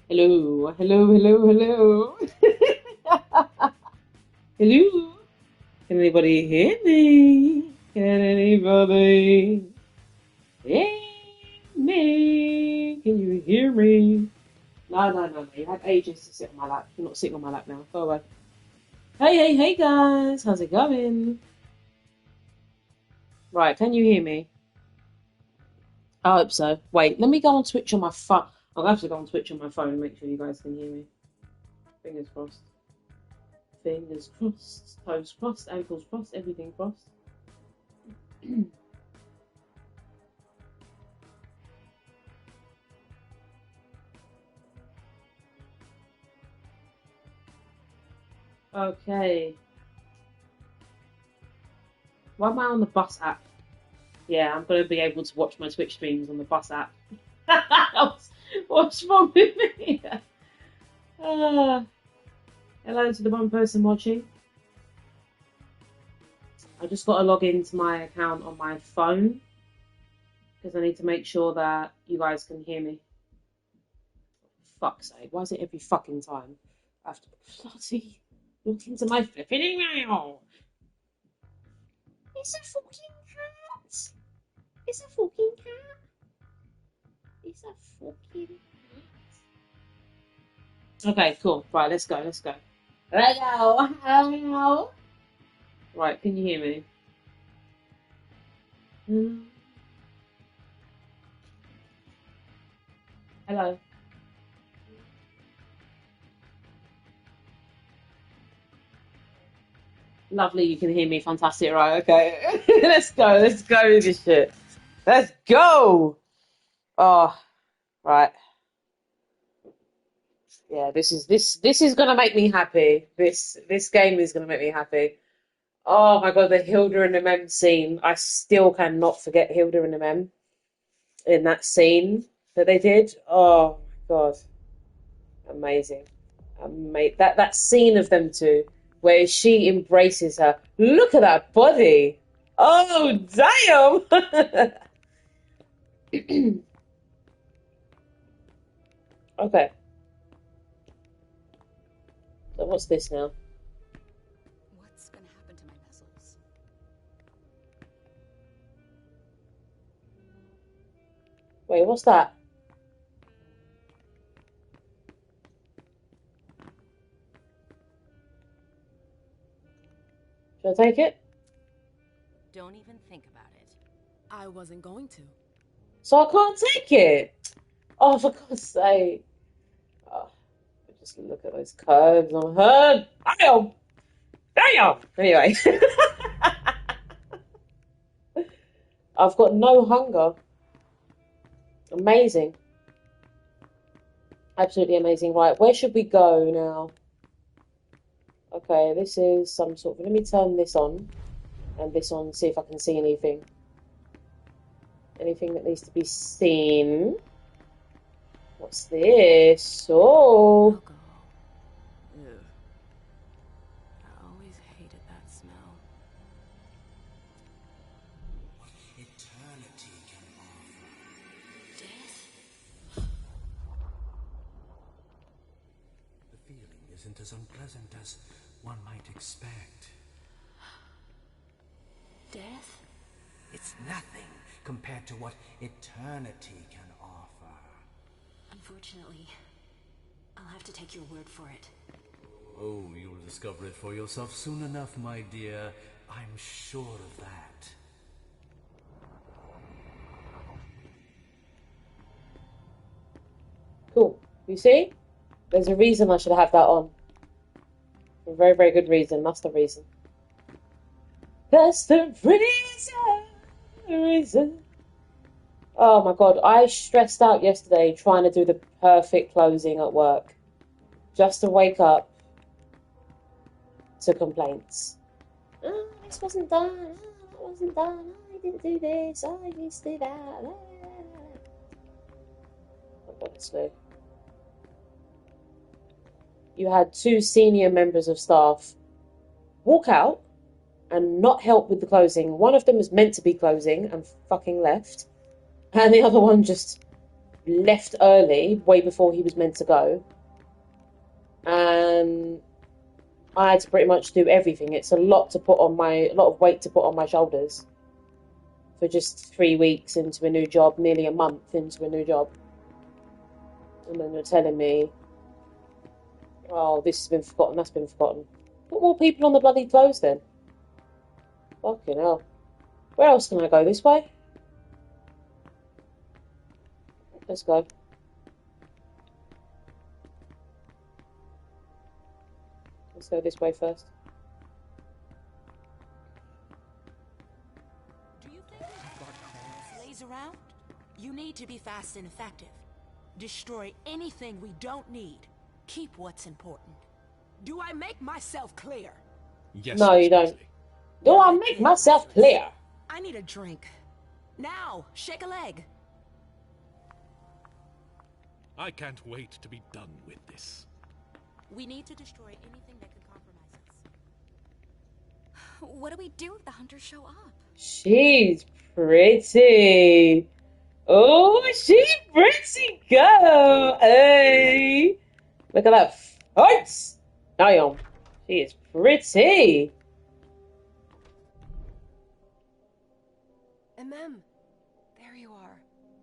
Hello, hello, hello, hello. Hello. Can anybody hear me? Can anybody hear me? Can you hear me? No, no, no, no. You had ages to sit on my lap. You're not sitting on my lap now. Go away. Hey, hey, hey, guys. How's it going? Right, can you hear me? I hope so. Wait, let me go on Twitch on my phone. I'll have to go on Twitch on my phone and make sure you guys can hear me. Fingers crossed. Fingers crossed. Toes crossed. Ankles crossed. Everything crossed. Okay. Why am I on the bus app? Yeah, I'm going to be able to watch my Twitch streams on the bus app. What's wrong with me? Hello to the one person watching. I just got to log into my account on my phone because I need to make sure that you guys can hear me. Fuck's sake, why is it every fucking time I have to bloody look into my flipping email? It's a fucking cat! It's a fucking cat! It's a fucking cat. Okay, cool. Right, let's go, let's go. Hello. Right, can you hear me? Hello. Lovely, you can hear me. Fantastic. Right, okay. Let's go. Let's go with this shit. Let's go. Oh, right. Yeah, this is gonna make me happy. This game is gonna make me happy. Oh my god, the Hilda and the Mem scene. I still cannot forget Hilda and the Mem in that scene that they did. Oh my god. Amazing. That scene of them two where she embraces her. Look at that body. Oh damn. Okay. So what's this now? What's gonna happen to my vessels? Wait, what's that? Should I take it? Don't even think about it. I wasn't going to. So I can't take it. Oh, for God's sake. Oh, just look at those curves on her. Damn. Damn. Anyway. I've got no hunger. Amazing. Absolutely amazing. Right, where should we go now? Okay, this is some sort of... Let me turn this on and this on, see if I can see anything. Anything that needs to be seen. What's this? Oh. Alcohol. Ew. I always hated that smell. What eternity can offer. Death? The feeling isn't as unpleasant as one might expect. Death? It's nothing compared to what eternity can offer. Unfortunately, I'll have to take your word for it. Oh, you'll discover it for yourself soon enough, my dear. I'm sure of that. Cool. You see? There's a reason I should have that on. A very, very good reason. That's the reason. That's the reason. Oh my god, I stressed out yesterday trying to do the perfect closing at work. Just to wake up to complaints. Oh, this wasn't done. Oh, that wasn't done. Oh, I didn't do this. Oh, I need to do that. Honestly. You had two senior members of staff walk out and not help with the closing. One of them was meant to be closing and fucking left. And the other one just left early, way before he was meant to go, and I had to pretty much do everything. It's a lot of weight to put on my shoulders for just 3 weeks into a new job, nearly a month into a new job. And then you're telling me, oh, this has been forgotten, that's been forgotten. Put more people on the bloody clothes then. Fucking hell. Where else can I go? This way? Let's go. Let's go this way first. Do you think you've got slays around? You need to be fast and effective. Destroy anything we don't need. Keep what's important. Do I make myself clear? Yes, No, you don't. Do I make myself clear? I need a drink. Now, shake a leg. I can't wait to be done with this. We need to destroy anything that could compromise us. What do we do if the hunters show up? She's pretty. Oh, she's pretty girl. Hey. Look at that farts. Damn. She is pretty. MM, there you are.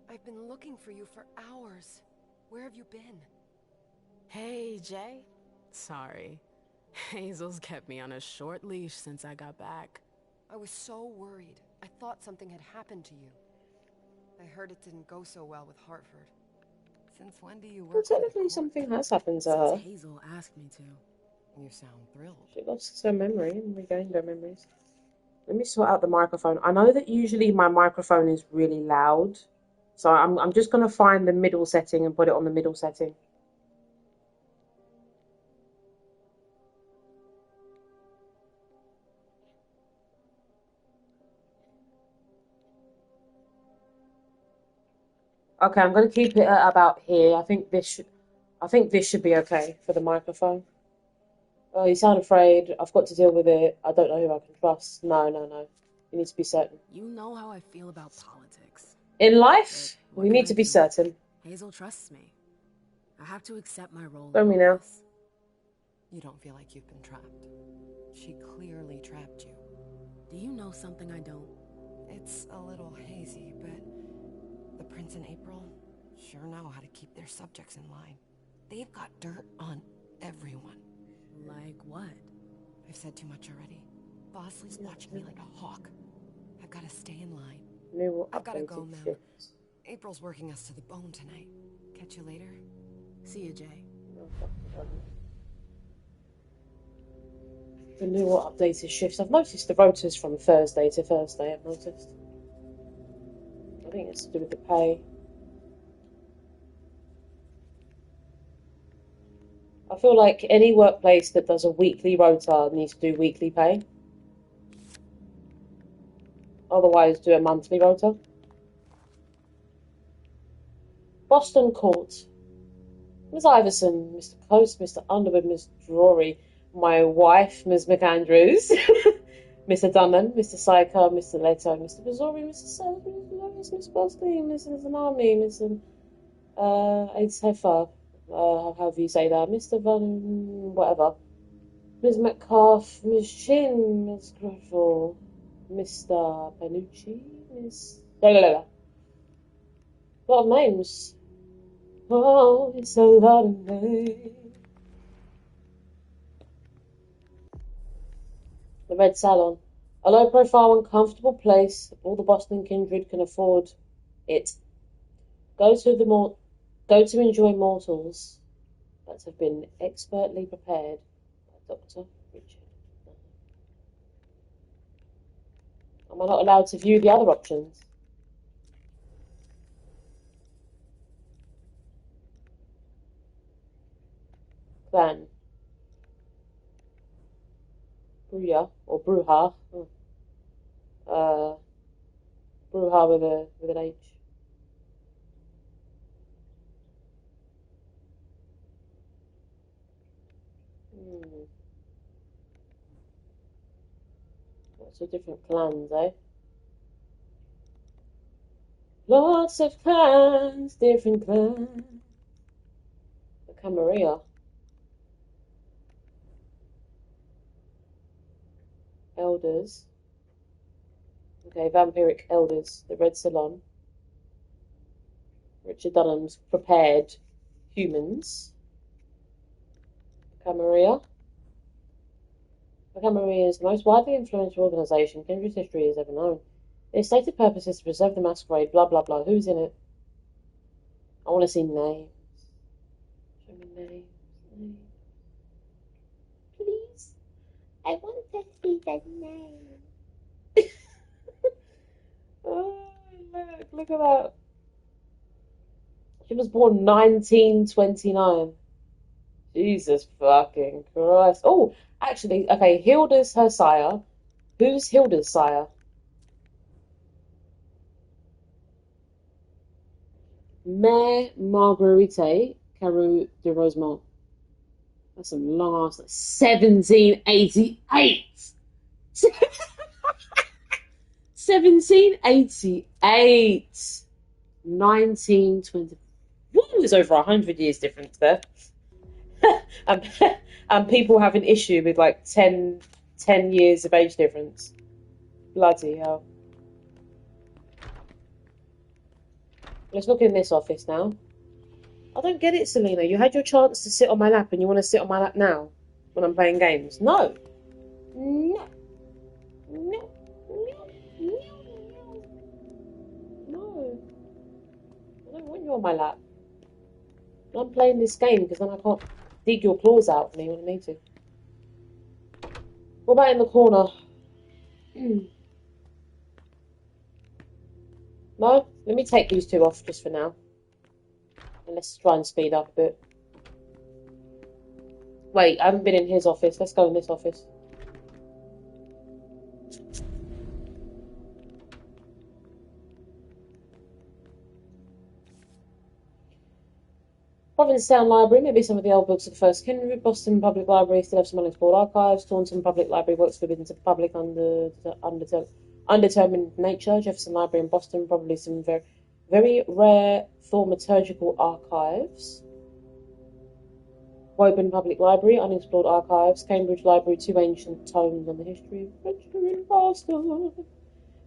I've been looking for you for hours. Where have you been? Hey, Jay. Sorry. Hazel's kept me on a short leash since I got back. I was so worried. I thought something had happened to you. I heard it didn't go so well with Hartford. Since when do you work? Well, technically, something has happened to her. Since Hazel asked me to. You sound thrilled. She lost her memory and regained her memories. Let me sort out the microphone. I know that usually my microphone is really loud, so I'm just gonna find the middle setting and put it on the middle setting. Okay, I'm gonna keep it at about here. I think this should be okay for the microphone. Oh, you sound afraid. I've got to deal with it. I don't know who I can trust. No. You need to be certain. You know how I feel about politics. In life, But what we can need I to be do? certain. Hazel trusts me. I have to accept my role. Don't we now? You don't feel like you've been trapped. She clearly trapped you. Do you know something I don't? It's a little hazy, but the Prince and April sure know how to keep their subjects in line. They've got dirt on everyone. Like what? I've said too much already. Bosley's watching me like a hawk. I've got to stay in line. New I've gotta updated go, ma'am. shifts. April's working us to the bone tonight. Catch you later. See you, Jay. The new updated shifts. I've noticed the rotors from Thursday to Thursday. I've noticed. I think it's to do with the pay. I feel like any workplace that does a weekly rota needs to do weekly pay. Otherwise, do a monthly rota. Boston Court. Ms. Iverson, Mr. Coast, Mr. Underwood, Miss Drury, my wife, Ms. McAndrews, Mr. Dunham, Mr. Syker, Mr. Leto, Mr. Missouri, Mr. Sellers, Mr. Lewis, Miss Bosley, Mrs. Zanami, Mr. Aids Heifer, however you say that, Mr. Van, whatever, Ms. Metcalf, Ms. Chin, Ms. Greffel, Mr. Panucci, Miss... A lot of names. Oh, it's a lot of names. The Red Salon. A low-profile and comfortable place. All the Boston kindred can afford it. Go to enjoy mortals that have been expertly prepared by Dr. Richard. Am I not allowed to view the other options? Clan. Bruja or Bruja. Bruja with an H. Lots of different clans, eh? Lots of clans, different clans. Okay, Maria. Elders. Okay, vampiric elders. The Red Salon. Richard Dunham's prepared humans. Okay, Maria. Okay, Maria is the most widely influential organisation Kendra's history has ever known. Its stated purpose is to preserve the Masquerade, blah blah blah. Who's in it? I want to see names. Show me names. Names. Please. I want to see the name. Oh, look at that. She was born 1929. Jesus fucking Christ. Oh, actually, okay, Hilda's her sire. Who's Hilda's sire? Mère Marguerite Carew de Rosemont. That's some long ass. 1788. 1788. 1920. Woo, there's over 100 years difference there. and, and people have an issue with like 10 years of age difference. Bloody hell. Let's look in this office now. I don't get it, Selena. You had your chance to sit on my lap and you want to sit on my lap now when I'm playing games. No. No. No. No. No. I don't want you on my lap. I'm playing this game because then I can't dig your claws out for me when I need to. What about in the corner? No? Let me take these two off just for now. And let's try and speed up a bit. Wait, I haven't been in his office. Let's go in this office. Provincetown Library, maybe some of the old books of the First Kindred. Boston Public Library still have some unexplored archives. Taunton Public Library works forbidden to the public undetermined nature. Jefferson Library in Boston, probably some very, very rare thaumaturgical archives. Woburn Public Library, unexplored archives. Cambridge Library, 2 ancient tomes on the history of literature in Boston.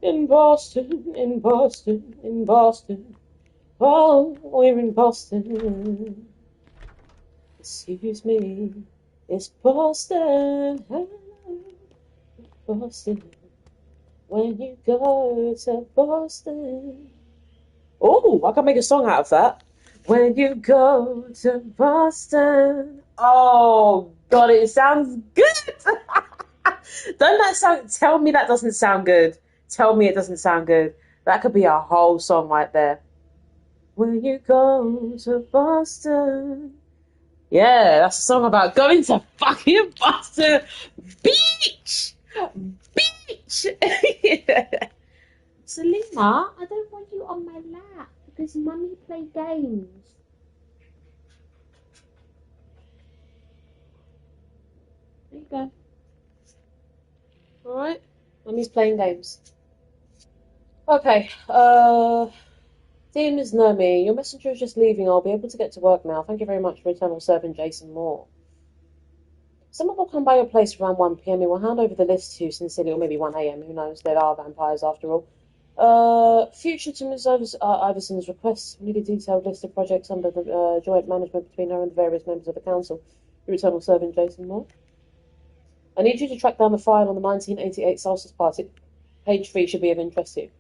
In Boston, in Boston, in Boston. Oh, we're in Boston. Excuse me, it's Boston. Boston. When you go to Boston. Oh, I can make a song out of that. When you go to Boston. Oh, God, it sounds good. Don't that sound... Tell me that doesn't sound good. Tell me it doesn't sound good. That could be a whole song right there. When you go to Boston. Yeah, that's a song about going to fucking Boston Beach. Beach. Yeah. Selena, I don't want you on my lap because Mummy play games. There you go. Alright, Mummy's playing games. Okay, Dear Ms. Nomi, your messenger is just leaving. I'll be able to get to work now. Thank you very much for eternal servant Jason Moore. Someone will come by your place around 1 p.m. He will hand over the list to you sincerely, or maybe 1 a.m. Who knows? There are vampires after all. Future to Ms. Iverson's requests. Really detailed list of projects under the joint management between her and the various members of the council. Your eternal servant Jason Moore. I need you to track down the file on the 1988 Solstice Party. Page 3 should be of interest to you.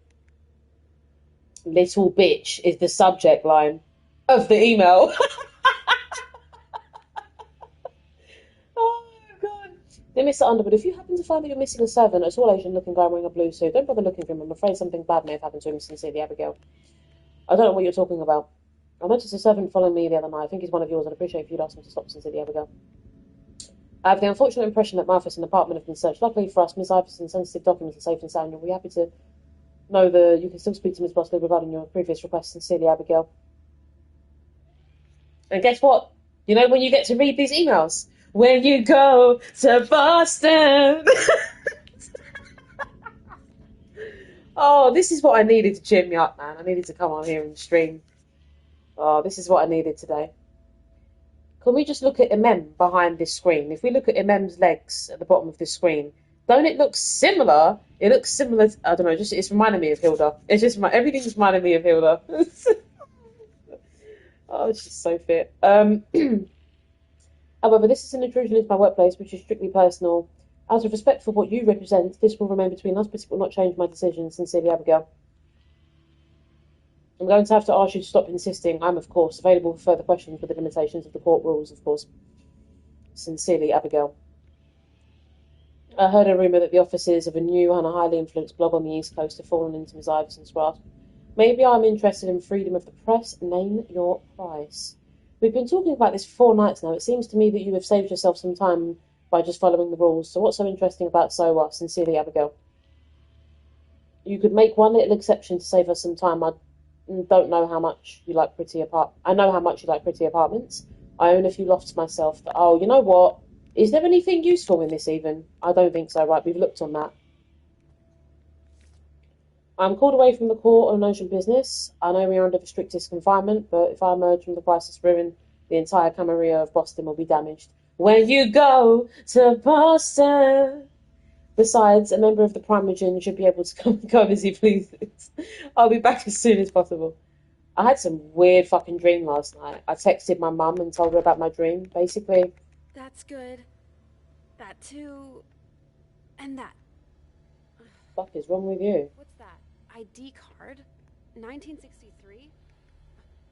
Little bitch is the subject line of the email. Oh, God. Dear Mr. Underwood, if you happen to find that you're missing a servant, a tall Asian-looking guy wearing a blue suit, don't bother looking for him. I'm afraid something bad may have happened to him. Sincerely, Abigail. I don't know what you're talking about. I noticed a servant following me the other night. I think he's one of yours. I'd appreciate if you'd ask him to stop. Sincerely, Abigail. I have the unfortunate impression that Martha's and apartment have been searched. Luckily for us, Miss Iverson's sensitive documents are safe and sound. You'll be happy to know you can still speak to Miss Bosley regarding your previous request. Sincerely, Abigail. And guess what? You know when you get to read these emails? When you go to Boston. Oh, this is what I needed to cheer me up, man. I needed to come on here and stream. Oh, this is what I needed today. Can we just look at Imem behind this screen? If we look at Imem's legs at the bottom of this screen, don't it look similar? It looks similar. I don't know. Just it's reminding me of Hilda. It's just everything's reminding me of Hilda. Oh, she's so fit. However, this is an intrusion into my workplace, which is strictly personal. Out of respect for what you represent, this will remain between us, but it will not change my decision. Sincerely, Abigail. I'm going to have to ask you to stop insisting. I'm, of course, available for further questions with the limitations of the court rules, of course. Sincerely, Abigail. I heard a rumour that the offices of a new and a highly influenced blog on the East Coast have fallen into Miss Iverson's grasp. Maybe I'm interested in freedom of the press. Name your price. We've been talking about this for 4 nights now. It seems to me that you have saved yourself some time by just following the rules. So what's so interesting about so what? Sincerely, Abigail. You could make one little exception to save us some time. I don't know how much you like pretty I know how much you like pretty apartments. I own a few lofts myself. Oh, you know what? Is there anything useful in this even? I don't think so. Right, we've looked on that. I'm called away from the court on an urgent business. I know we are under the strictest confinement, but if I emerge from the crisis ruin, the entire Camarilla of Boston will be damaged. When you go to Boston... Besides, a member of the Primogen should be able to come as he pleases. I'll be back as soon as possible. I had some weird fucking dream last night. I texted my mum and told her about my dream, basically. That's good. That too. And that. What the fuck is wrong with you? What's that? ID card? 1963?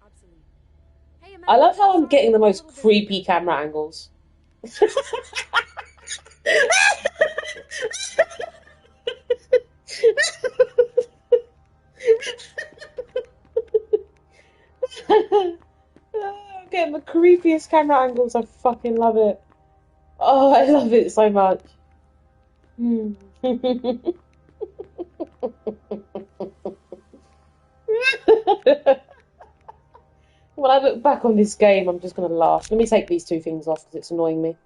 Obsolete. Hey, Amanda, I love how I'm sorry, getting the I'm a most little busy. creepy camera angles. I'm getting the creepiest camera angles. I fucking love it. Oh, I love it so much. When I look back on this game, I'm just going to laugh. Let me take these 2 things off because it's annoying me.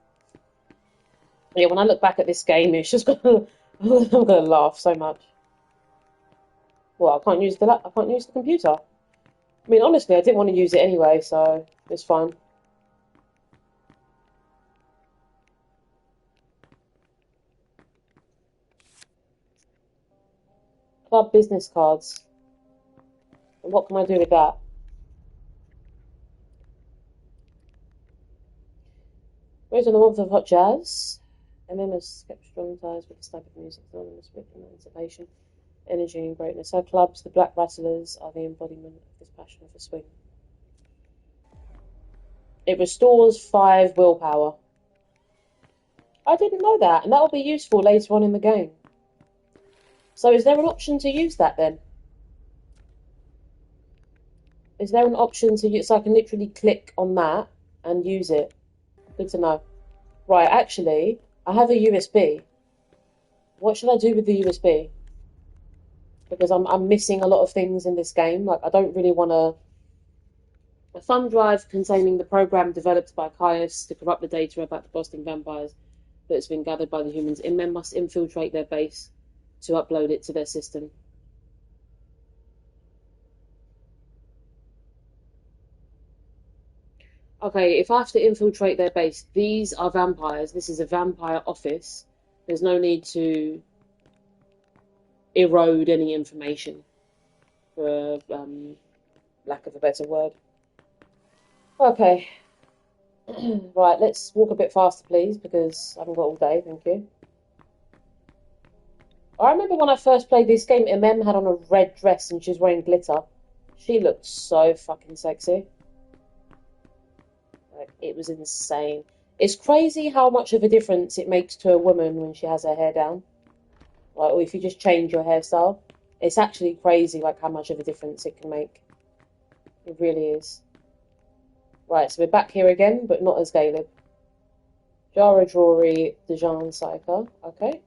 Yeah, when I look back at this game, it's just going to... I'm going to laugh so much. Well, I can't use the computer. I mean, honestly, I didn't want to use it anyway, so it's fine. Club business cards. And what can I do with that? Raised on the warmth of hot jazz. MM has kept strong ties with this type of music, synonymous with emancipation, energy, and greatness. Her clubs, the Black Rattlers, are the embodiment of this passion for swing. It restores 5 willpower. I didn't know that, and that will be useful later on in the game. So is there an option to use that then? Is there an option to use, so I can literally click on that and use it? Good to know. Right, actually, I have a USB. What should I do with the USB? Because I'm missing a lot of things in this game. Like, I don't really want to... A thumb drive containing the program developed by Caius to corrupt the data about the Boston vampires that has been gathered by the humans. Men must infiltrate their base to upload it to their system. Okay, if I have to infiltrate their base, these are vampires. This is a vampire office. There's no need to erode any information, for lack of a better word. Okay. Right, let's walk a bit faster, please, because I haven't got all day, thank you. I remember when I first played this game, Mem had on a red dress and she was wearing glitter. She looked so fucking sexy. Like, it was insane. It's crazy how much of a difference it makes to a woman when she has her hair down. Like, or if you just change your hairstyle. It's actually crazy, like, how much of a difference it can make. It really is. Right, so we're back here again, but not as Galeb. Jara Drury, Dejan Saika. Okay.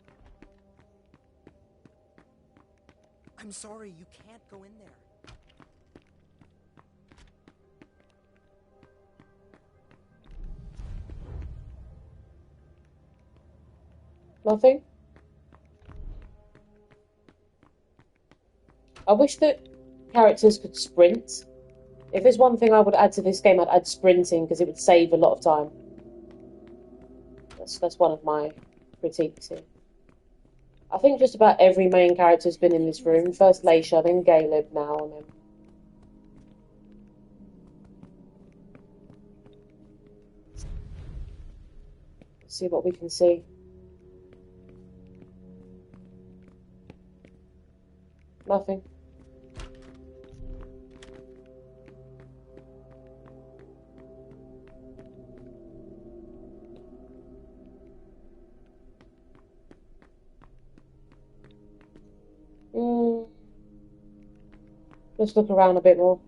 I'm sorry, you can't go in there. Nothing? I wish that characters could sprint. If there's one thing I would add to this game, I'd add sprinting, because it would save a lot of time. That's one of my critiques here. I think just about every main character's been in this room. First Leisha, then Galeb now, and then... Let's see what we can see. Nothing. Let's look around a bit more.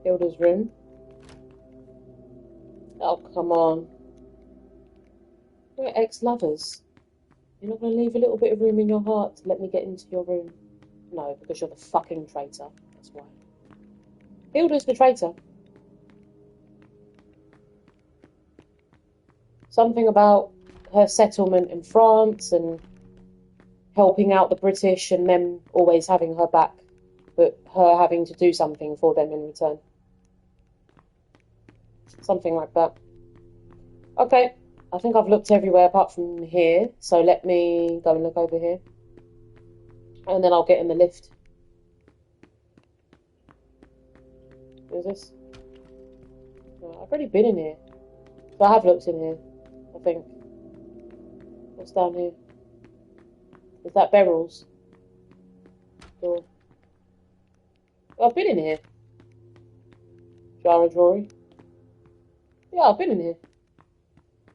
Hilda's room. Oh, come on. We're ex-lovers. You're not going to leave a little bit of room in your heart to let me get into your room? No, because you're the fucking traitor. That's why. Hilda's the traitor. Something about her settlement in France and helping out the British and them always having her back, but her having to do something for them in return. Something like that. Okay, I think I've looked everywhere apart from here, so let me go and look over here. And then I'll get in the lift. What is this? No, I've already been in here. So I have looked in here, I think. What's down here? Is that Beryl's door? Oh, I've been in here. Jar of Rory. Yeah, I've been in here.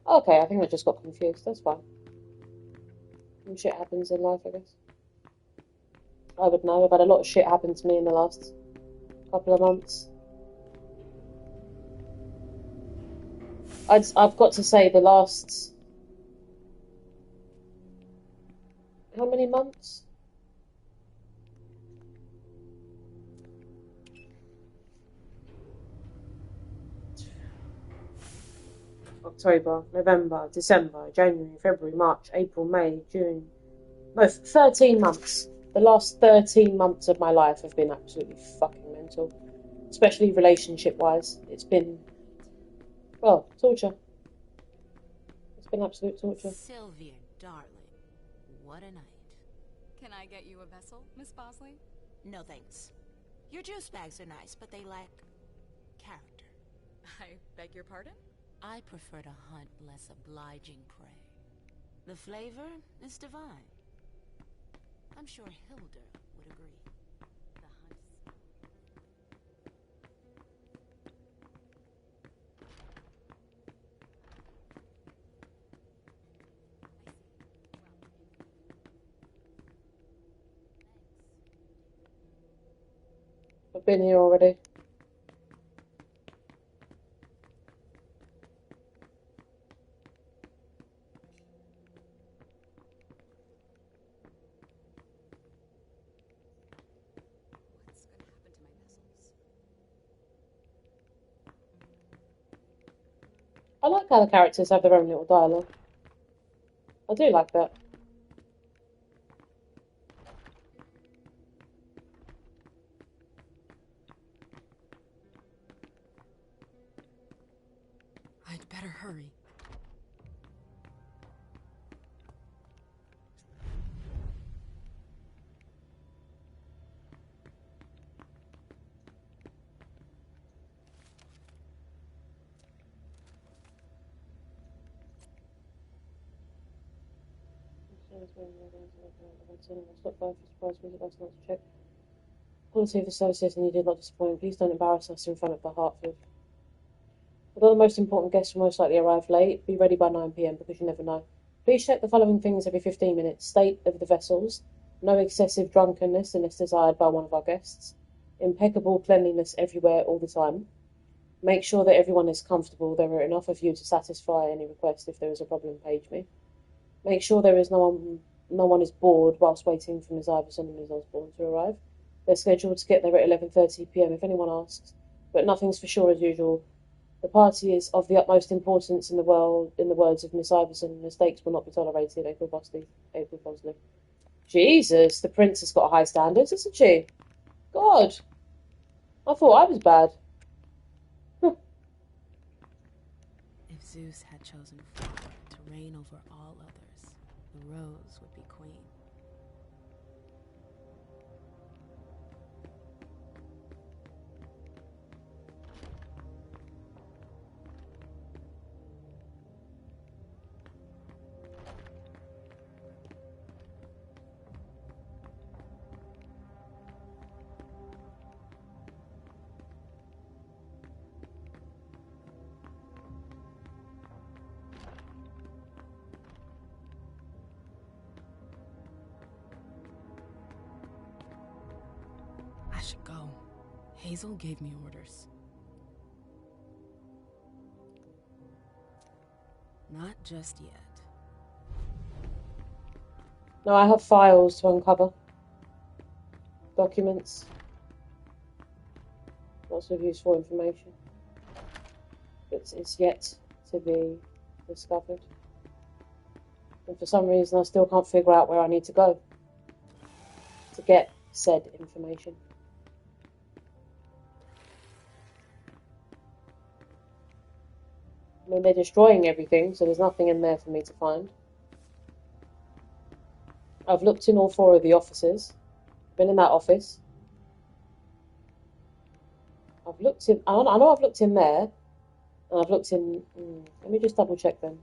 Okay, I think I just got confused. That's fine. Some shit happens in life, I guess. I would know. I've had a lot of shit happen to me in the last couple of months. I've got to say, the last... How many months? October, November, December, January, February, March, April, May, June. No, 13 months. The last 13 months of my life have been absolutely fucking mental. Especially relationship-wise. It's been, well, torture. It's been absolute torture. Sylvia, darling. What a night. Can I get you a vessel, Miss Bosley? No thanks. Your juice bags are nice, but they lack character. I beg your pardon? I prefer to hunt less obliging prey. The flavor is divine. I'm sure Hilda would agree. The hunt. I've been here already. What's gonna happen to my vessels? I like how the characters have their own little dialogue. I do like that. I'd better hurry. Quality of the services and you did not disappoint. Please don't embarrass us in front of the Hartford. Although the most important guests will most likely arrive late, be ready by 9 p.m. because you never know. Please check the following things every 15 minutes. State of the vessels. No excessive drunkenness unless desired by one of our guests. Impeccable cleanliness everywhere all the time. Make sure that everyone is comfortable. There are enough of you to satisfy any request. If there is a problem, page me. Make sure there is no one no one is bored whilst waiting for Miss Iverson and Miss Osborne to arrive. They're scheduled to get there at 11:30 p.m. if anyone asks, but nothing's for sure as usual. The party is of the utmost importance in the world, in the words of Miss Iverson. Mistakes will not be tolerated. April Bosley. April Bosley. Jesus, the prince has got high standards, isn't she? God, I thought I was bad. If Zeus had chosen Flora to reign over all others, the Rose would be queen. I should go. Hazel gave me orders. Not just yet. No, I have files to uncover. Documents. Lots of useful information. It's yet to be discovered. And for some reason I still can't figure out where I need to go to get said information. I mean, they're destroying everything, so there's nothing in there for me to find. I've looked in all 4 of the offices. Been in that office. I've looked in... I know I've looked in there. And I've looked in... let me just double check them.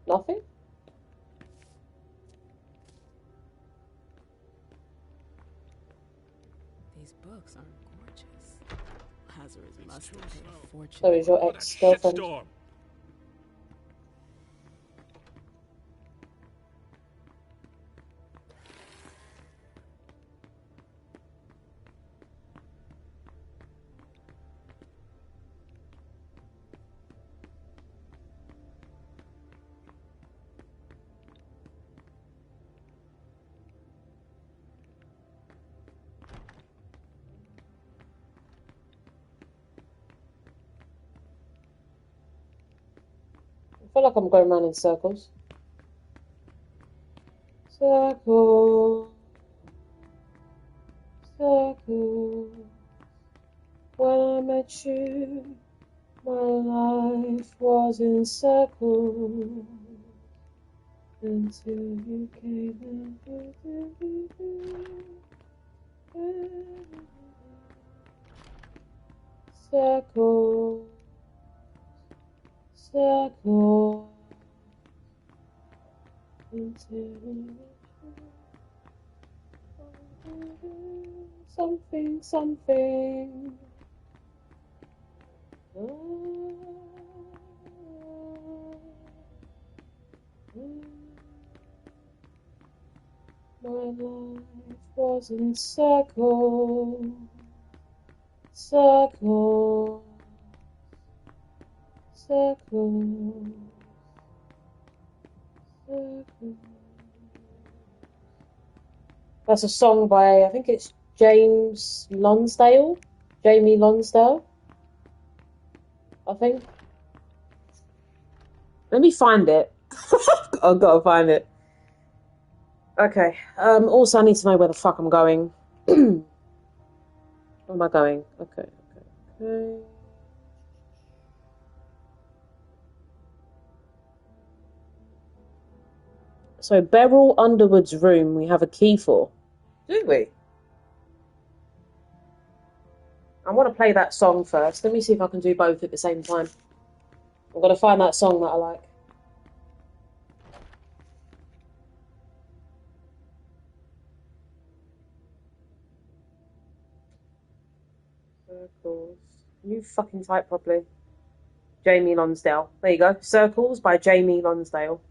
Nothing? These books are gorgeous. Lazarus must have paid a fortune. So is your What a ex-girlfriend. shitstorm! I feel like I'm going around in circles. Circles. Circles. When I met you, my life was in circles. Until you came and circles. Circles. Something, something. My life was in circles, circles, circles, circles. That's a song by, I think it's James Lonsdale? Jamie Lonsdale? I think. Let me find it. I've got to find it. Okay. Also, I need to know where the fuck I'm going. Where am I going? Okay. So, Beryl Underwood's room we have a key for. Do we? I want to play that song first. Let me see if I can do both at the same time. I'm going to find that song that I like. Circles. Can you fucking type properly? Jamie Lonsdale. There you go. Circles by Jamie Lonsdale.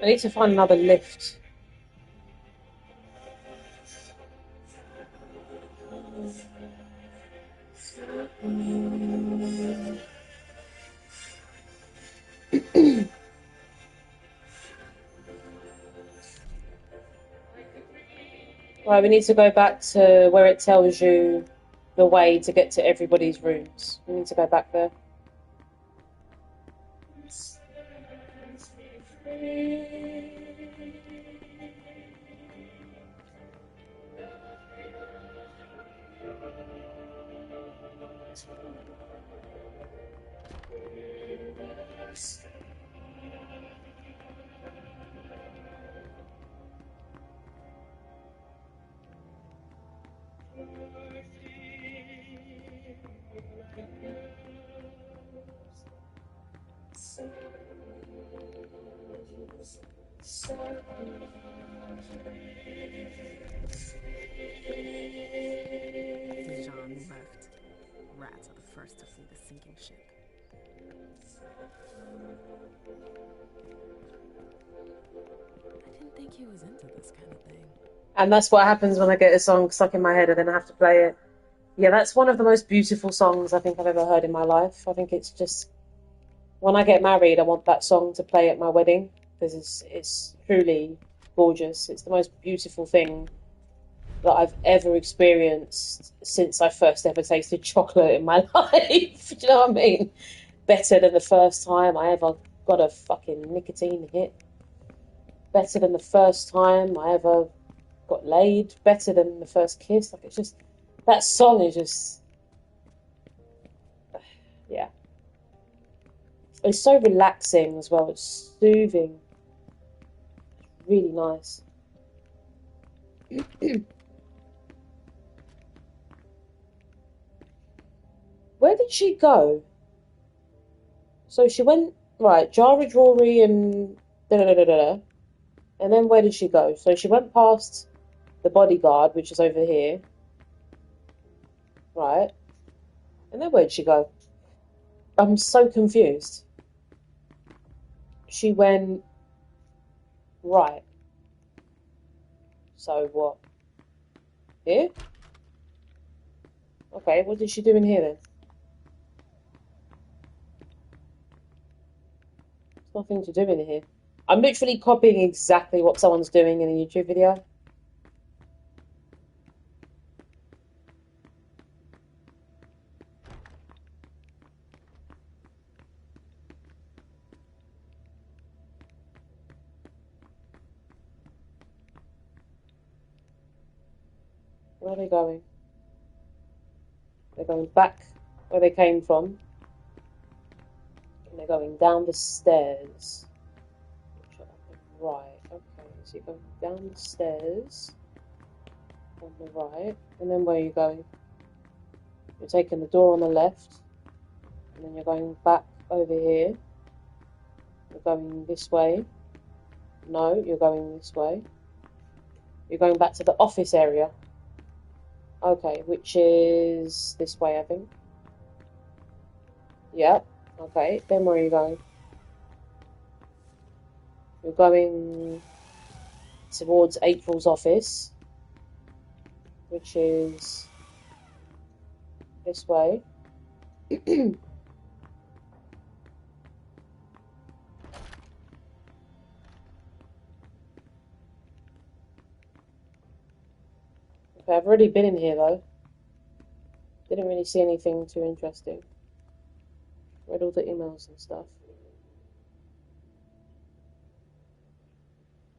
I need to find another lift. Right, we need to go back to where it tells you the way to get to everybody's rooms. We need to go back there. Jean left. Rats are the first to flee the sinking ship. I didn't think he was into this kind of thing. And that's what happens when I get a song stuck in my head and then I have to play it. Yeah, that's one of the most beautiful songs I think I've ever heard in my life. I think it's just, when I get married, I want that song to play at my wedding because it's truly gorgeous. It's the most beautiful thing that I've ever experienced since I first ever tasted chocolate in my life. Do you know what I mean? Better than the first time I ever got a fucking nicotine hit. Better than the first time I ever got laid. Better than the first kiss. Like, it's just, that song is just, yeah. It's so relaxing as well. It's soothing. It's really nice. Where did she go? So she went, right, Jara Jewelry and da-da-da-da-da. And then where did she go? So she went past the bodyguard, which is over here. Right. And then where did she go? I'm so confused. She went right. So what? Here? Okay, what did she do in here then? There's nothing to do in here. I'm literally copying exactly what someone's doing in a YouTube video. Where are they going? They're going back where they came from. And they're going down the stairs. Right, okay. So you're going down the stairs on the right. And then where are you going? You're taking the door on the left. And then you're going back over here. You're going this way. No, you're going this way. You're going back to the office area. Okay, which is this way, I think. Yep. Okay, then where are you going? You're going towards April's office, which is this way. Okay, I've already been in here though. Didn't really see anything too interesting. Read all the emails and stuff.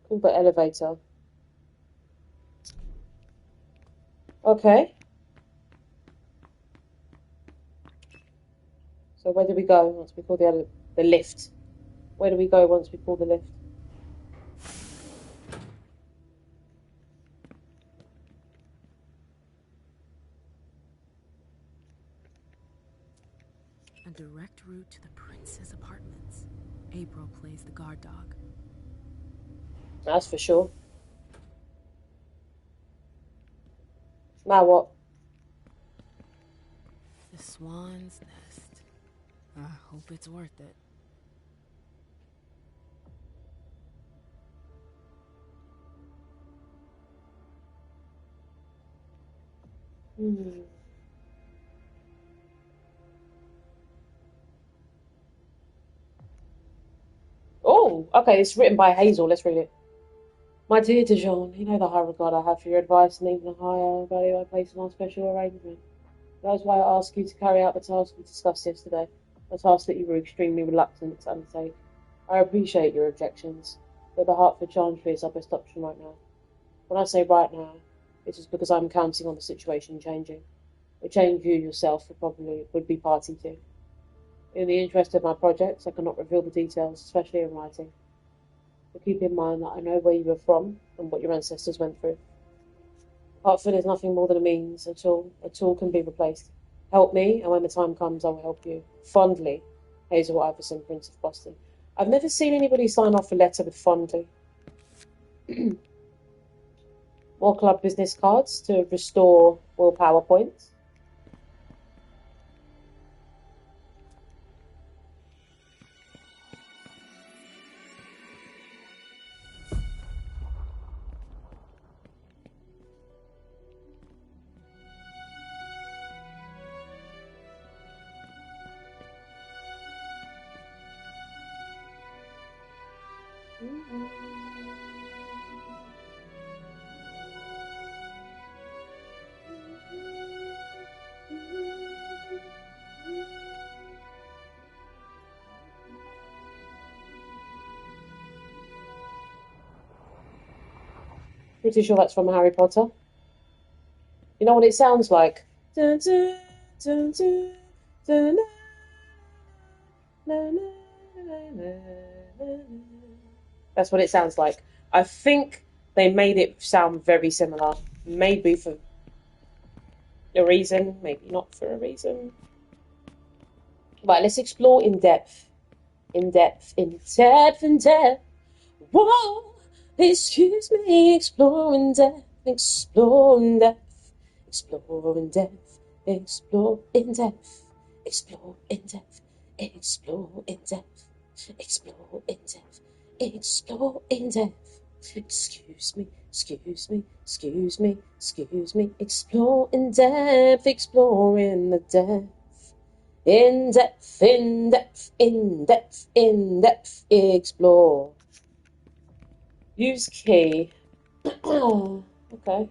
Call the elevator. Okay. So where do we go once we call the lift? Where do we go once we call the lift? A direct route to the prince's apartments. April plays the guard dog. That's for sure. Now what? The swan's nest. I hope it's worth it. Oh, okay, it's written by Hazel. Let's read it. My dear Dijon, you know the high regard I have for your advice and even a higher value I place on our special arrangement. That is why I ask you to carry out the task we discussed yesterday, a task that you were extremely reluctant to undertake. I appreciate your objections, but the Hartford Chantry is our best option right now. When I say right now, it is because I'm counting on the situation changing. A change you yourself would be party to. In the interest of my projects, I cannot reveal the details, especially in writing. But keep in mind that I know where you are from and what your ancestors went through. Hartford is nothing more than a means. A tool can be replaced. Help me, and when the time comes, I will help you. Fondly, Hazel Iverson, Prince of Boston. I've never seen anybody sign off a letter with fondly. More club business cards to restore willpower points. Pretty sure that's from Harry Potter. You know what it sounds like? Dun, dun, dun, dun, dun, dun, dun, dun. That's what it sounds like. I think they made it sound very similar. Maybe for a reason, maybe not for a reason. Right, let's explore in depth. In depth, in depth, in depth. Whoa, excuse me, explore in depth, explore in depth, explore in depth, explore in depth, explore in depth, explore in depth, explore in depth, explore in depth. Excuse me, excuse me, excuse me, excuse me, explore in depth, explore in the depth. In depth, in depth, in depth, in depth, explore. Use key. Okay.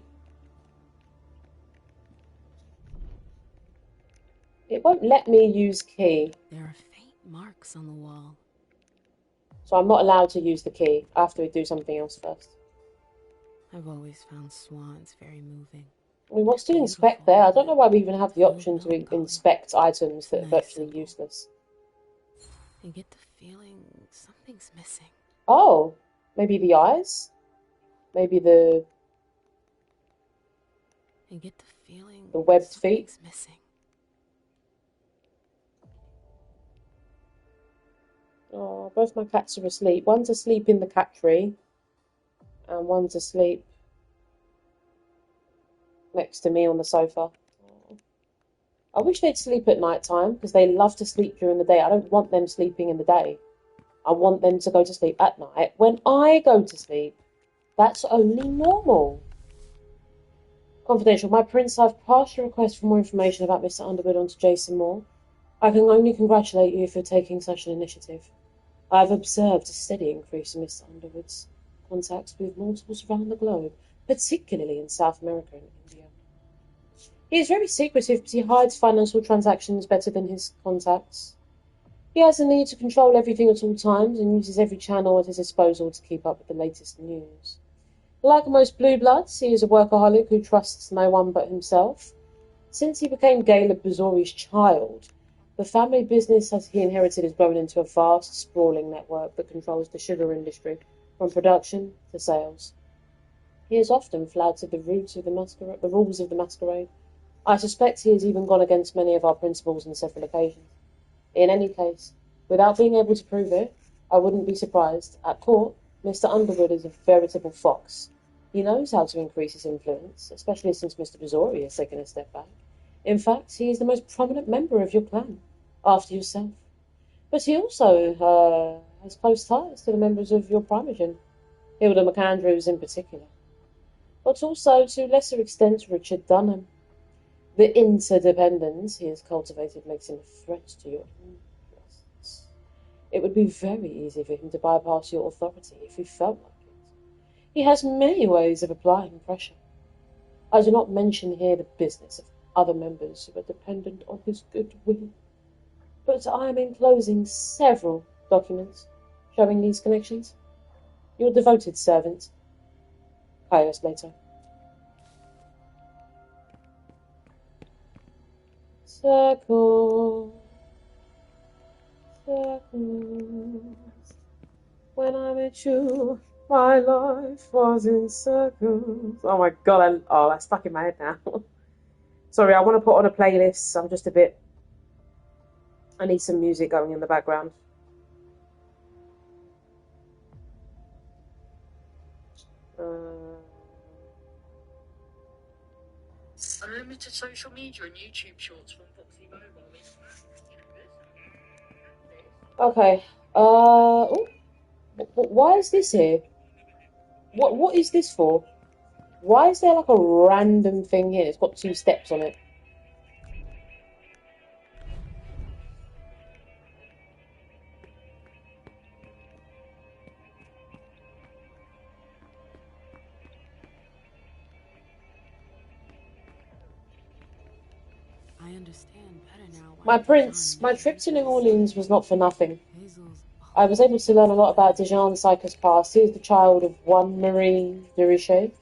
It won't let me use key. There are faint marks on the wall. So I'm not allowed to use the key. I have to do something else first. I've always found swans very moving. I mean, what's to inspect there? I don't know why we even have the option to inspect items that are virtually useless. You get the feeling something's missing. Oh, maybe the eyes? Maybe the You get the feeling webbed feet? something's missing. Oh, both my cats are asleep. One's asleep in the cat tree, and one's asleep next to me on the sofa. I wish they'd sleep at night time, because they love to sleep during the day. I don't want them sleeping in the day. I want them to go to sleep at night when I go to sleep. That's only normal. Confidential. My prince, I've passed your request for more information about Mr. Underwood on to Jason Moore. I can only congratulate you for taking such an initiative. I have observed a steady increase in Mr. Underwood's contacts with multiples around the globe, particularly in South America and India. He is very secretive, but he hides financial transactions better than his contacts. He has a need to control everything at all times and uses every channel at his disposal to keep up with the latest news. Like most blue bloods, he is a workaholic who trusts no one but himself. Since he became Galeb Bazori's child, the family business he inherited has grown into a vast, sprawling network that controls the sugar industry, from production to sales. He has often flouted the rules of the Masquerade. I suspect he has even gone against many of our principles on several occasions. In any case, without being able to prove it, I wouldn't be surprised. At court, Mr. Underwood is a veritable fox. He knows how to increase his influence, especially since Mr. Bazori has taken a step back. In fact, he is the most prominent member of your clan, after yourself. But he also has close ties to the members of your primogen, Hilda McAndrews in particular. But also, to lesser extent, Richard Dunham. The interdependence he has cultivated makes him a threat to your interests. It would be very easy for him to bypass your authority if he felt like it. He has many ways of applying pressure. I do not mention here the business of other members who are dependent on his goodwill, but I am enclosing several documents showing these connections. Your devoted servant, Caius Leto. Circles, circles. When I met you, my life was in circles. Oh my god, that's stuck in my head now. Sorry, I want to put on a playlist. I'm just a bit... I need some music going in the background. Unlimited social media and YouTube shorts from Foxy Mobile. Okay. Why is this here? What is this for? Why is there like a random thing here? It's got 2 steps on it. I understand better now. My prince, my trip to New Orleans was not for nothing. I was able to learn a lot about Dijon Syker's past. He is the child of one Marie de Richet.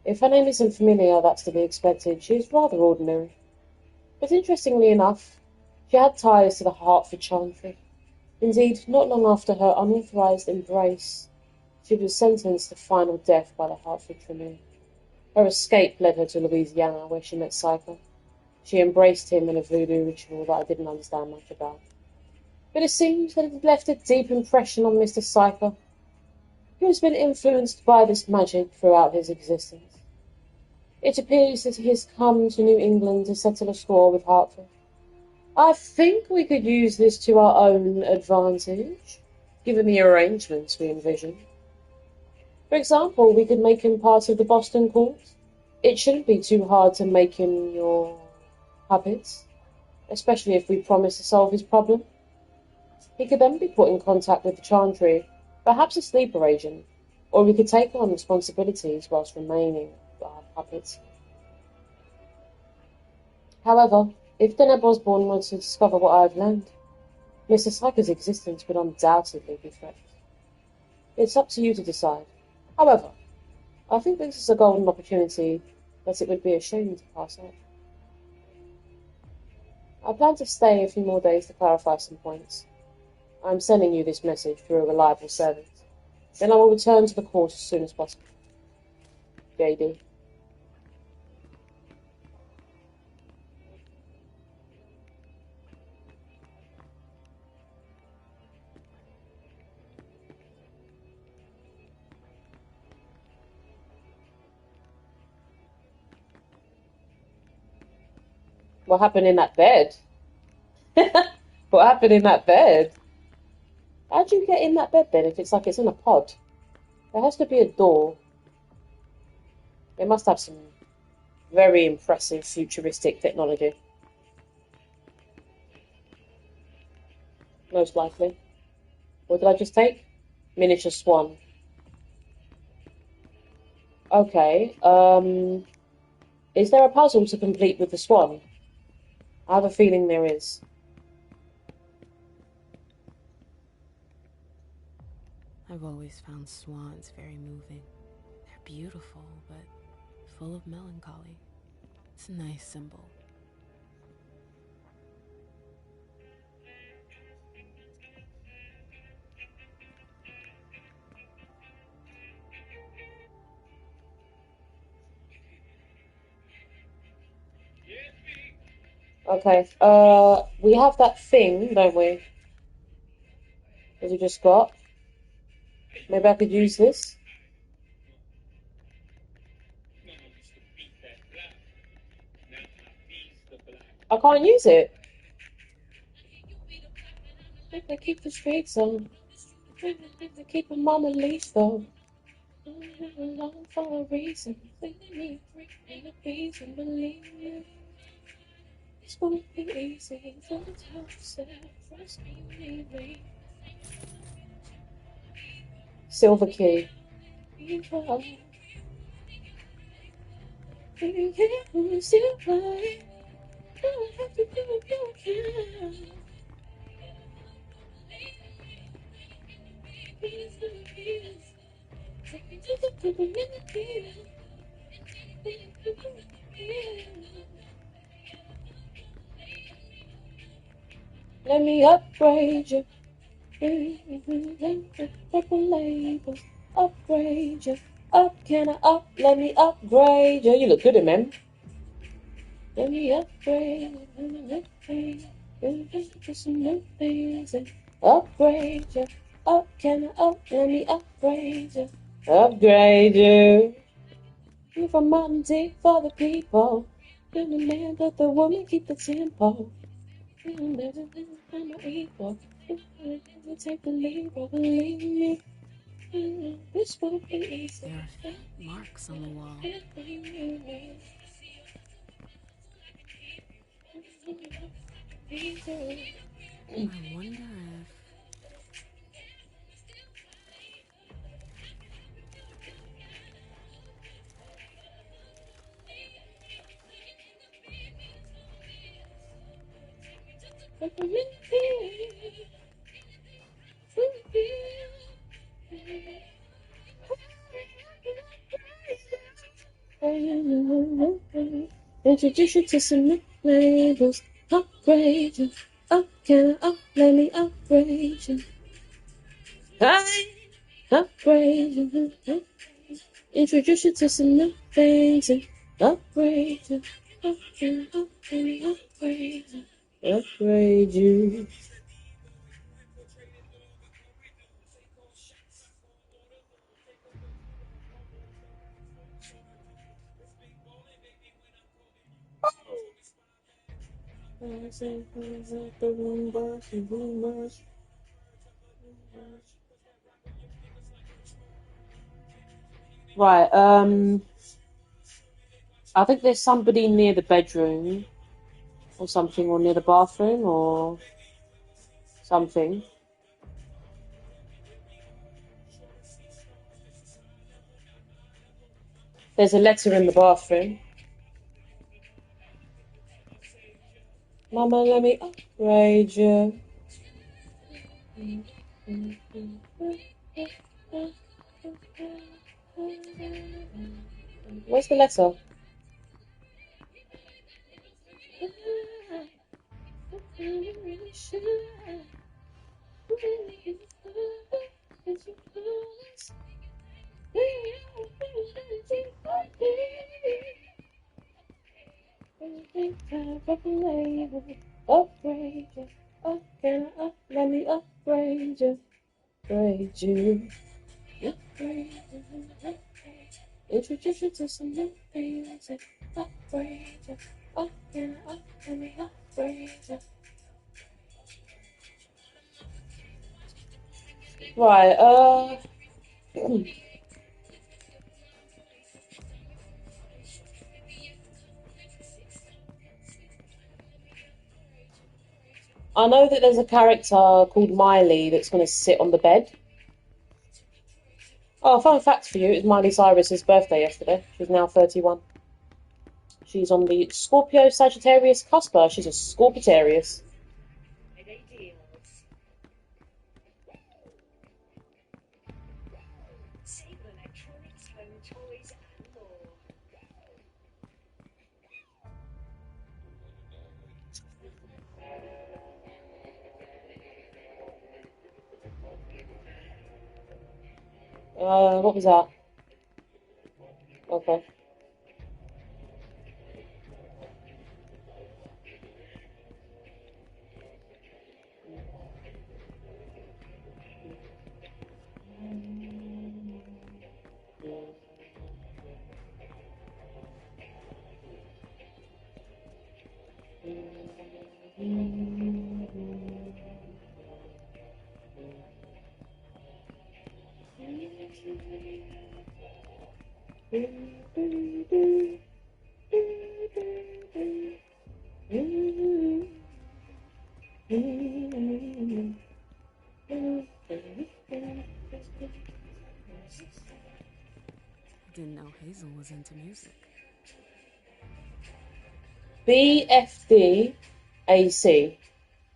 If her name isn't familiar, that's to be expected. She is rather ordinary. But interestingly enough, she had ties to the Hertford Chantry. Indeed, not long after her unauthorized embrace, she was sentenced to final death by the Hertford Tribunal. Her escape led her to Louisiana, where she met Syker. She embraced him in a voodoo ritual that I didn't understand much about. But it seems that it had left a deep impression on Mr. Syker, who has been influenced by this magic throughout his existence. It appears that he has come to New England to settle a score with Hertford. I think we could use this to our own advantage, given the arrangements we envision. For example, we could make him part of the Boston court. It shouldn't be too hard to make him your puppet, especially if we promise to solve his problem. He could then be put in contact with the Chantry, perhaps a sleeper agent, or we could take on responsibilities whilst remaining our puppets. However, if Deneb Osborne were to discover what I have learned, Mr. Syker's existence would undoubtedly be threatened. It's up to you to decide. However, I think this is a golden opportunity but it would be a shame to pass up. I plan to stay a few more days to clarify some points. I am sending you this message through a reliable servant. Then I will return to the court as soon as possible. JD. What happened in that bed? What happened in that bed? How'd you get in that bed then if it's like it's in a pod? There has to be a door. They must have some very impressive futuristic technology. Most likely. What did I just take? Miniature swan. Okay, is there a puzzle to complete with the swan? I have a feeling there is. I've always found swans very moving. They're beautiful, but full of melancholy. It's a nice symbol. Okay, we have that thing, don't we? That we just got. Maybe I could use this. I can't use it. If they keep the streets on, if they keep them on the leash though. Along for a reason, they need a reason, believe me. It's gonna be easy for the time to set first me. Silver key. You can't still play. Don't have to do what you can. Let me upgrade you. Purple labels. Upgrade you. Up, can I up? Let me upgrade you. You look good, man. Let me upgrade you. Some new things and upgrade you. Up, can I up? Let me upgrade you. Upgrade you. You from Mountain Deep for the people. You're the man, but the woman keep the tempo. I'm not equal. You take the lead, but believe me. This won't be easy. There are faint marks on the wall. I wonder if... Introduce you to some new labels. Upgrade you. Up, can I up? Let me upgrade you. Hi. Upgrade you. Introduce you to some new things and upgrade you. Up, can I up? Let me upgrade you. Upgrade you. Right, I think there's somebody near the bedroom or something, or near the bathroom or something. There's a letter in the bathroom. Mama, let me upgrade you. Where's the letter? really, really should. Really, it's good. It's your clothes. Upgrade you. Oh, can I let me upgrade you? Upgrade you. Upgrade you. Introduce you to some new things. Upgrade you. Oh, can I let me upgrade you? Right, I know that there's a character called Miley that's going to sit on the bed. Oh, fun fact for you, it was Miley Cyrus's birthday yesterday. She's now 31. She's on the Scorpio Sagittarius cusper. She's a Scorpitarius. What was that? Okay. Didn't know Hazel was into music. BFDAC.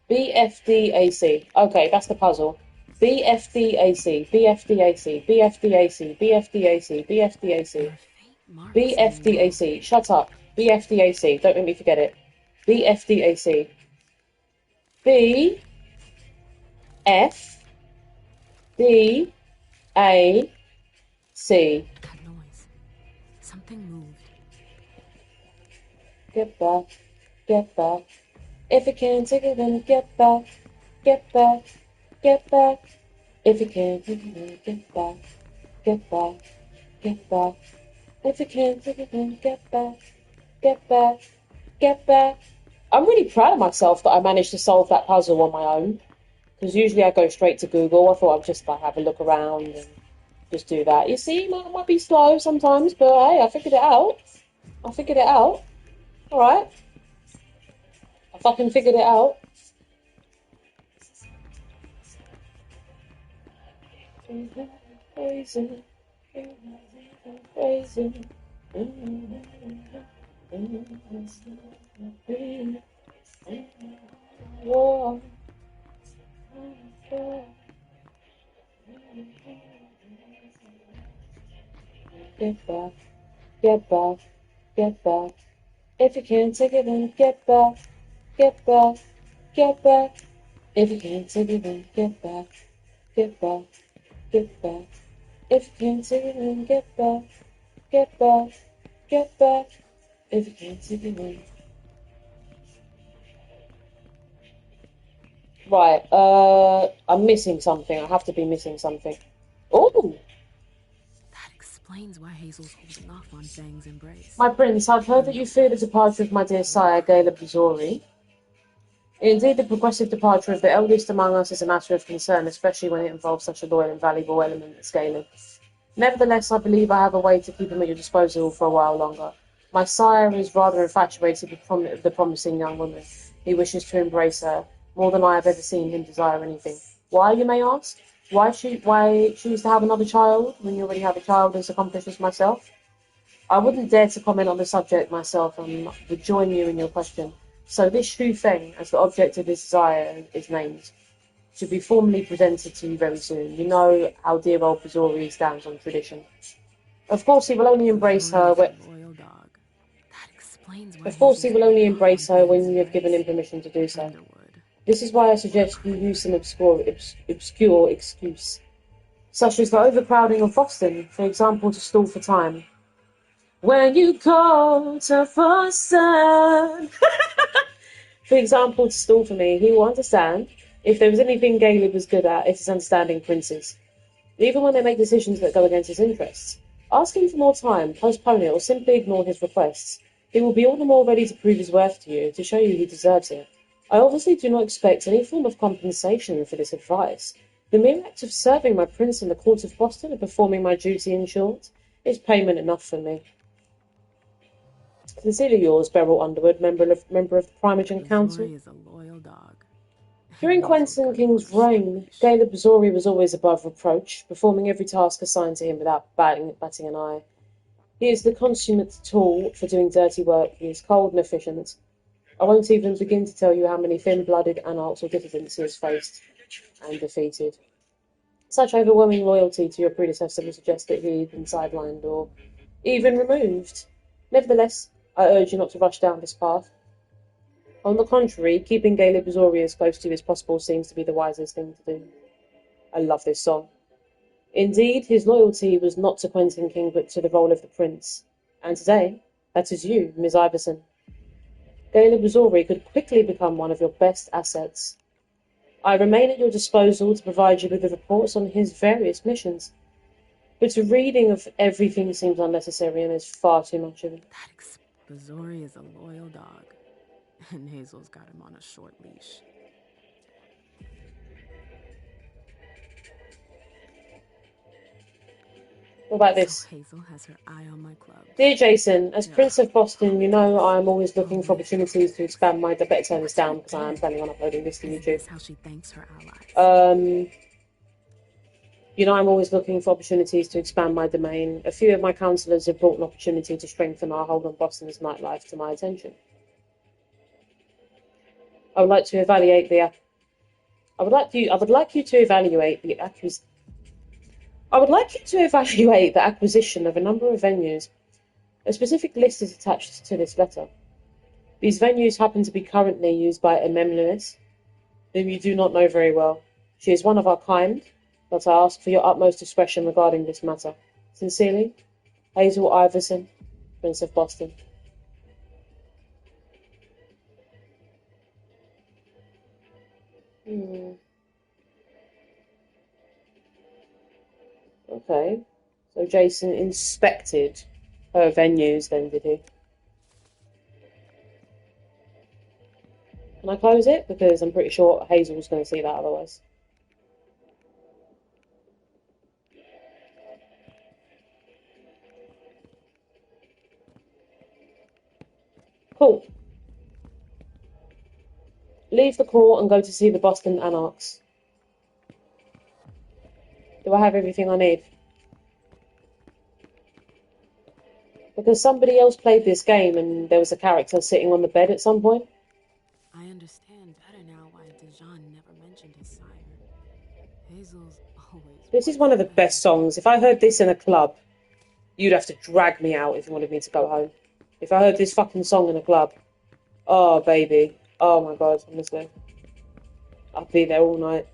BFDAC. Okay, that's the puzzle. BFDAC. BFDAC. BFDAC. BFDAC. BFDAC. BFDAC. Shut up. BFDAC. Don't make me forget it. BFDAC. B F D A C. That noise. Something moved. Get back. Get back. If you can't take it, then get back. Get back. Get back. If you can't take it, then get back. Get back. Get back. If you can't take it, then get back. Get back. Get back. I'm really proud of myself that I managed to solve that puzzle on my own. Because usually I go straight to Google. I thought I'd just like have a look around and just do that. You see, it might be slow sometimes, but hey, I figured it out. I figured it out. Alright. I fucking figured it out. Crazy. Crazy. Whoa. Get back, get back, get back. If you can't take it, then get back, get back, get back. If you can't take it, then get back, get back, get back. If you can't take it, then get back, get back, get back. If you can't take it, then. Right, I'm missing something. I have to be missing something. Oh! That explains why Hazel's holding off on Fang's embrace. My prince, I've heard that you fear the departure of my dear sire, Galeb Bizori. Indeed, the progressive departure of the eldest among us is a matter of concern, especially when it involves such a loyal and valuable element as Galeb. Nevertheless, I believe I have a way to keep him at your disposal for a while longer. My sire is rather infatuated with the promising young woman. He wishes to embrace her, more than I have ever seen him desire anything. Why, you may ask? Why choose to have another child when you already have a child as accomplished as myself? I wouldn't dare to comment on the subject myself and would join you in your question. So this Shu Feng, as the object of his desire is named, should be formally presented to you very soon. You know how dear old Bizori stands on tradition. Of course, he will only embrace her when... Of course, he will only embrace her when you have given him permission to do so. This is why I suggest you use an obscure excuse, such as the overcrowding of Boston, for example, to stall for time. When you go to Boston, for example, to stall for me, he will understand. If there was anything Galeb was good at, it's his understanding princes, even when they make decisions that go against his interests. Ask him for more time, postpone it, or simply ignore his requests. He will be all the more ready to prove his worth to you, to show you he deserves it. I obviously do not expect any form of compensation for this advice. The mere act of serving my prince in the court of Boston and performing my duty, in short, is payment enough for me. Sincerely yours, Beryl Underwood, member of the Primogen Council. Zori is a loyal dog. During Quentin King's reign, Galeb Zori was always above reproach, performing every task assigned to him without batting an eye. He is the consummate tool for doing dirty work. He is cold and efficient. I won't even begin to tell you how many thin-blooded anarchs or dissidents he has faced and defeated. Such overwhelming loyalty to your predecessor would suggest that he had been sidelined or even removed. Nevertheless, I urge you not to rush down this path. On the contrary, keeping Galeb Zori as close to you as possible seems to be the wisest thing to do. I love this song. Indeed, his loyalty was not to Quentin King, but to the role of the prince. And today, that is you, Miss Iverson. Galeb Zori could quickly become one of your best assets. I remain at your disposal to provide you with the reports on his various missions. But a reading of everything seems unnecessary, and there's far too much of it. Zori is a loyal dog, and Hazel's got him on a short leash. What about this? So Hazel has her eye on my club. Dear Jason, as Prince of Boston, you know I am always looking for opportunities to expand my... I better turn this down because I am planning on uploading this to YouTube. That's how she thanks her allies. You know I'm always looking for opportunities to expand my domain. A few of my councillors have brought an opportunity to strengthen our hold on Boston's nightlife to my attention. I would like you to evaluate the acquisition of a number of venues. A specific list is attached to this letter. These venues happen to be currently used by a Memliness, whom you do not know very well. She is one of our kind, but I ask for your utmost discretion regarding this matter. Sincerely, Hazel Iverson, Prince of Boston. Okay, so Jason inspected her venues then, did he? Can I close it? Because I'm pretty sure Hazel's going to see that otherwise. Cool. Leave the court and go to see the Boston Anarchs. Do I have everything I need? Because somebody else played this game and there was a character sitting on the bed at some point. I understand better now why Dijon never mentioned his sire. Hazel's always... This is one of the best songs. If I heard this in a club, you'd have to drag me out if you wanted me to go home. If I heard this fucking song in a club, oh baby, oh my god, honestly, I'd be there all night.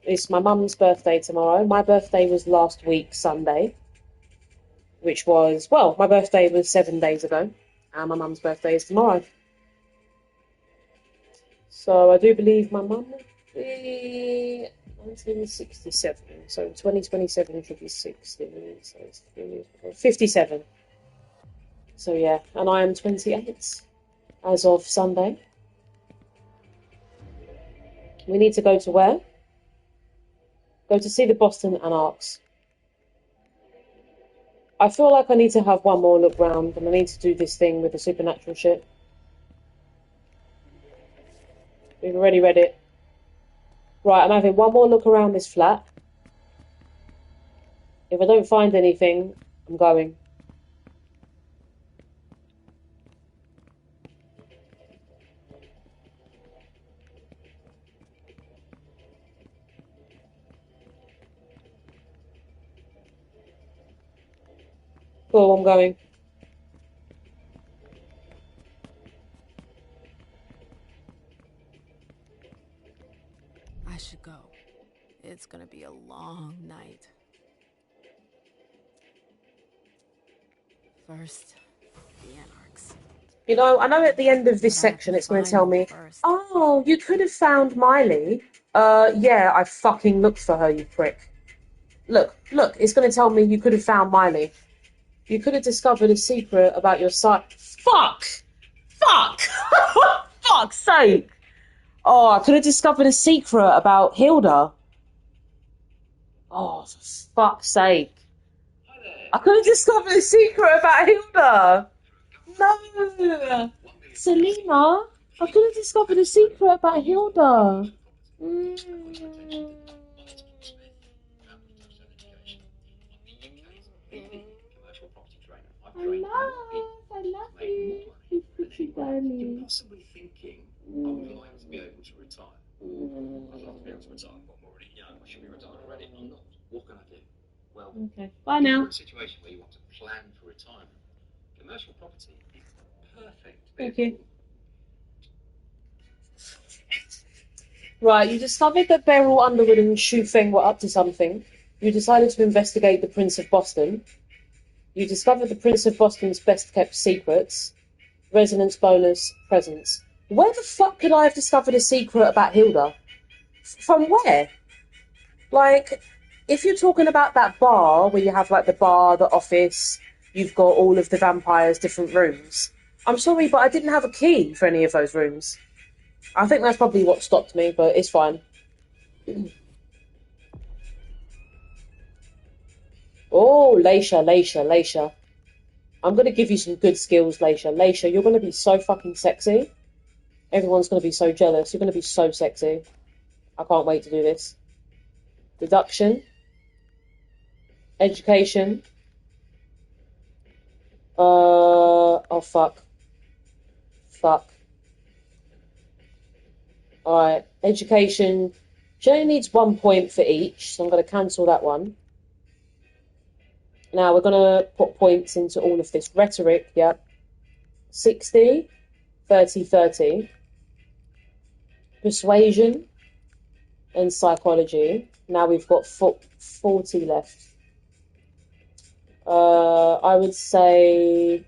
It's my mum's birthday tomorrow. My birthday was last week, Sunday. Which was, well, my birthday was 7 days ago. And my mum's birthday is tomorrow. So I do believe my mum will be 1967. So 2027 should be 60. So it's 57. So yeah, and I am 28 as of Sunday. We need to go to where? Go to see the Boston Anarchs. I feel like I need to have one more look round, and I need to do this thing with the supernatural shit. We've already read it. Right, I'm having one more look around this flat. If I don't find anything, I'm going. Cool, I'm going. gonna be a long night. First, the Anarchs. You know, I know at the end of this But I have section to it's going to find tell them me, first. oh, you could have found Miley. Yeah, I fucking looked for her, you prick. Look, it's going to tell me you could have found Miley. You could have discovered a secret about your site. Fuck! Fuck's sake! Oh, I could have discovered a secret about Hilda. Oh, for fuck's sake. I could have discovered a secret about Hilda. No! Selena, I could have discovered a secret about Hilda. I love you, you pretty darling. Possibly thinking I would like to be able to retire. I'd love to be able to retire. I'm already young. I should be retired already. I'm not. What can I do? Well, Okay, bye if you're now. in a situation where you want to plan for retirement, commercial property is perfect. Thank you. Right, you discovered that Beryl Underwood and Shu Feng were up to something. You decided to investigate the Prince of Boston. You discovered the Prince of Boston's best-kept secrets. Resonance bonus, presence. Where the fuck could I have discovered a secret about Hilda? From where? Like, if you're talking about that bar, where you have, like, the bar, the office, you've got all of the vampires' different rooms. I'm sorry, but I didn't have a key for any of those rooms. I think that's probably what stopped me, but it's fine. Oh, Leisha. I'm going to give you some good skills, Leisha. Leisha, you're going to be so fucking sexy. Everyone's going to be so jealous. You're going to be so sexy. I can't wait to do this. Deduction. Education. Oh, fuck. Alright, education. She only needs 1 point for each, so I'm going to cancel that one. Now we're going to put points into all of this. Rhetoric, yep. 60, 30, 30. Persuasion and psychology. Now we've got 40 left. I would say...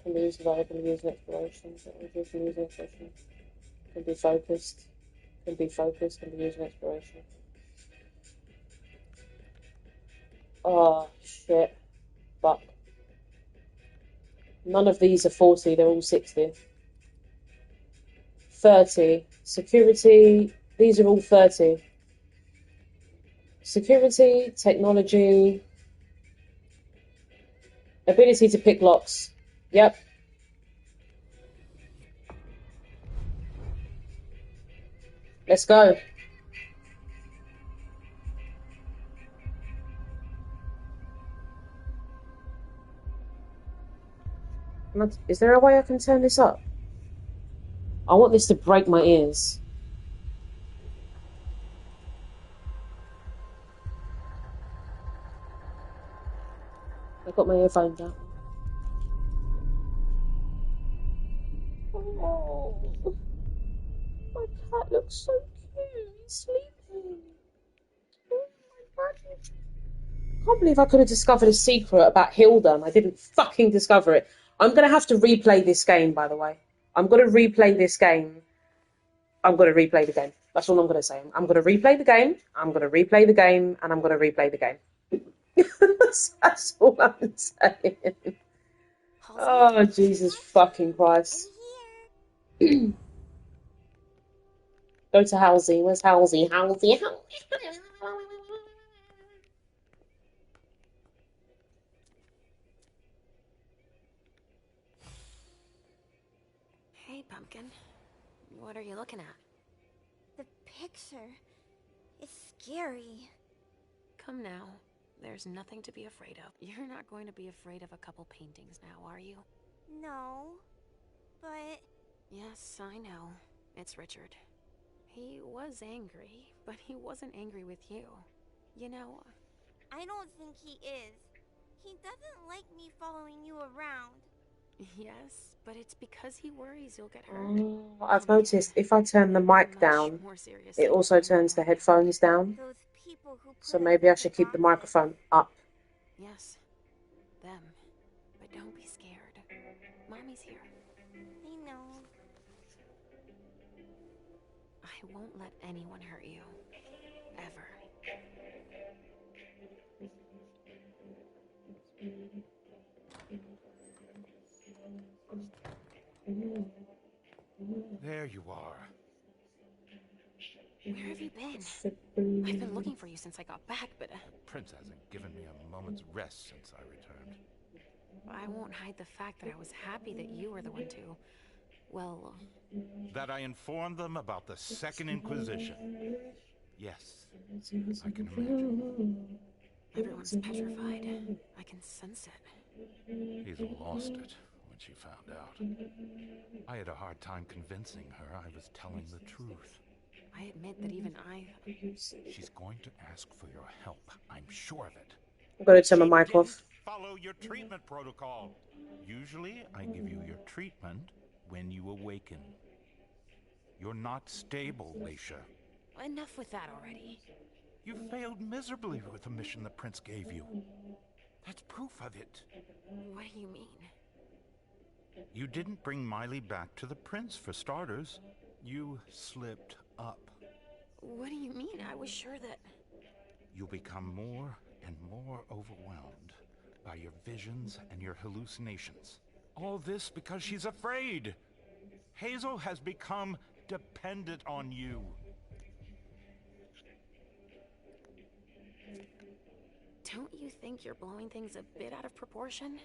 Can be used as can be used in exploration. Can be used in exploration. Can be focused. Can be used in exploration. Oh, shit. Fuck. None of these are 40, they're all 60. 30. Security, these are all 30. Security, technology, ability to pick locks. Yep. Let's go. Is there a way I can turn this up? I want this to break my ears. I've got my earphones out. Oh, my cat looks so cute. He's sleeping. Oh my God. I can't believe I could have discovered a secret about Hilda and I didn't fucking discover it. I'm going to have to replay this game, by the way. I'm going to replay this game. I'm going to replay the game. That's all I'm going to say. I'm going to replay the game. I'm going to replay the game. And I'm going to replay the game. That's all I'm saying. Oh, Jesus fucking Christ. Go to Halsey. Where's Halsey? Halsey. Hey, Pumpkin. What are you looking at? The picture is scary. Come now. There's nothing to be afraid of. You're not going to be afraid of a couple paintings now, are you? No, but... Yes, I know. It's Richard. He was angry, but he wasn't angry with you. You know... I don't think he is. He doesn't like me following you around. Yes, but it's because he worries you'll get hurt. Oh, I've noticed if I turn the mic down, it also turns the headphones down. Those people who So put maybe I us in should keep the boxes. microphone up. Yes, them. But don't be scared. Mommy's here. I know. I won't let anyone hurt you. Ever. There you are. Where have you been? I've been looking for you since I got back, but... Prince hasn't given me a moment's rest since I returned. I won't hide the fact that I was happy that you were the one to... Well... That I informed them about the Second Inquisition. Yes, I can imagine. Everyone's petrified. I can sense it. He's lost it when she found out. I had a hard time convincing her I was telling the truth. I admit that even I... She's going to ask for your help. I'm sure of it. I've got to turn my mic off. Follow your treatment protocol. Usually, I give you your treatment when you awaken. You're not stable, Leisha. Enough with that already. You failed miserably with the mission the Prince gave you. That's proof of it. What do you mean? You didn't bring Miley back to the Prince, for starters. You slipped up. What do you mean? I was sure that... You'll become more and more overwhelmed by your visions and your hallucinations. All this because she's afraid. Hazel has become dependent on you. Don't you think you're blowing things a bit out of proportion?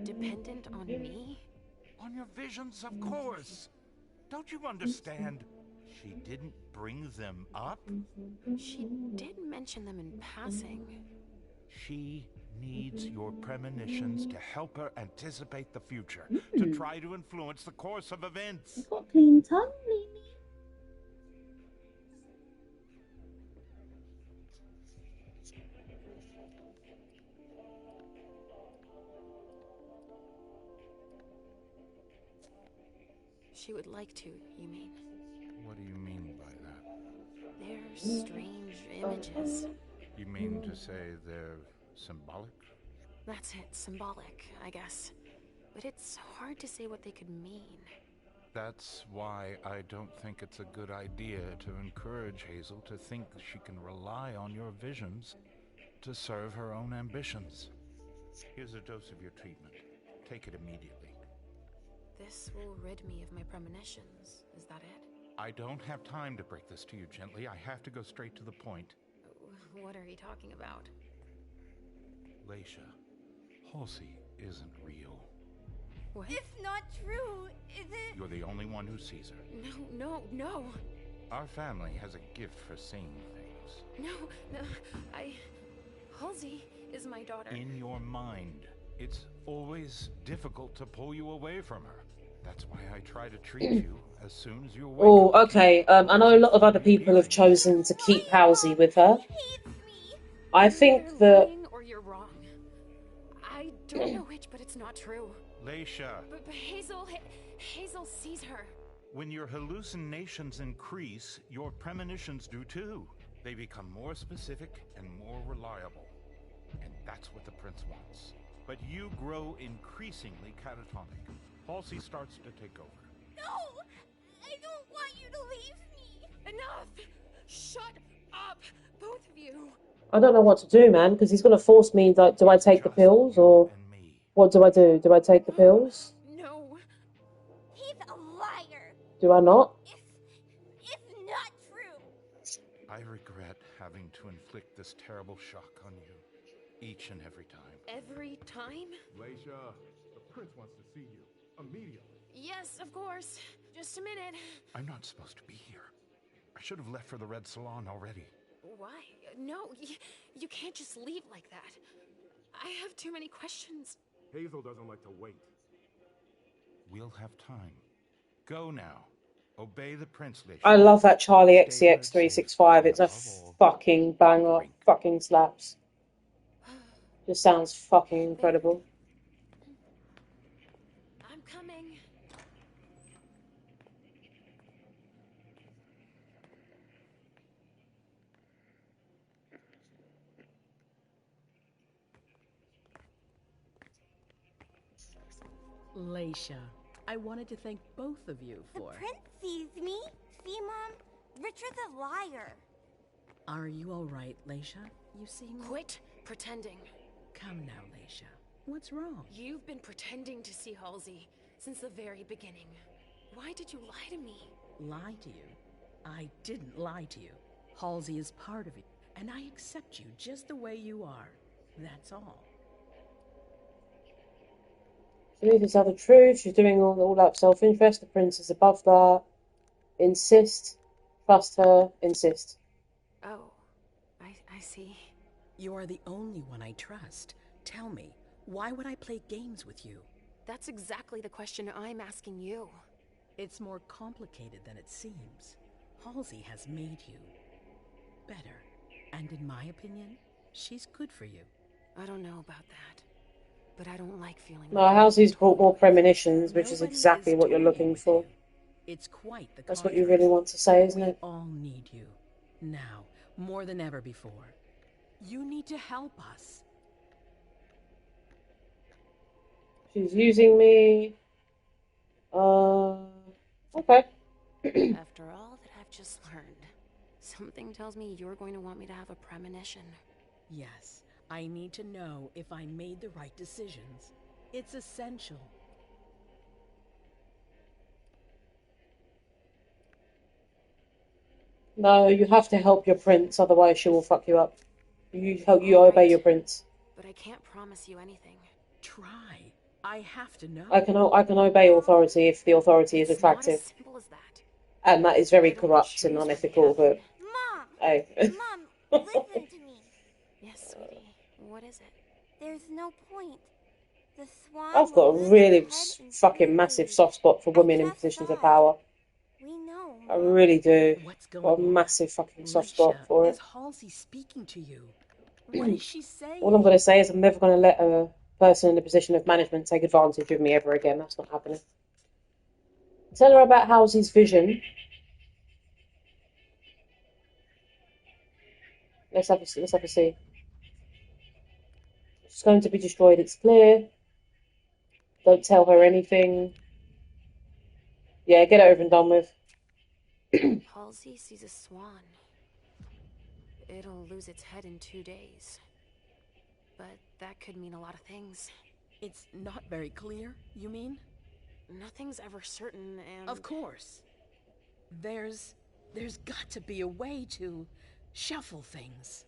Dependent on me? On your visions, of course. Don't you understand? She didn't bring them up. She did mention them in passing. She needs your premonitions to help her anticipate the future, to try to influence the course of events. You've got a clean tongue, Mimi. She would like to, you mean? What do you mean by that? They're strange images. You mean to say they're symbolic? That's it, symbolic, I guess. But it's hard to say what they could mean. That's why I don't think it's a good idea to encourage Hazel to think she can rely on your visions to serve her own ambitions. Here's a dose of your treatment. Take it immediately. This will rid me of my premonitions. Is that it? I don't have time to break this to you gently. I have to go straight to the point. What are you talking about? Leisha, Halsey isn't real. What? It's not true, is it? You're the only one who sees her. No. Our family has a gift for seeing things. No, Halsey is my daughter. In your mind. It's always difficult to pull you away from her. That's why I try to treat you as soon as you awake. Oh, okay. I know a lot of other people have chosen to keep Halsey with her. I think that... Or you're wrong. I don't know which, but it's not true. Leisha. But Hazel sees her. When your hallucinations increase, your premonitions do too. They become more specific and more reliable. And that's what the Prince wants. But you grow increasingly catatonic. Halsey starts to take over. No! I don't want you to leave me! Enough! Shut up, both of you! I don't know what to do, man, because he's going to force me, like, do I take the pills, or what do I do? Do I take the pills? No. He's a liar! Do I not? It's not true! I regret having to inflict this terrible shock on you, each and every time. Every time? Leisha, the Prince wants to see you. Immediately. Yes, of course. Just a minute. I'm not supposed to be here. I should have left for the Red Salon already. Why? No, you can't just leave like that. I have too many questions. Hazel doesn't like to wait. We'll have time. Go now. Obey the Prince, Leisha. I love that Charlie XCX 365. It's a fucking banger. Fucking slaps. Just sounds fucking incredible. Leisha, I wanted to thank both of you The for... prince sees me. See, Mom? Richard's a liar. Are you all right, Leisha? You seem... Quit pretending. Come now, Leisha. What's wrong? You've been pretending to see Halsey since the very beginning. Why did you lie to me? Lie to you? I didn't lie to you. Halsey is part of you, and I accept you just the way you are. That's all. She needs to tell the truth. She's doing all out self-interest. The prince is above that. Insist. Trust her. Insist. Oh, I see. You are the only one I trust. Tell me, why would I play games with you? That's exactly the question I'm asking you. It's more complicated than it seems. Halsey has made you better. And in my opinion, she's good for you. I don't know about that. But I don't like feeling... No, Halsey's brought more premonitions, which is exactly what you're looking for. It's quite the That's what you really want to say, isn't it? We all need you. Now, more than ever before. You need to help us. She's using me. Okay. After all that I've just learned, something tells me you're going to want me to have a premonition. Yes, I need to know if I made the right decisions. It's essential. No, you have to help your prince, otherwise she will fuck you up. You obey your prince. But I can't promise you anything. Try. I have to know. I can obey authority if the authority is attractive. It's not as simple as that. And that is very corrupt and unethical, but... Mom! Hey. Mom, listen to me. Yes, sweetie. What is it? There's no point. The swan I've got will a lose really its head in fucking 3 massive days. soft spot for women in just positions saw of it. power. We know, I Mom. really do. What's going Got a on? massive fucking soft spot Leisha, for is it. Halsey speaking to you? What is she saying? All I'm going to say is I'm never going to let a person in a position of management take advantage of me ever again. That's not happening. Tell her about Halsey's vision. Let's have a see. It's going to be destroyed, it's clear. Don't tell her anything. Yeah, get it over and done with. Halsey sees a swan. It'll lose its head in 2 days. But that could mean a lot of things. It's not very clear, you mean? Nothing's ever certain, and... Of course. There's got to be a way to shuffle things.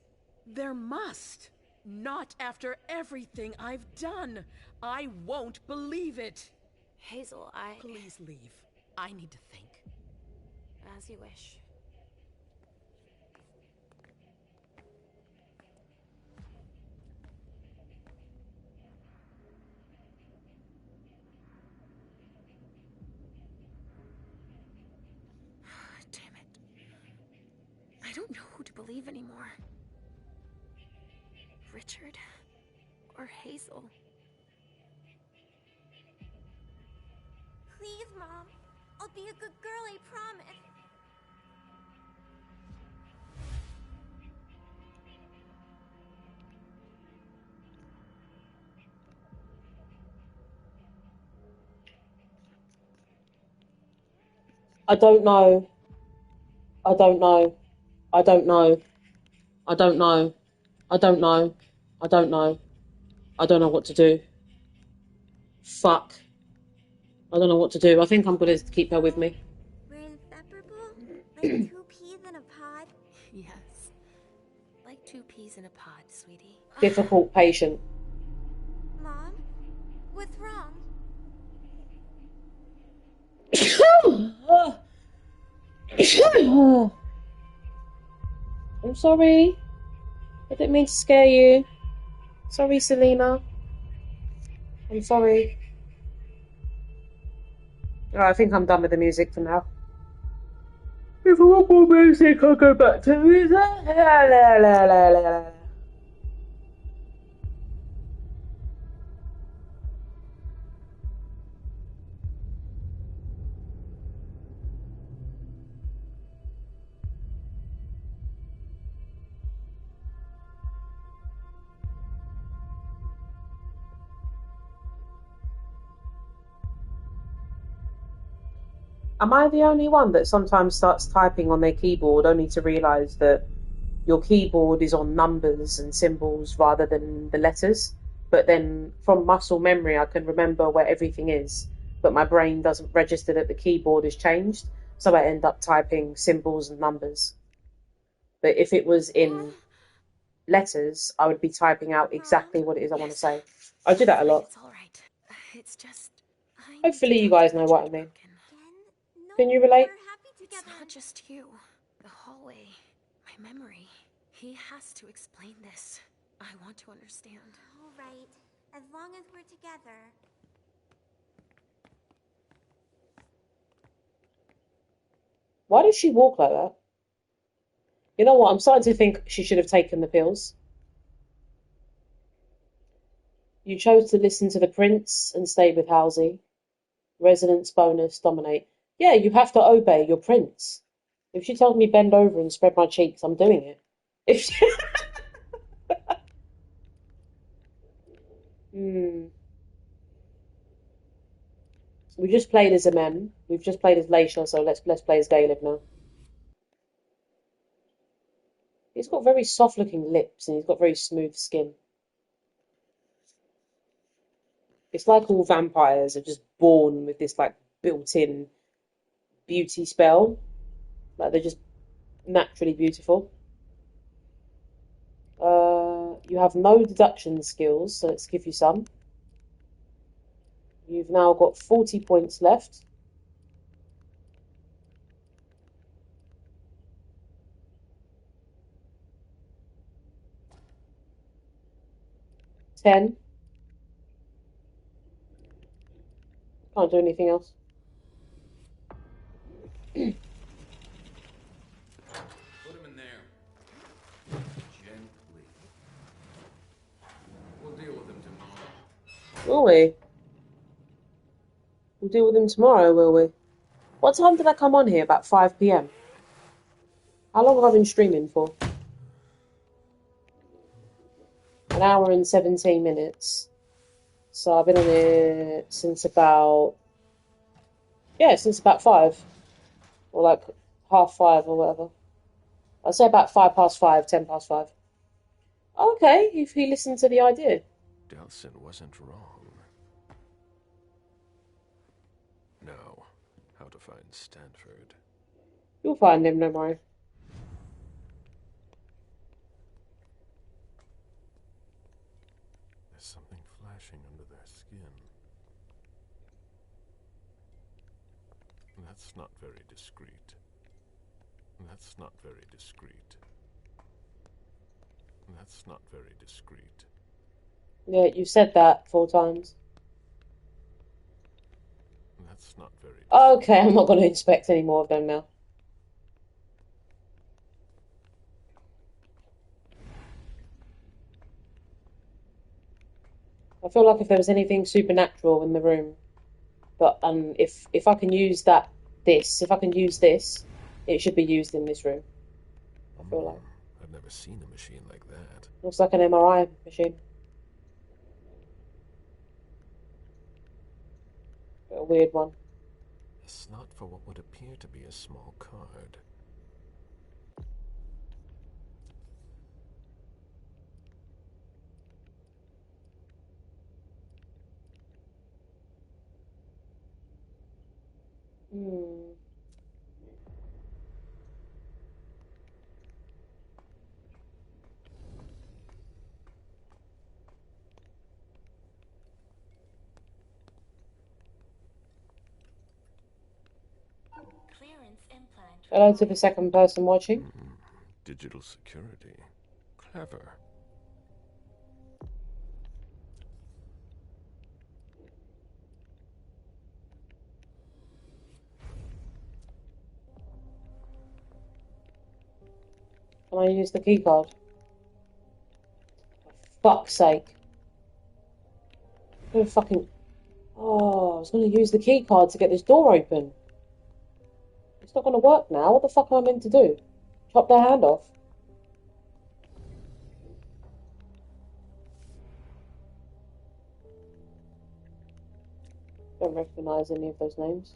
There must. Not after everything I've done. I won't believe it. Hazel, Please leave. I need to think. As you wish. Damn it. I don't know who to believe anymore. Richard or Hazel. Please, Mom. I'll be a good girl, I promise. I don't know. I don't know. I don't know. I don't know. I don't know. I don't know. I don't know what to do. Fuck. I don't know what to do. I think I'm going to keep her with me. We're inseparable? Like 2 peas in a pod? Yes. Like 2 peas in a pod, sweetie. Difficult patient. Mom? What's wrong? I'm sorry. I didn't mean to scare you. Sorry, Selena. I'm sorry. I think I'm done with the music for now. If I want more music, I'll go back to music. Am I the only one that sometimes starts typing on their keyboard only to realise that your keyboard is on numbers and symbols rather than the letters? But then from muscle memory, I can remember where everything is, but my brain doesn't register that the keyboard has changed, so I end up typing symbols and numbers. But if it was in letters, I would be typing out exactly what it is I want to say. I do that a lot. It's all right. It's just... Hopefully you guys know what I mean. Can you relate? It's not just you. The hallway. My memory. He has to explain this. I want to understand. All right. As long as we're together. Why does she walk like that? You know what? I'm starting to think she should have taken the pills. You chose to listen to the prince and stay with Halsey. Resonance bonus dominate. Yeah, you have to obey your prince. If she tells me bend over and spread my cheeks, I'm doing it. If she... We just played as a mem. We've just played as Leisha, so let's play as Galeb now. He's got very soft looking lips and he's got very smooth skin. It's like all vampires are just born with this like built-in beauty spell. Like they're just naturally beautiful. You have no deduction skills, so let's give you some. You've now got 40 points left. Ten. Can't do anything else. Put him in there. Gently. We'll deal with him tomorrow. Will we? We'll deal with him tomorrow, will we? What time did I come on here? About 5 PM. How long have I been streaming for? An hour and 17 minutes. So I've been on here since about... Yeah, since about 5. Or like 5:30 or whatever. I'd say about 5:05, 5:10. Okay, if he listened to the idea. Delson wasn't wrong. Now, how to find Stanford. You'll find him, don't worry. There's something flashing under their skin. That's not very discreet. That's not very discreet. That's not very discreet. Yeah, you said that 4 times. That's not very discreet. Okay, I'm not going to inspect any more of them now. I feel like if there was anything supernatural in the room, but if I can use if I can use this, it should be used in this room. I feel like. I've never seen a machine like that. Looks like an MRI machine. A weird one. A slot for what would appear to be a small card. Hello to the second person watching. Digital security. Clever. Can I use the keycard? For fuck's sake. I'm gonna fucking... Oh, I was going to use the keycard to get this door open. It's not going to work now. What the fuck am I meant to do? Chop their hand off? Don't recognise any of those names.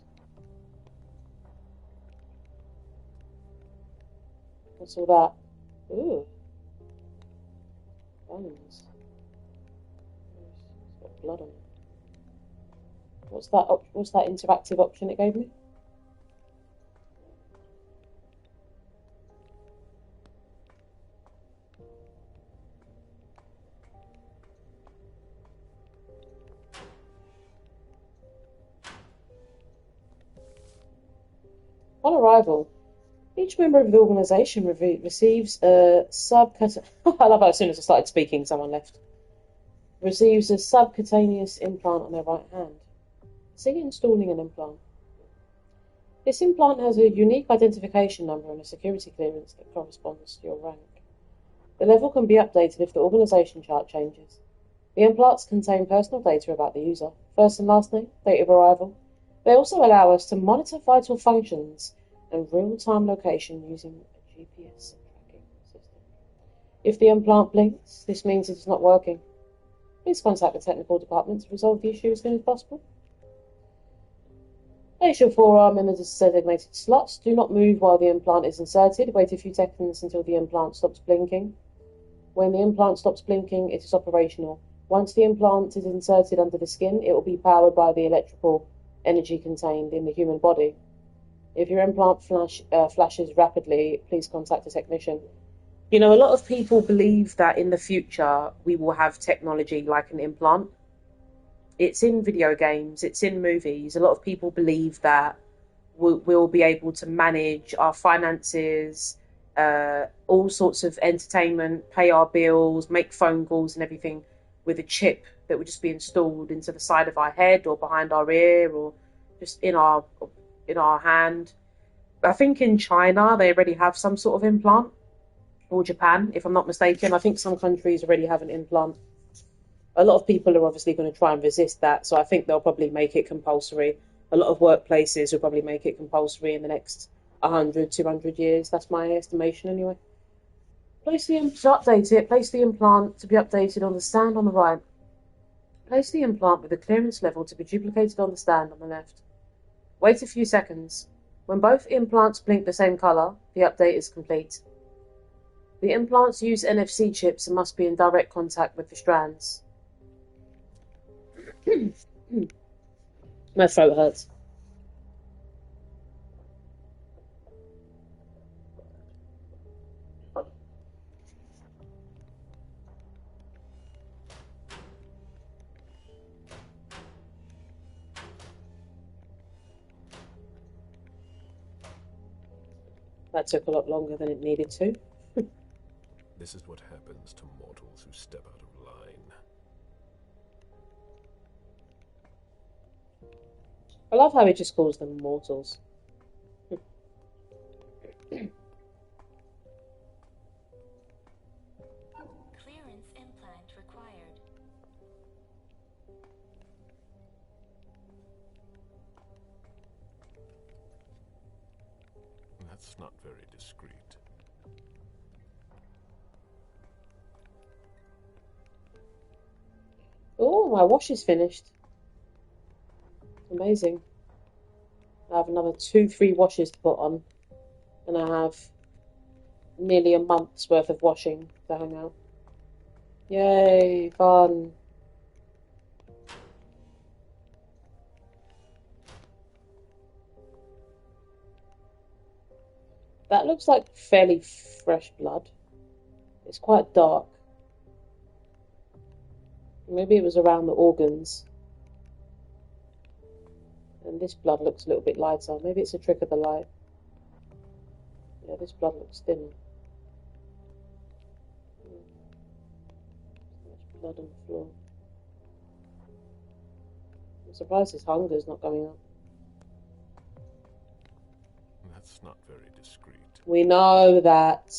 What's all that? Ooh. Bones. It's got blood on it. What's that interactive option it gave me? On arrival, each member of the organisation receives a I love how as soon as I started speaking, someone left. Receives a subcutaneous implant on their right hand. See installing an implant. This implant has a unique identification number and a security clearance that corresponds to your rank. The level can be updated if the organisation chart changes. The implants contain personal data about the user, first and last name, date of arrival. They also allow us to monitor vital functions and real-time location using a GPS tracking system. If the implant blinks, this means it is not working. Please contact the technical department to resolve the issue as soon as possible. Place your forearm in the designated slots. Do not move while the implant is inserted. Wait a few seconds until the implant stops blinking. When the implant stops blinking, it is operational. Once the implant is inserted under the skin, it will be powered by the electrical energy contained in the human body. If your implant flashes rapidly, please contact a technician. You know, a lot of people believe that in the future we will have technology like an implant. It's in video games, it's in movies. A lot of people believe that we'll be able to manage our finances, all sorts of entertainment, pay our bills, make phone calls and everything with a chip that would just be installed into the side of our head or behind our ear or just in our hand. I think in China they already have some sort of implant, or Japan, if I'm not mistaken. I think some countries already have an implant. A lot of people are obviously going to try and resist that, so I think they'll probably make it compulsory. A lot of workplaces will probably make it compulsory in the next 100, 200 years. That's my estimation anyway. To update it, place the implant to be updated on the stand on the right. Place the implant with the clearance level to be duplicated on the stand on the left. Wait a few seconds. When both implants blink the same colour, the update is complete. The implants use NFC chips and must be in direct contact with the strands. My throat hurts. That took a lot longer than it needed to. This is what happens to mortals who step out of line. I love how he just calls them mortals. Clearance implant required. That's not very discreet. Oh, my wash is finished. Amazing. I have another 2-3 washes to put on, and I have nearly a month's worth of washing to hang out. Yay, fun. That looks like fairly fresh blood. It's quite dark. Maybe it was around the organs. And this blood looks a little bit lighter. Maybe it's a trick of the light. Yeah, this blood looks thinner. Much blood on the floor. I'm surprised his hunger's not going up. That's not very discreet. We know that.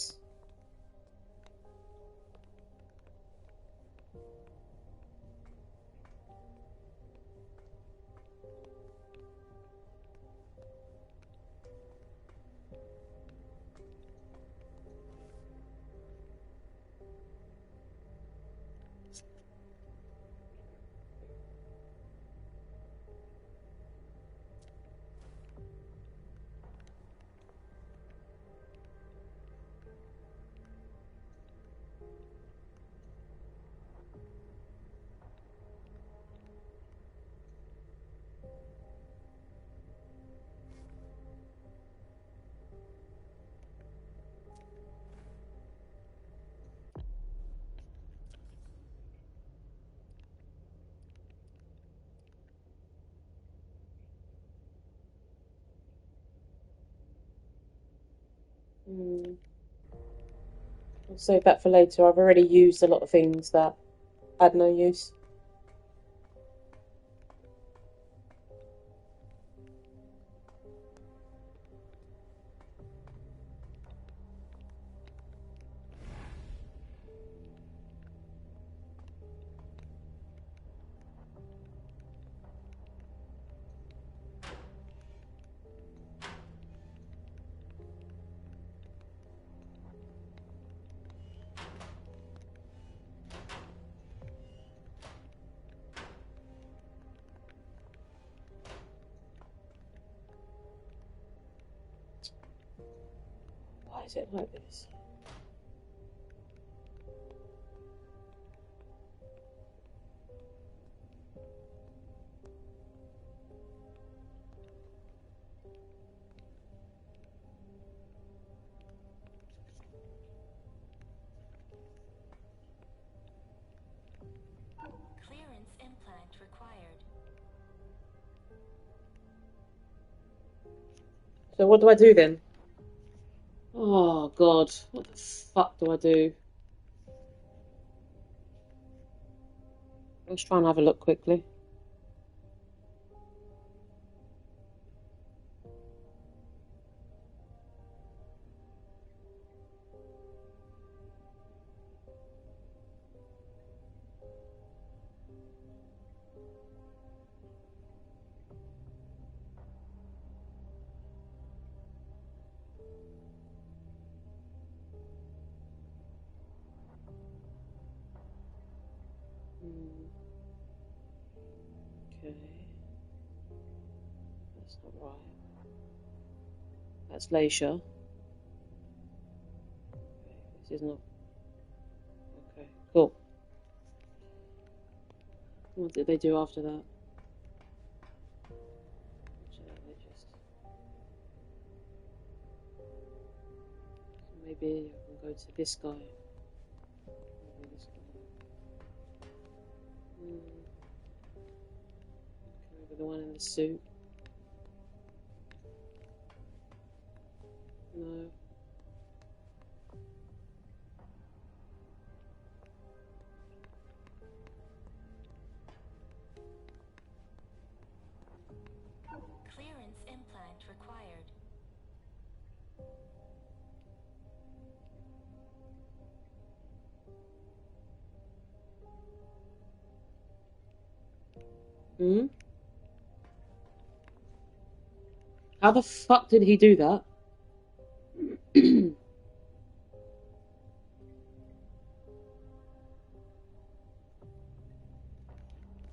I'll save that for later. I've already used a lot of things that had no use. Why is it like this? Clearance implant required. So what do I do then? Oh God, what the fuck do I do? Let's try and have a look quickly. Okay, that's not right. That's Leisha. This is not. Okay, cool. What did they do after that? They just... Maybe I can go to this guy. Maybe this guy. Maybe the one in the suit. No. Clearance implant required. Hmm? How the fuck did he do that?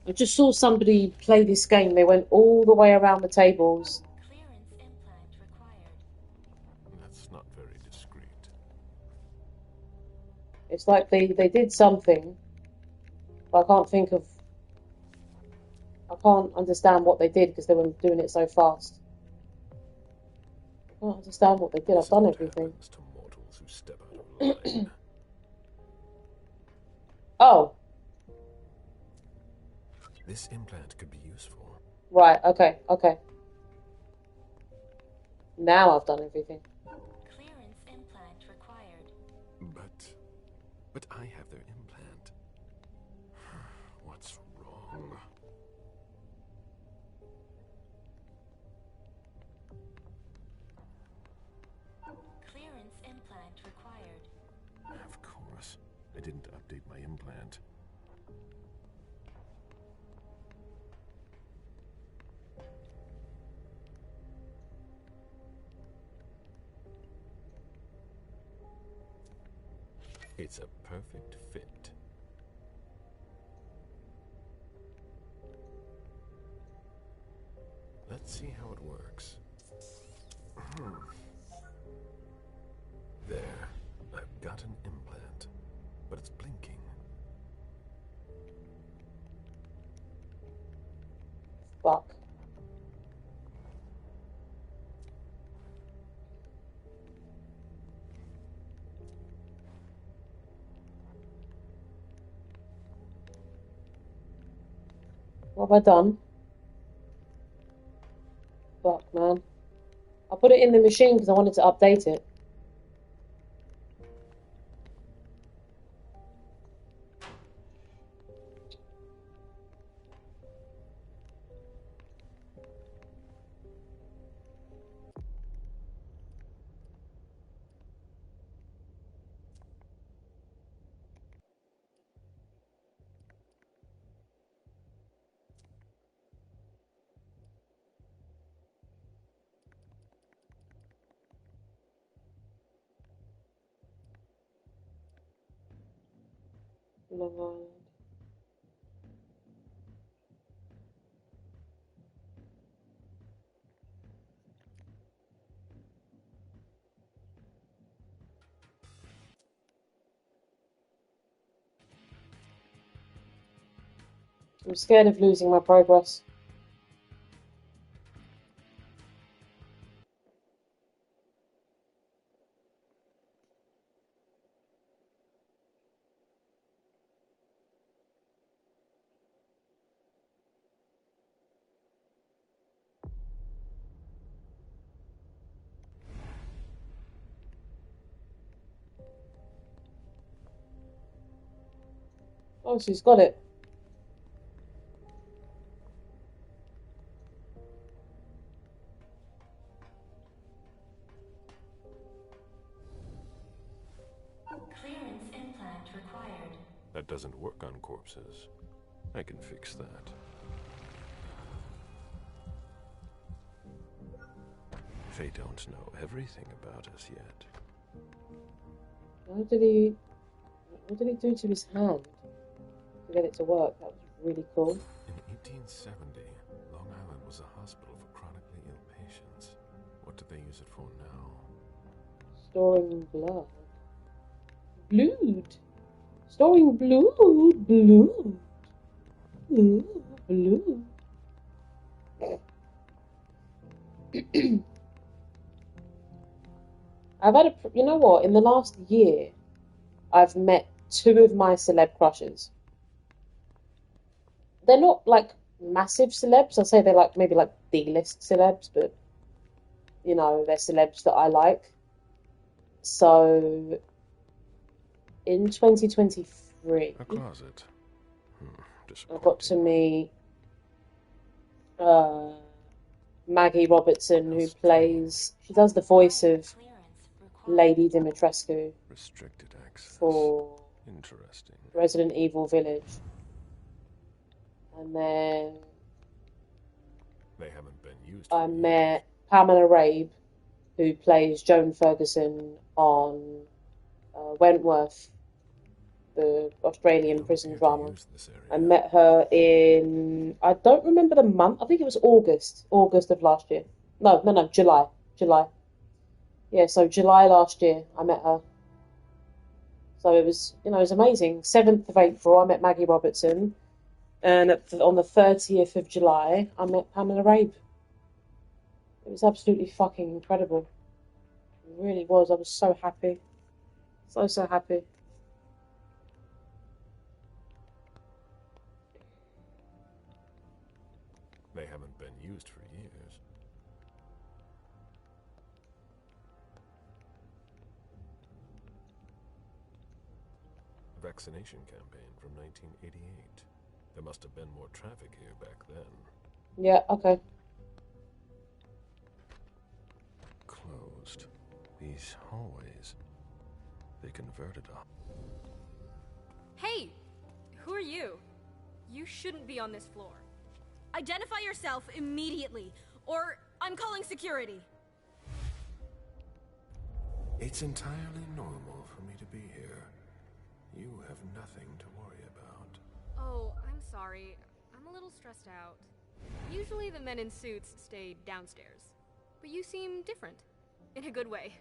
I just saw somebody play this game. They went all the way around the tables. Clearance implant required. That's not very discreet. It's like they did something, but I can't understand what they did because they were doing it so fast. I can't understand what they did. I've done everything. To mortals who step out of line. Oh. This implant could be useful. Right, okay. Now I've done everything. Clearance implant required. But I have their implant. What's wrong? Clearance implant required. Of course. I didn't update my implant. It's a perfect fit. Let's see how it works. There. I've got an implant, but it's blinking. Fuck. What have I done? Fuck, man. I put it in the machine because I wanted to update it. Long Island. I'm scared of losing my progress. Oh, she's got it. Clearance implant required. That doesn't work on corpses. I can fix that. They don't know everything about us yet. What did he do to his hand to get it to work? That was really cool. In 1870, Long Island was a hospital for chronically ill patients. What do they use it for now? Storing blood. Blood. Storing blood. Blood. Blood. I've had you know what? In the last year, I've met 2 of my celeb crushes. They're not like massive celebs. I'll say they're like maybe like D-list celebs, but you know, they're celebs that I like. So in 2023, A closet. I got to meet Maggie Robertson, who she does the voice of Lady Dimitrescu Restricted access. for Interesting. Resident Evil Village. And then They haven't been used. I met Pamela Rabe, who plays Joan Ferguson on Wentworth, the Australian prison drama. I met her in, I don't remember the month, I think it was August of last year. No, July. Yeah, so July last year I met her. So it was, it was amazing. 7th of April I met Maggie Robertson, and on the 30th of July I met Pamela Rabe. It was absolutely fucking incredible. It really was. I was so happy. So happy. They haven't been used for years. Vaccination campaign from 1988. There must have been more traffic here back then. Yeah, okay. Closed. These hallways. They converted a... Hey! Who are you? You shouldn't be on this floor. Identify yourself immediately, or I'm calling security. It's entirely normal for me to be here. You have nothing to worry about. Oh, I'm sorry. I'm a little stressed out. Usually the men in suits stay downstairs. But you seem different. In a good way.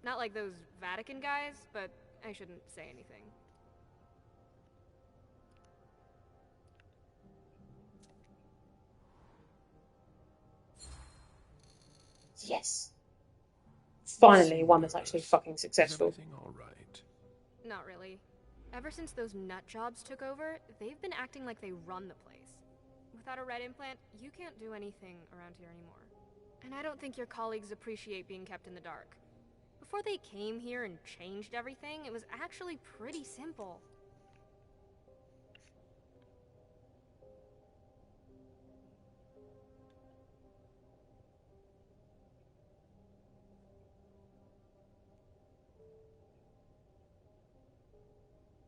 Not like those Vatican guys, but I shouldn't say anything. Yes. Finally, one that's actually fucking successful. Is everything all right? Not really. Ever since those nut jobs took over, they've been acting like they run the place. Without a red implant, you can't do anything around here anymore. And I don't think your colleagues appreciate being kept in the dark. Before they came here and changed everything, it was actually pretty simple.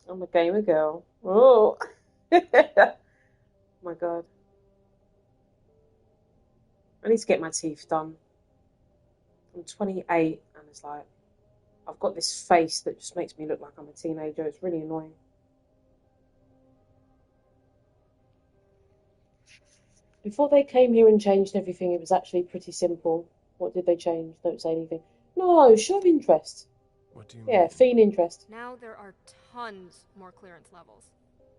I'm a gamer girl. Oh. My God. I need to get my teeth done. I'm 28 and it's like, I've got this face that just makes me look like I'm a teenager. It's really annoying. Before they came here and changed everything, it was actually pretty simple. What did they change? Don't say anything. No, show interest. What do you Yeah, mean? feign interest. Now there are tons more clearance levels.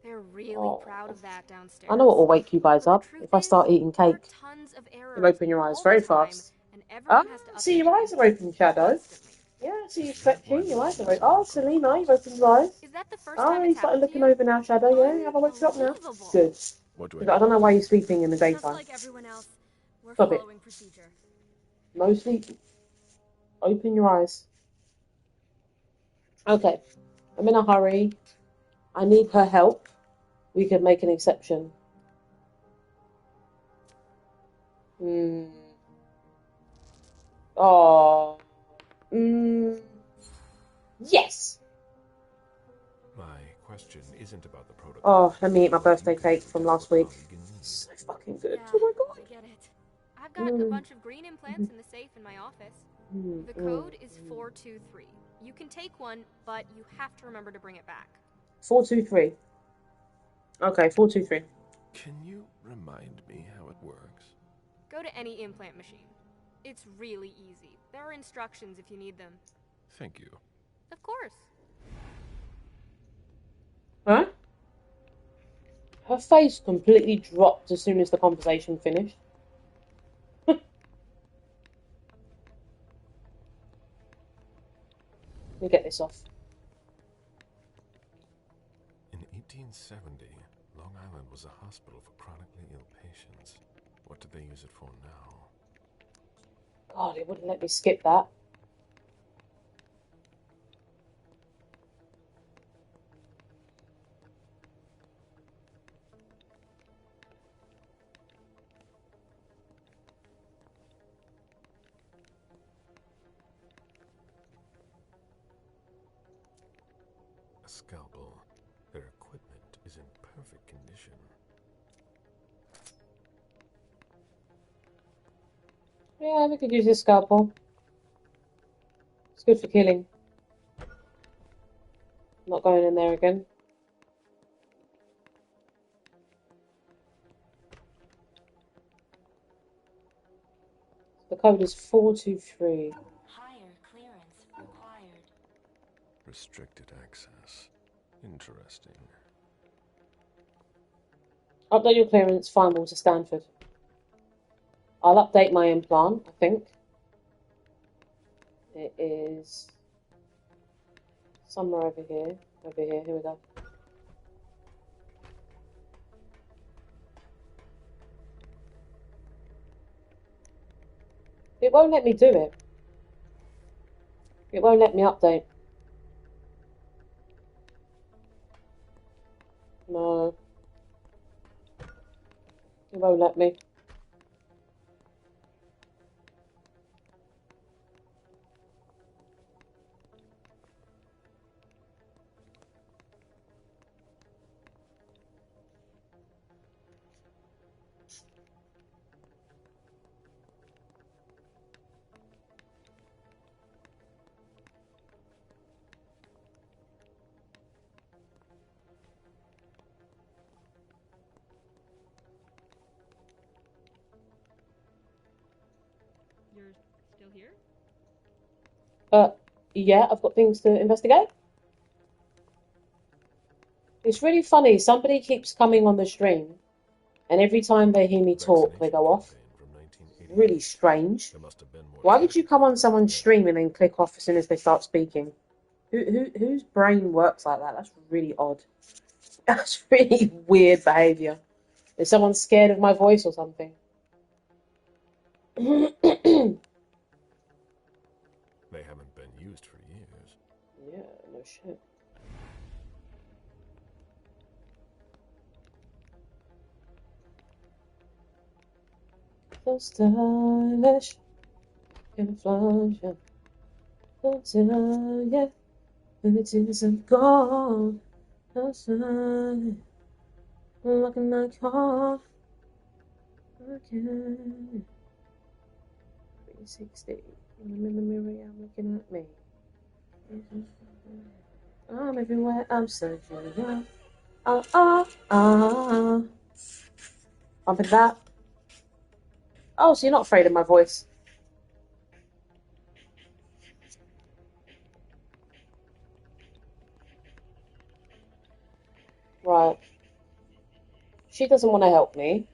They're really proud of that downstairs. I know what will wake you guys up. If I start eating There are cake, tons of you'll errors open your eyes all very the time, fast. and Ah, everyone has to see, update your eyes are open, Shadow. constantly. Yeah, I see you stretching. Your eyes are open. Oh, Selena, you've opened your eyes. Is that the first Oh, time you it's started happened to looking you? over now, Shadow. Yeah, have I woke you up now? Good. What do I don't know why you're sleeping in the Just daytime. like everyone else, we're Stop it. following procedure. No sleep. Open your eyes. Okay. I'm in a hurry. I need her help. We could make an exception. Oh. Yes. My question isn't about the protocol. Oh, let me eat my birthday cake from last week. So fucking good. Yeah, Oh my god. I get it. I've got a bunch of green implants in the safe in my office. The code is 423. You can take one, but you have to remember to bring it back. 423. Okay, 423. Can you remind me how it works? Go to any implant machine. It's really easy. There are instructions if you need them. Thank you. Of course. Huh? Her face completely dropped as soon as the conversation finished. Let me get this off. In 1870, Long Island was a hospital for chronically ill patients. What did they use it for now? God, it wouldn't let me skip that. A scalpel. Their equipment is in perfect condition. Yeah, we could use this scalpel. It's good for killing. Not going in there again. The code is 423. Higher clearance required. Restricted access. Interesting. Update your clearance, final to Stanford. I'll update my implant, I think. It is somewhere over here. Over here, here we go. It won't let me do it. It won't let me update. No. It won't let me. You're still here? Yeah, I've got things to investigate. It's really funny. Somebody keeps coming on the stream, and every time they hear me talk, they go off. Really strange. Why would you come on someone's stream and then click off as soon as they start speaking? Whose brain works like that? That's really odd. That's really weird behaviour. Is someone scared of my voice or something? They haven't been used for years. Yeah, no shit. So stylish, camouflage, yeah. Don't tell ya, and it isn't gold. Outside, looking like hard. Okay. 360. I'm in the mirror, yeah, I'm looking at me. I'm everywhere, I'm searching. Yeah. Bumping that. Oh, so you're not afraid of my voice? Right. She doesn't want to help me.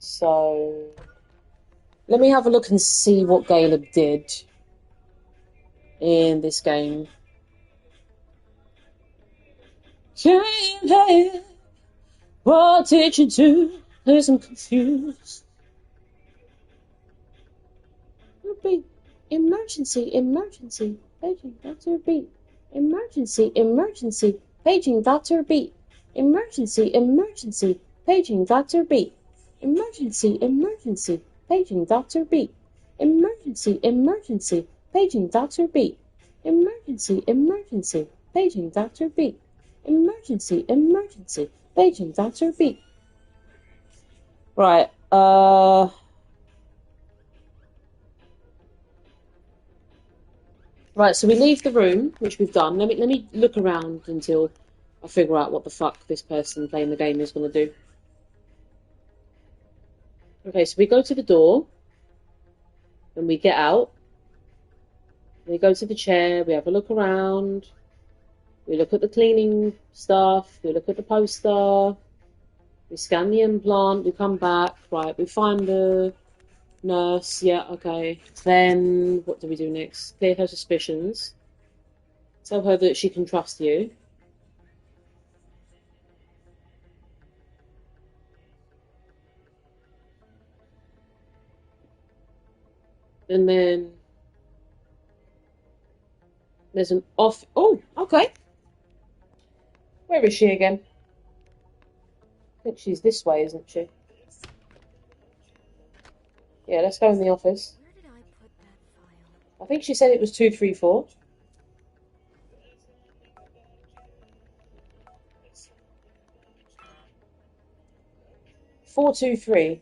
So let me have a look and see what Galeb did in this game. Galeb, what did you do? Cause I'm confused. Beep. Emergency, emergency. Paging Dr. Beep. Emergency, emergency. Paging Dr. Beep. Emergency, emergency. Paging Dr. Beep. Emergency, emergency. Paging Dr. Beep. Emergency, emergency. Paging Dr. Beep. Emergency, emergency. Paging Dr. Beep. Emergency, emergency. Paging Dr. Beep. Right, Right, so we leave the room, which we've done. Let me look around until I figure out what the fuck this person playing the game is going to do. Okay, so we go to the door, and we get out. We go to the chair, we have a look around, we look at the cleaning stuff, we look at the poster, we scan the implant, we come back, right, we find the nurse, yeah, okay. Then, what do we do next? Clear her suspicions. Tell her that she can trust you. And then there's an off. Oh, okay. Where is she again? I think she's this way, isn't she? Yeah, let's go in the office. Where did I put that file? I think she said it was 234. Four, 2, 3.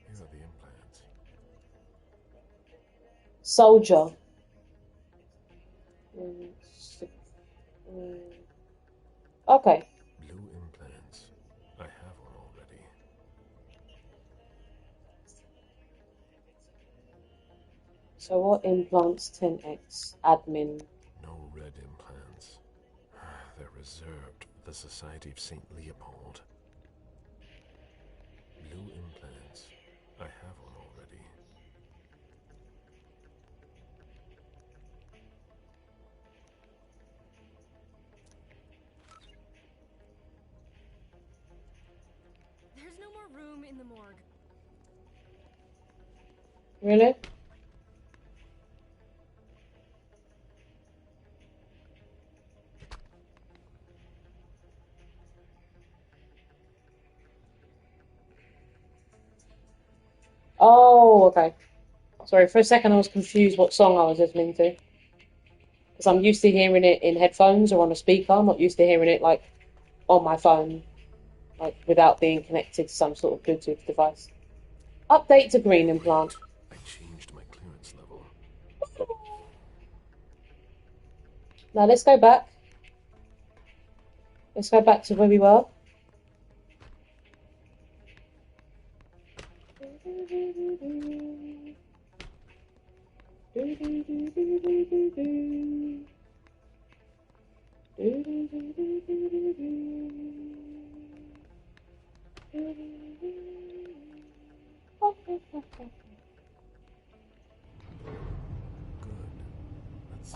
These are the implants. Soldier. Okay. Blue implants. I have one already. So what implants 10x? Admin. No red implants. They're reserved for the Society of St. Leopold. Blue implants. I have one already. There's no more room in the morgue. Really? Oh, okay. Sorry, for a second I was confused what song I was listening to. Because I'm used to hearing it in headphones or on a speaker. I'm not used to hearing it, like, on my phone. Like, without being connected to some sort of Bluetooth device. Update to green implant. I changed my clearance level. Now let's go back. Let's go back to where we were.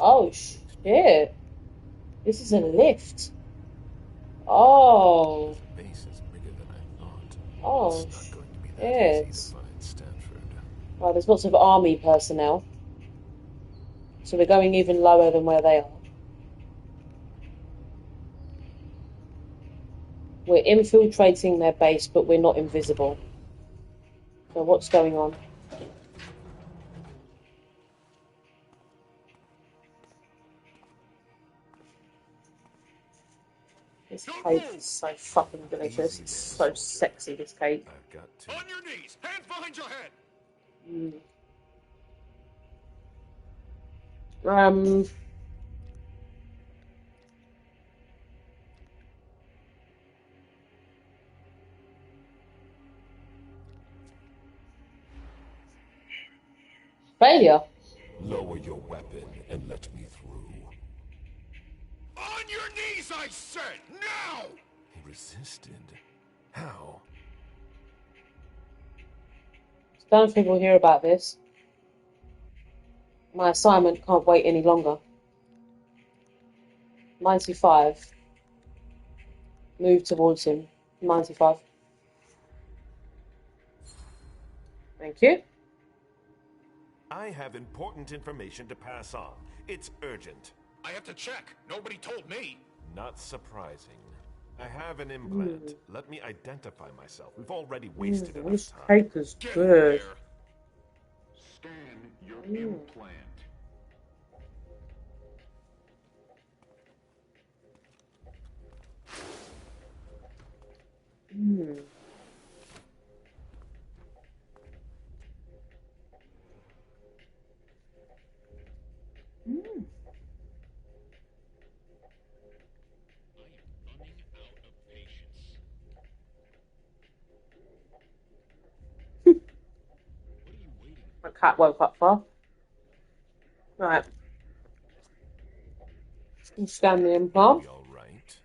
Oh shit. This is a lift. Oh. The base is bigger than I thought. Oh, it's not going to be that easy shit. to find Stanford. Right, there's lots of army personnel. So we're going even lower than where they are. We're infiltrating their base, but we're not invisible. So what's going on? This cake is so fucking delicious. It's so sexy, this cake. I've got to. On your knees, hands behind your head. Failure. Lower your weapon and let me through. On your knees, I said! Now! He resisted. How? Don't think we'll hear about this. My assignment can't wait any longer. 95. Move towards him. 95. Thank you. I have important information to pass on. It's urgent. I have to check. Nobody told me. Not surprising. I have an implant. Let me identify myself. We've already wasted enough This time. cake is good. Scan your implant. My cat woke up far. Right. You scan the implant. All right.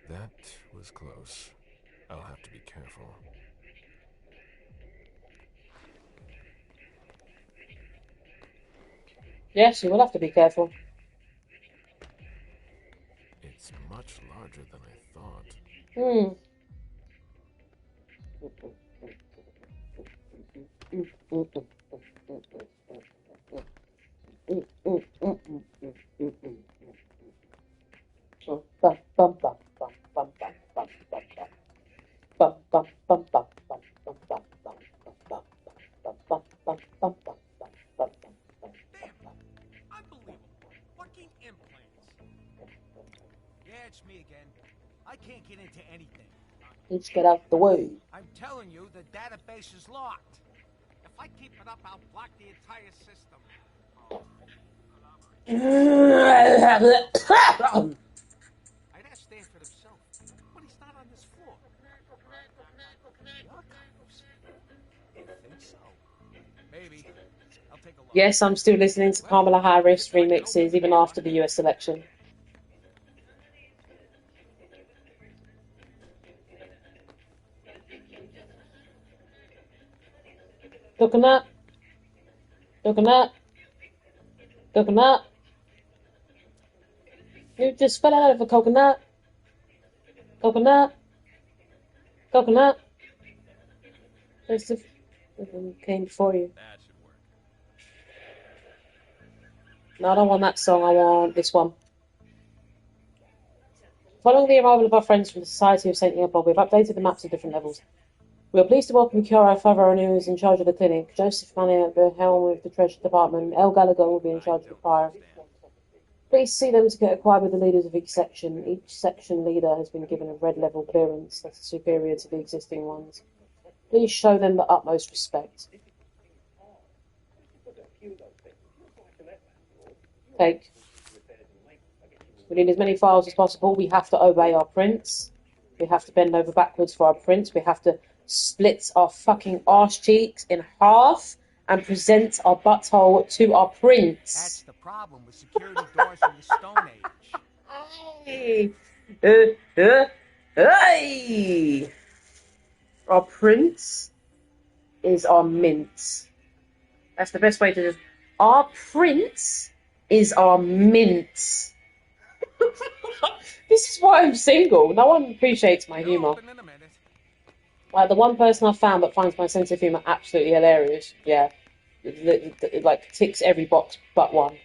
That was close. I'll have to be careful. Yes, you will have to be careful. It's much larger than I thought. Fucking implants. Yeah, it's me again. I can't get into anything. Let's get out the way. I'm telling you, the database is locked. If I keep it up, I'll block the entire system. I'd ask Stanford himself, but he's not on this floor. The archives? You think so? Maybe. I'll take a look. Yes, I'm still listening to Kamala Harris remixes even after the US election. Coconut. Coconut. Coconut. You just fell out of a coconut. Coconut. Coconut. There's the one came before you. That should work. No, I don't want that song. I want this one. Following the arrival of our friends from the Society of St. Leopold, we've updated the maps at different levels. We are pleased to welcome Chiara Favaro, who is in charge of the clinic, Joseph Manning at the helm of the Treasure Department, El Gallagher will be in charge of the choir. Please see them to get acquired with the leaders of each section. Each section leader has been given a red level clearance that is superior to the existing ones. Please show them the utmost respect. Take. We need as many files as possible. We have to obey our prince. We have to bend over backwards for our prince. We have to split our fucking arse cheeks in half and present our butthole to our prince. That's the problem with security doors from the Stone Age. Hey! Our prince is our mint. That's the best way to just... Our prince is our mint. This is why I'm single. No one appreciates my humour. Like, the one person I've found that finds my sense of humour absolutely hilarious. Yeah. It like, ticks every box but one.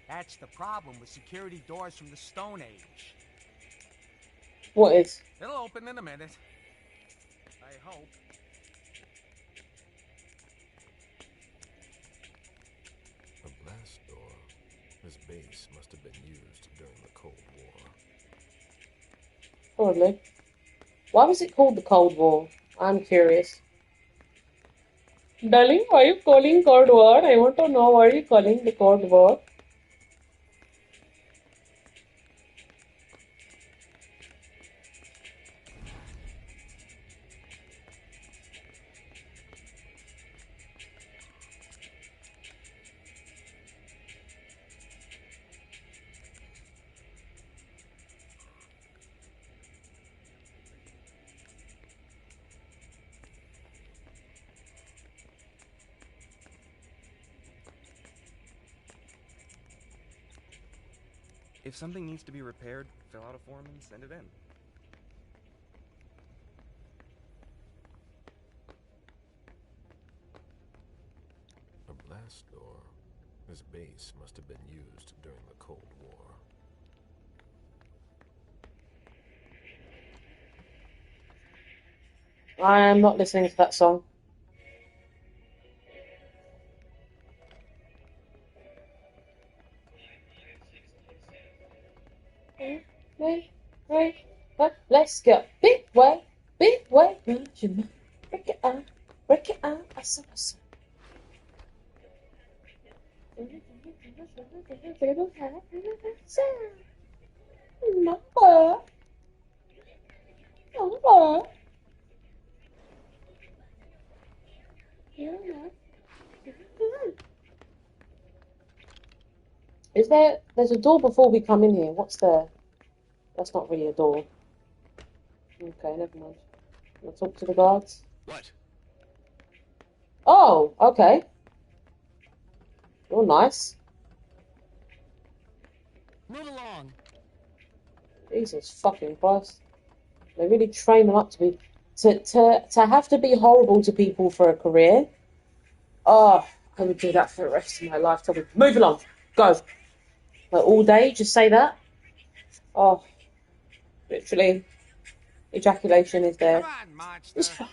That's the problem with security doors from the Stone Age. What is? It'll open in a minute. I hope. This base must have been used during the Cold War. Probably. Why was it called the Cold War? I'm curious. Darling, why are you calling Cold War? I want to know why are you calling the Cold War? If something needs to be repaired, fill out a form and send it in. A blast door. This base must have been used during the Cold War. I am not listening to that song. Let's go. Big way, break it out, I saw. Number. There's a door before we come in here. What's there? That's not really a door. Okay, never mind. I'll talk to the guards. What? Oh, okay. You're nice. Move along. Jesus fucking Christ. They really train them up to be to have to be horrible to people for a career. Oh, I would do that for the rest of my life. Tell me, move along, go. Like all day, just say that. Oh, literally, ejaculation is there. Come on, monster.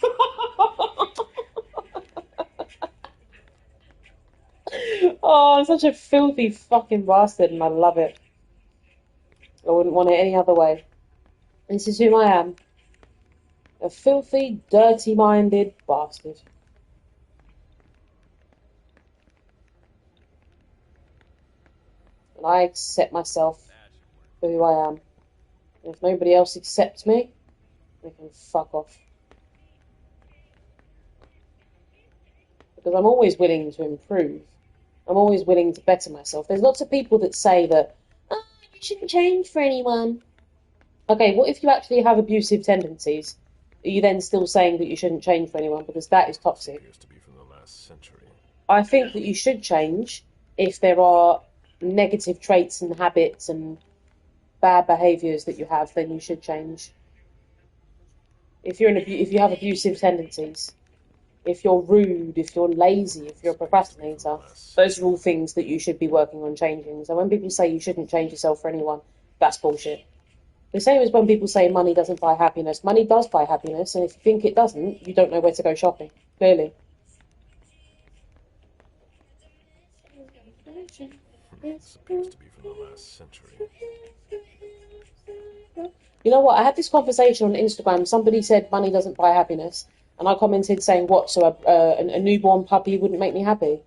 Oh, I'm such a filthy fucking bastard, and I love it. I wouldn't want it any other way. This is who I am. A filthy, dirty-minded bastard. And I accept myself for who I am. And if nobody else accepts me, they can fuck off. Because I'm always willing to improve. I'm always willing to better myself. There's lots of people that say that, oh, you shouldn't change for anyone. Okay, what if you actually have abusive tendencies? Are you then still saying that you shouldn't change for anyone? Because that is toxic. Appears to be from the last century. I think that you should change if there are negative traits and habits and bad behaviours that you have, then you should change. If you have abusive tendencies, if you're rude, if you're lazy, if you're a procrastinator, those are all things that you should be working on changing. So when people say you shouldn't change yourself for anyone, that's bullshit. The same as when people say money doesn't buy happiness. Money does buy happiness, and if you think it doesn't, you don't know where to go shopping. Clearly. This appears to be from the last century. You know what? I had this conversation on Instagram. Somebody said money doesn't buy happiness, and I commented saying, "What? So a newborn puppy wouldn't make me happy?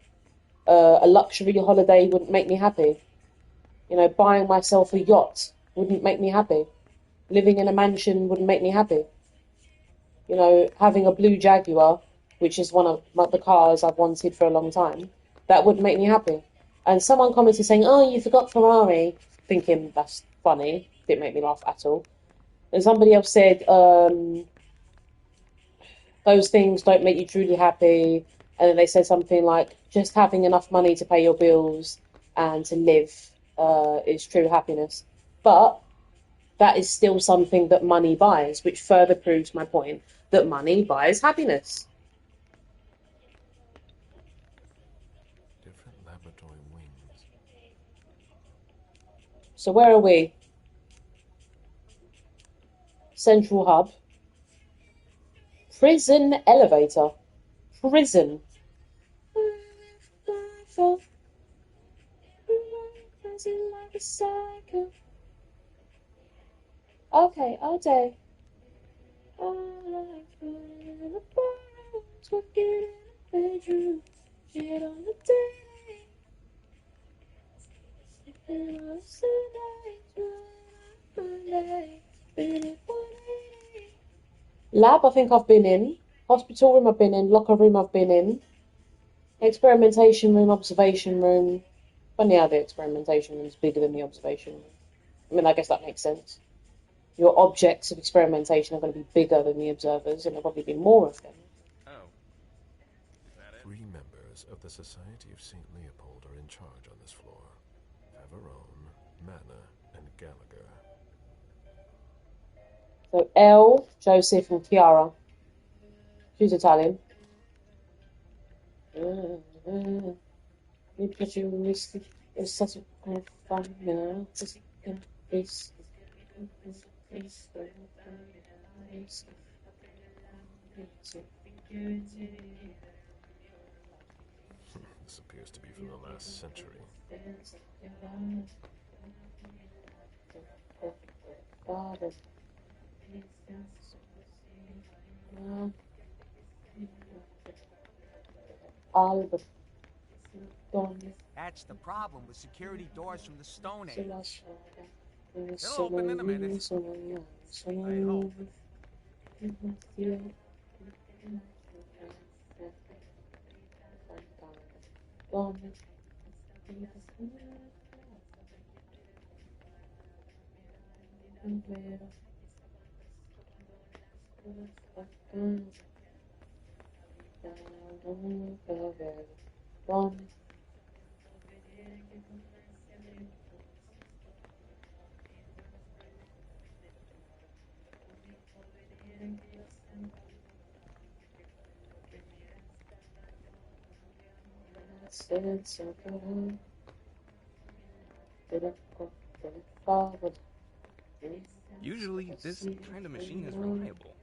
A luxury holiday wouldn't make me happy? You know, buying myself a yacht wouldn't make me happy. Living in a mansion wouldn't make me happy. You know, having a blue Jaguar, which is one of the cars I've wanted for a long time, that wouldn't make me happy." And someone commented saying, "Oh, you forgot Ferrari," thinking that's funny. Didn't make me laugh at all. And somebody else said, those things don't make you truly happy. And then they said something like, just having enough money to pay your bills and to live is true happiness. But that is still something that money buys, which further proves my point that money buys happiness. Different laboratory wings. So where are we? Central hub. Prison elevator. Prison. crazy like a psycho. Okay, all day. All I put in the bars, working in the bedroom, shit on the daily. Sleeping on Sundays, been it 180. Lab, I think I've been in. Hospital room I've been in. Locker room I've been in. Experimentation room, observation room. Funny how the experimentation room is bigger than the observation room. I mean, I guess that makes sense. Your objects of experimentation are going to be bigger than the observers, and there'll probably be more of them. Oh. Is that it? 3 members of the Society of St. Leopold are in charge on this floor. Faverone, Manna, and Gallagher. So Elle, Joseph, and Chiara. She's Italian. It's such a fun, This appears to be from the last century. Albert. That's the problem with security doors from the Stone Age. They'll open in a minute. I hope. Usually, this kind of machine is reliable.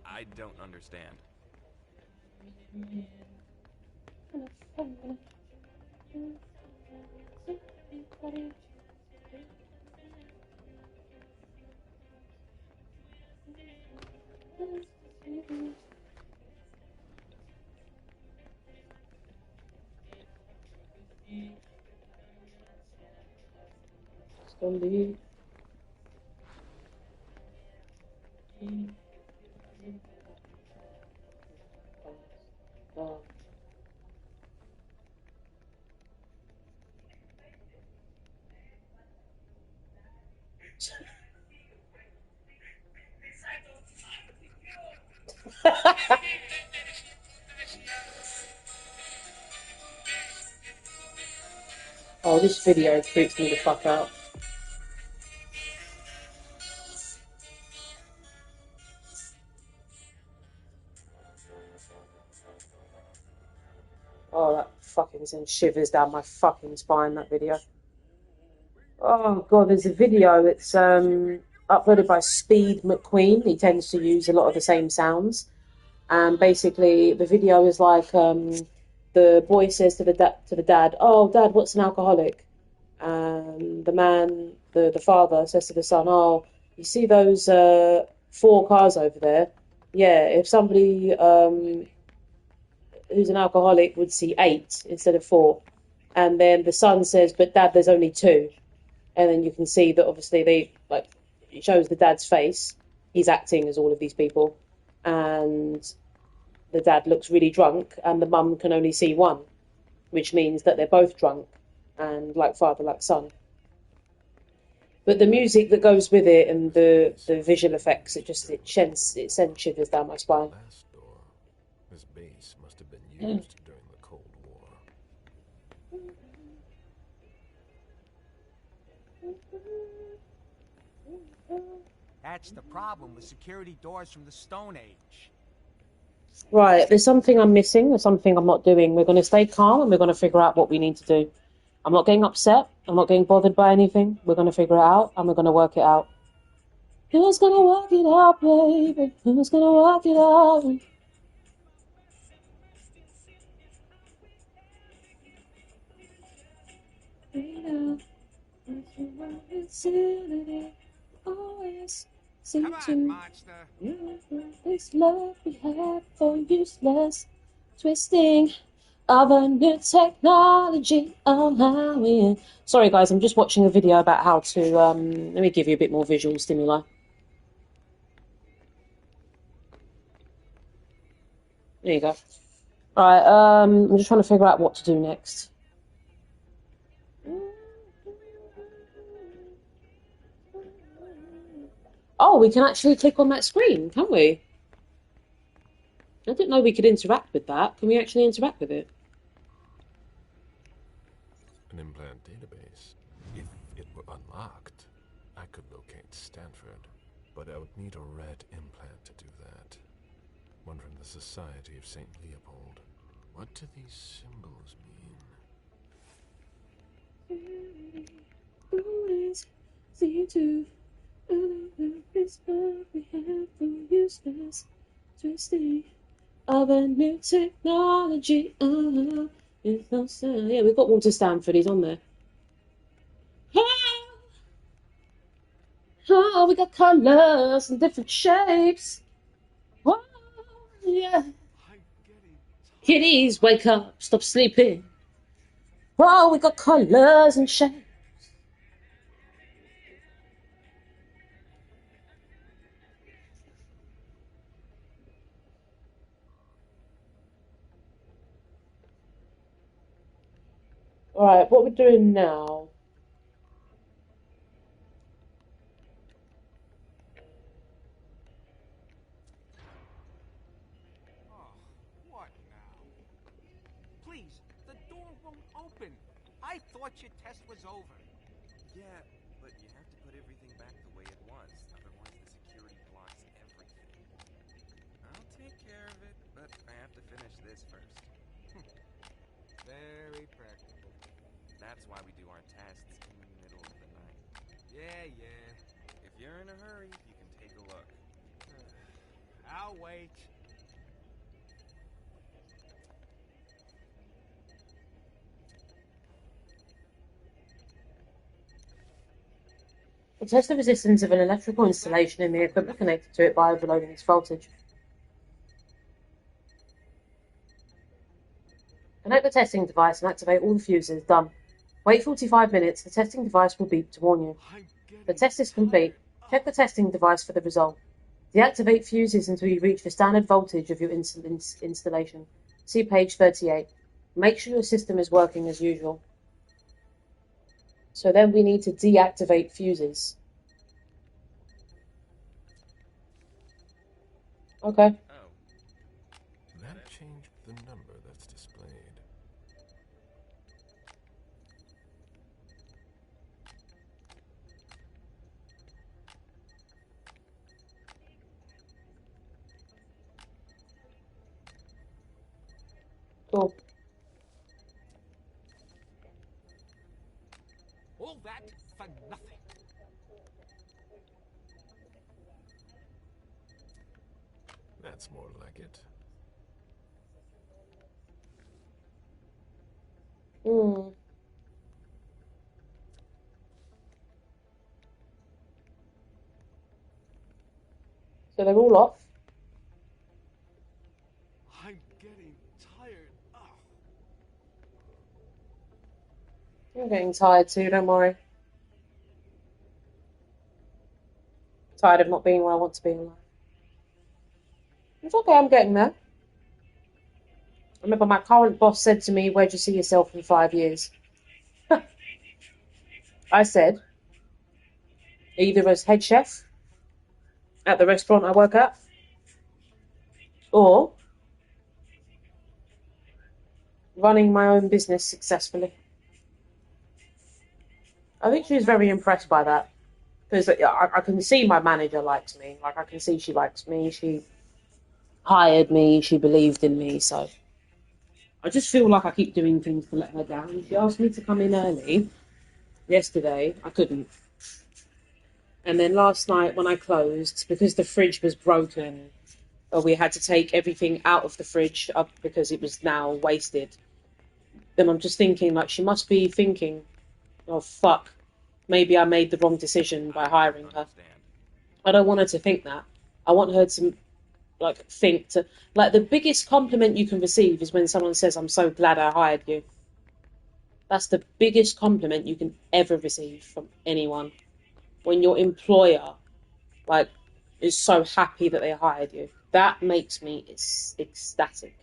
I don't understand. Oh, this video freaks me the fuck out. Oh, that fucking sends shivers down my fucking spine, that video. Oh, God, there's a video. It's uploaded by Speed McQueen. He tends to use a lot of the same sounds. And basically, the video is like the boy says to the dad, "Oh, Dad, what's an alcoholic?" And the man, the father, says to the son, "Oh, you see those 4 cars over there? Yeah, if somebody who's an alcoholic would see 8 instead of 4." And then the son says, "But Dad, there's only 2." And then you can see that obviously it shows the dad's face. He's acting as all of these people. And the dad looks really drunk, and the mum can only see 1, which means that they're both drunk, and like father, like son. But the music that goes with it and the visual effects, it sends shivers down my spine. Last door. This base must have been used during the Cold War. That's the problem with security doors from the Stone Age. Right, there's something I'm missing, there's something I'm not doing. We're going to stay calm and we're going to figure out what we need to do. I'm not getting upset, I'm not getting bothered by anything. We're going to figure it out and we're going to work it out. Who's going to work it out, baby? Who's going to work it out? Always seem Come on, to monster. this love we have for useless twisting of a new technology. Oh, sorry guys, I'm just watching a video about how to let me give you a bit more visual stimuli. There you go. Right, I'm just trying to figure out what to do next. Oh, we can actually click on that screen, can we? I didn't know we could interact with that. Can we actually interact with it? An implant database. If it were unlocked, I could locate Stanford, but I would need a red implant to do that. One from the Society of St. Leopold. What do these symbols mean? Always seem to this love we have for useless twisting of a new technology. It's no sound. Yeah, we've got Walter Stanford. He's on there. Oh, we got colours and different shapes. Oh, yeah. Kitties, wake up, stop sleeping. Oh, we got colours and shapes. Alright, what we're doing now. Oh, what now? Please, the door won't open. I thought your test was over. Yeah, but you have to put everything back the way it was. Otherwise, the security blocks everything. I'll take care of it, but I have to finish this first. Very practical. That's why we do our tests in the middle of the night. Yeah. If you're in a hurry, you can take a look. I'll wait. We'll test the resistance of an electrical installation in the equipment connected to it by overloading its voltage. Connect the testing device and activate all the fuses. Done. Wait 45 minutes. The testing device will beep to warn you. The test is complete. Check the testing device for the result. Deactivate fuses until you reach the standard voltage of your installation. See page 38. Make sure your system is working as usual. So then we need to deactivate fuses. Okay. Oh. That changed the number that's displayed. Cool. All that for nothing. That's more like it. So they're all off. I'm getting tired. Oh. I'm getting tired too, don't worry. Tired of not being where I want to be in life. It's okay, I'm getting there. I remember my current boss said to me, "Where do you see yourself in 5 years?" I said, either as head chef at the restaurant I work at, or running my own business successfully. I think she was very impressed by that. Because I can see my manager likes me. Like, I can see she likes me. She hired me. She believed in me. So I just feel like I keep doing things to let her down. She asked me to come in early yesterday. I couldn't. And then last night when I closed, because the fridge was broken, we had to take everything out of the fridge up because it was now wasted. Then I'm just thinking, like, she must be thinking, oh, fuck, maybe I made the wrong decision by hiring her. I don't want her to think that. I want her to, like, think to... Like, the biggest compliment you can receive is when someone says, I'm so glad I hired you. That's the biggest compliment you can ever receive from anyone. When your employer, like, is so happy that they hired you. That makes me ecstatic.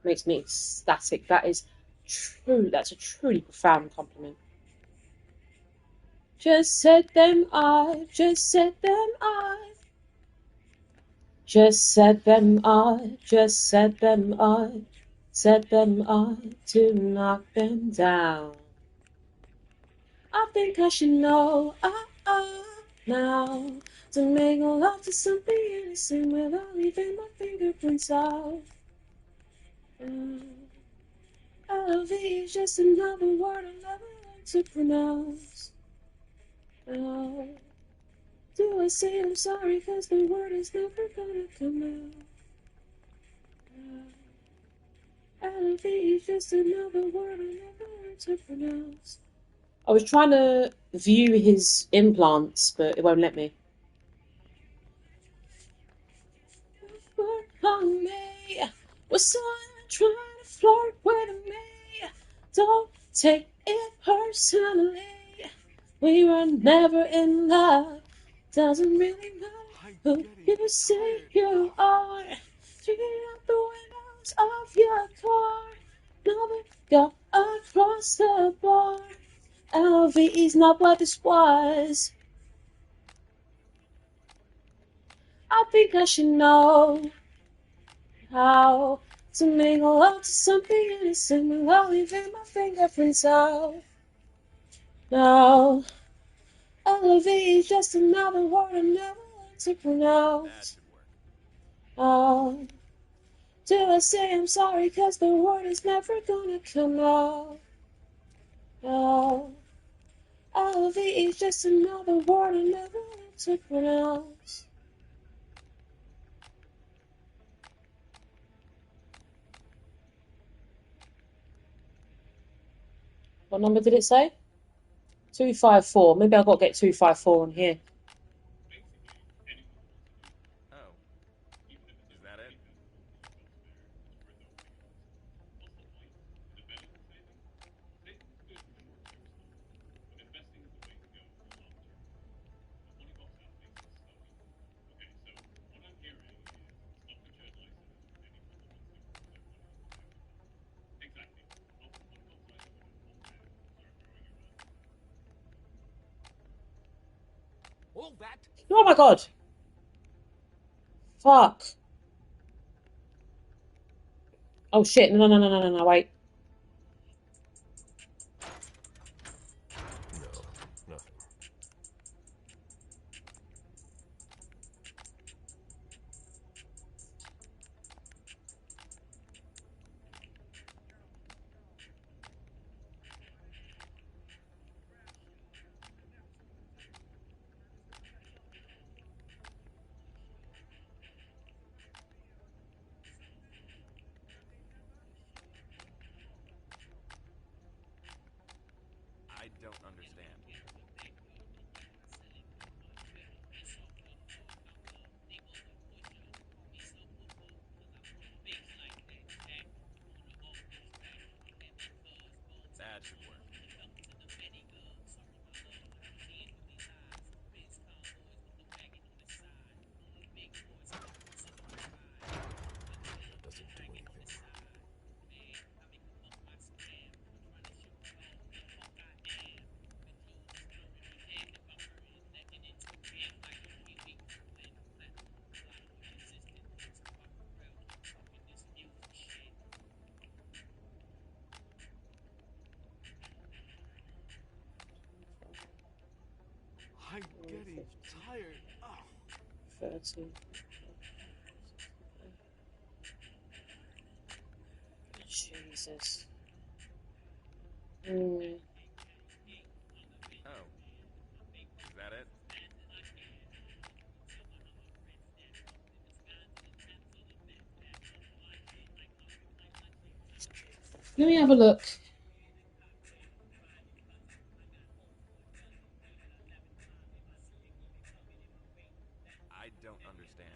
Makes me ecstatic. That is true. That's a truly profound compliment. Just said them I, just said them I. Just said them I, just said them I. Said them I to knock them down. I think I should know, now. To make love to something innocent without leaving my fingerprints out. LV is just another word I never learned to pronounce. Do I say I'm sorry cause the word is never gonna come out? LV is just another word I never learned to pronounce. I was trying to view his implants, but it won't let me. Work on me. Was someone trying to flirt with me? Don't take it personally. We were never in love. Doesn't really matter who you say you are. Checking out the windows of your car. Never go across the bar. LVE's not what this was. I think I should know how to make love to something innocent without leaving my fingerprints out. No, LV is just another word I never learned to pronounce. Oh, do I say I'm sorry cause the word is never gonna come out? No, LV is just another word I never learned to pronounce. What number did it say? 254. Maybe I've got to get 254 on here. Oh. Is that it? All that? Oh my god. Fuck. Oh shit. No, wait. No, nothing. I'm getting tired. Oh. 30. Jesus. Mm. Oh. Is that it? Let me have a look. I don't understand.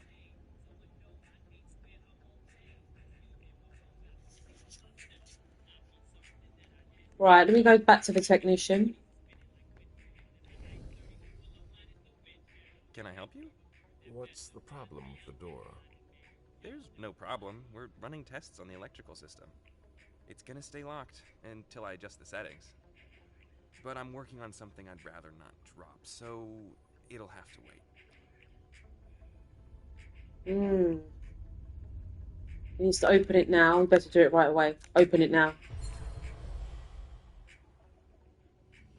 Right, let me go back to the technician. Can I help you? What's the problem with the door? There's no problem. We're running tests on the electrical system. It's gonna stay locked until I adjust the settings. But I'm working on something I'd rather not drop, so it'll have to wait. Hmm. He needs to open it now. We better do it right away. Open it now.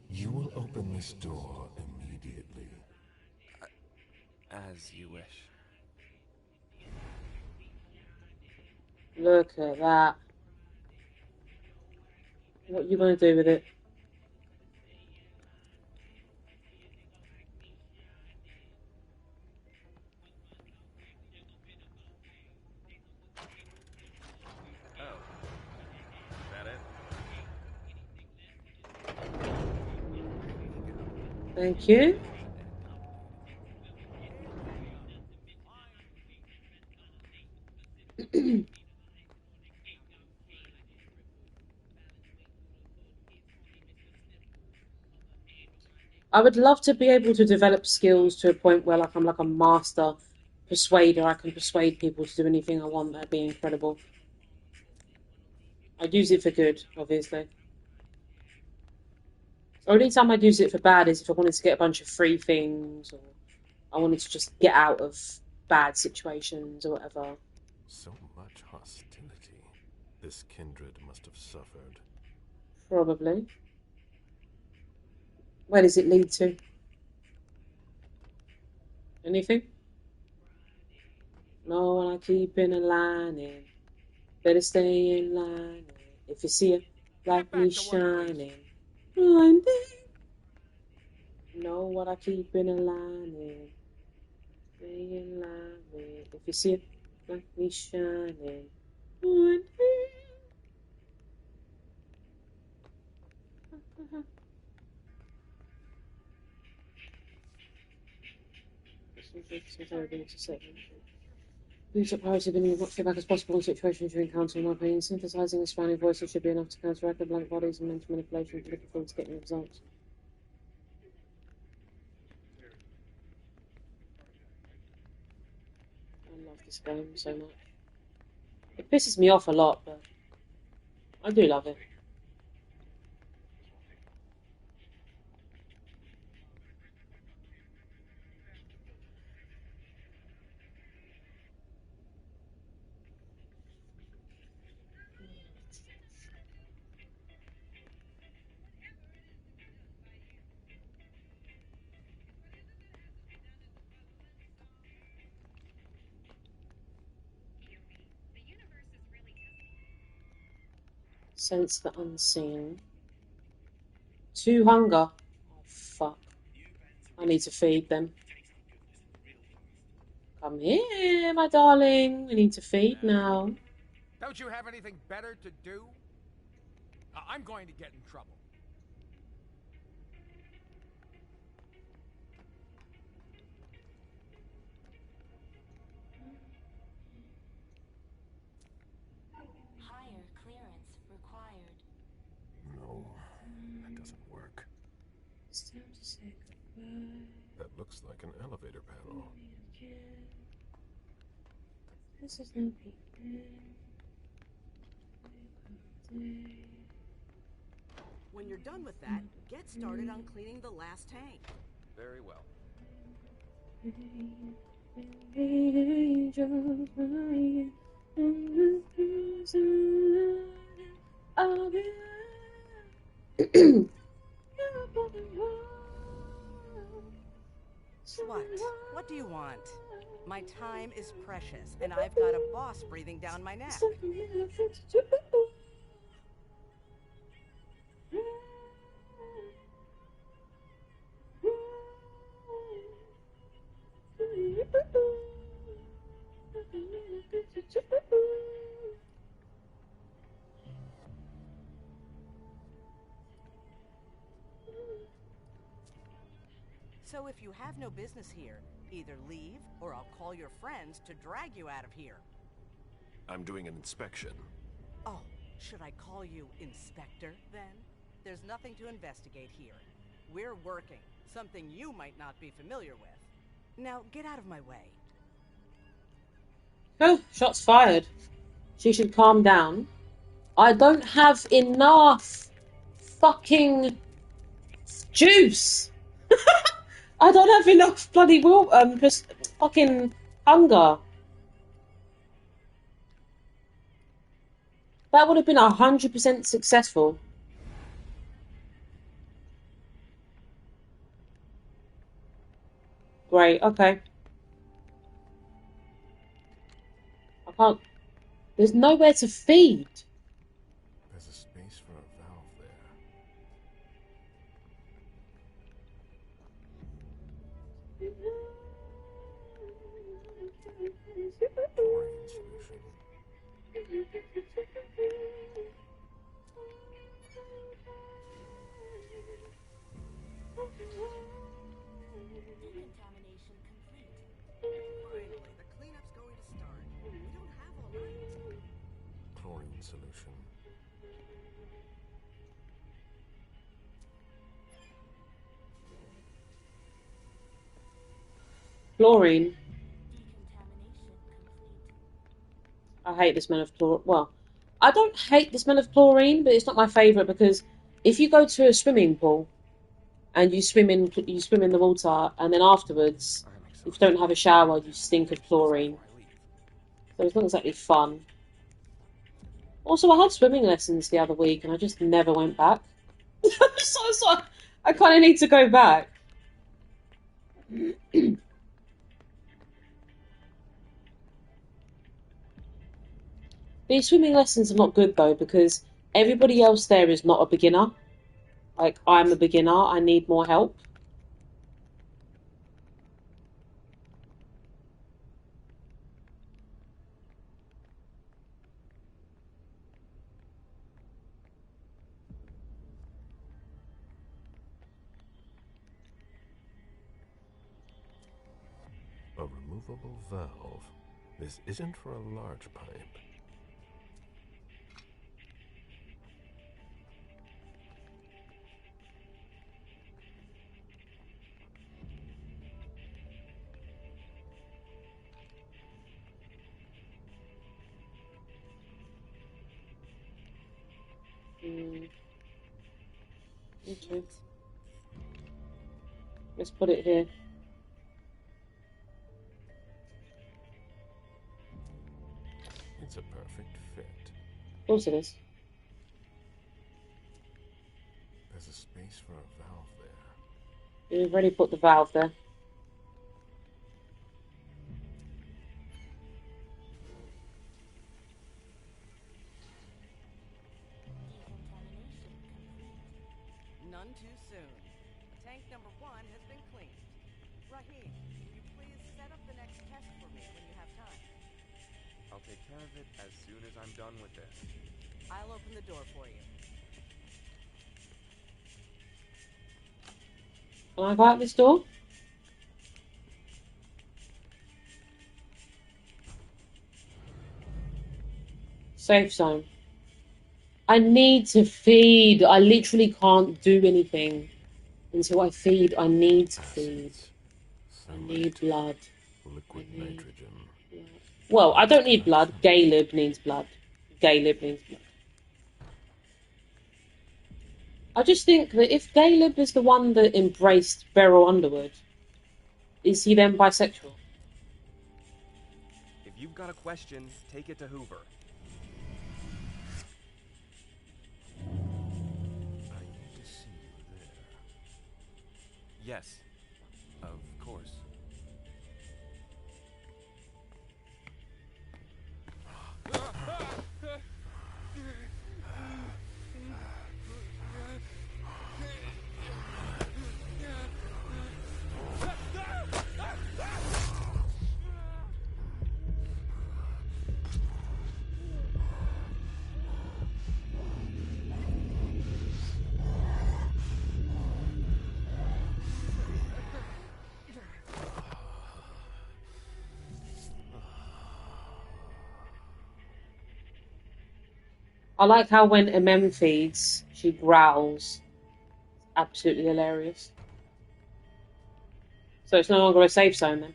You will open this door immediately. As you wish. Look at that. What are you going to do with it? Oh. Is that it? Thank you. I would love to be able to develop skills to a point where I'm like a master persuader. I can persuade people to do anything I want. That'd be incredible. I'd use it for good, obviously. Only time I'd use it for bad is if I wanted to get a bunch of free things, or I wanted to just get out of bad situations or whatever. So much hostility. This kindred must have suffered. Probably. Where does it lead to? Anything? No one I keep in a line. Better stay in line. If you see it, like me shining. Blinding. Know what I keep in a line. Stay in line. If you see it, like me shining. Blinding. Use up priority of as much feedback as possible in situations you encounter. In my opinion, synthesizing and surrounding voices should be enough to counteract the blank bodies and mental manipulation. Looking forward to getting the results. I love this game so much. It pisses me off a lot, but I do love it. Sense the unseen. 2 hunger. Oh, fuck. I need to feed them. Come here, my darling. We need to feed now. Don't you have anything better to do? I'm going to get in trouble. Higher clearance required. No, that doesn't work. It's time to say goodbye. That looks like an elevator panel. This is not the end. When you're done with that, get started on cleaning the last tank. Very well. Angels flying in the prison. I'll be there. What? What do you want? My time is precious, and I've got a boss breathing down my neck. So if you have no business here, either leave or I'll call your friends to drag you out of here. I'm doing an inspection. Oh, should I call you Inspector, then? There's nothing to investigate here. We're working, something you might not be familiar with. Now, get out of my way. Oh, shots fired. She should calm down. I don't have enough fucking juice. I don't have enough bloody will, just fucking hunger. That would have been 100% successful. Great, okay. I can't... There's nowhere to feed. There's a space for a valve there. Chlorine solution. Decontamination complete. Finally, the cleanup's going to start. We don't have all night. Chlorine solution. Chlorine. Decontamination complete. I hate the smell of chlorine. Well, I don't hate the smell of chlorine, but it's not my favourite because if you go to a swimming pool and you swim in the water, and then afterwards, if you don't have a shower, you stink of chlorine. So it's not exactly fun. Also, I had swimming lessons the other week, and I just never went back. so I kind of need to go back. These swimming lessons are not good though because everybody else there is not a beginner. Like, I'm a beginner, I need more help. A removable valve. This isn't for a large pipe. Okay. Let's put it here. It's a perfect fit. Of course it is. There's a space for a valve there. We've already put the valve there. Decontamination complete. None too soon. Tank number 1 has been cleaned. Rahim, will you please set up the next test for me when you have time? I'll take care of it as soon as I'm done with this. I'll open the door for you. Can I go out this door? Safe zone. I need to feed. I literally can't do anything until I feed. I need to feed. I need blood. Liquid nitrogen. Well, I don't need blood. Galeb needs blood. Galeb needs blood. I just think that if Galeb is the one that embraced Beryl Underwood, is he then bisexual? If you've got a question, take it to Hoover. I need to see you there. Yes, of course. I like how when MM feeds, she growls. Absolutely hilarious. So it's no longer a safe zone then.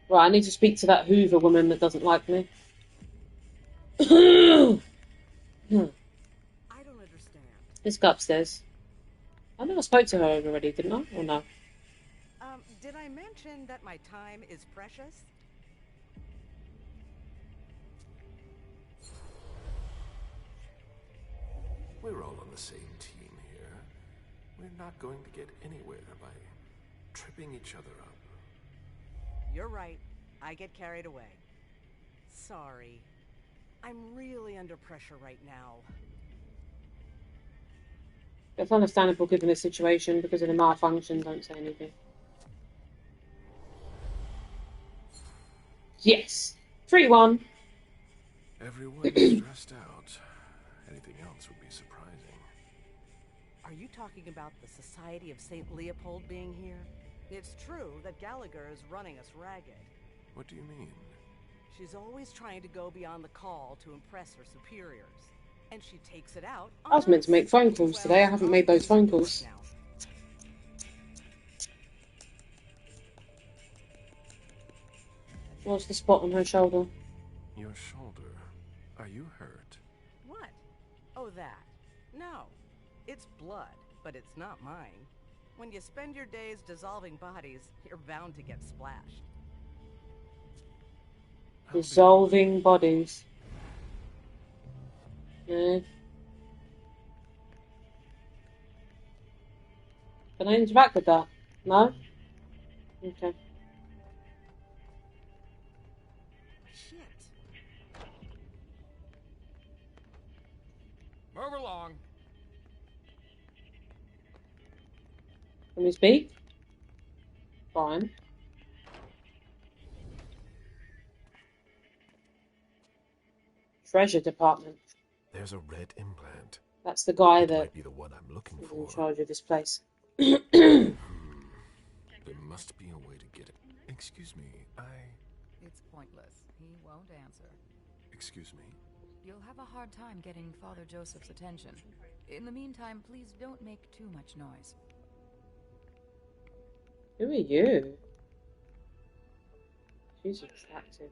Right, I need to speak to that Hoover woman that doesn't like me. I don't understand. Let's go upstairs. I think I spoke to her already, didn't I? Or no? Did I mention that my time is precious? We're all on the same team here. We're not going to get anywhere by tripping each other up. You're right. I get carried away. Sorry. I'm really under pressure right now. It's understandable given the situation because of the malfunction. Don't say anything. Yes! 3-1. Everyone is stressed out. Anything else would be surprising. Are you talking about the Society of St. Leopold being here? It's true that Gallagher is running us ragged. What do you mean? She's always trying to go beyond the call to impress her superiors. And she takes it out on I was meant to make phone calls Well, today. I haven't made those phone calls. now. What's the spot on her shoulder? Your shoulder. Are you hurt? What? Oh, that. No. It's blood, but it's not mine. When you spend your days dissolving bodies, you're bound to get splashed. Dissolving bodies. Yeah. Can I interact with that? No? Okay. Shit. Move along. Can we speak? Fine. Treasure department. There's a red implant. That's the guy It that might be the one I'm looking is for. in charge of this place. There must be a way to get it. Excuse me, It's pointless. He won't answer. Excuse me? You'll have a hard time getting Father Joseph's attention. In the meantime, please don't make too much noise. Who are you? She's attractive.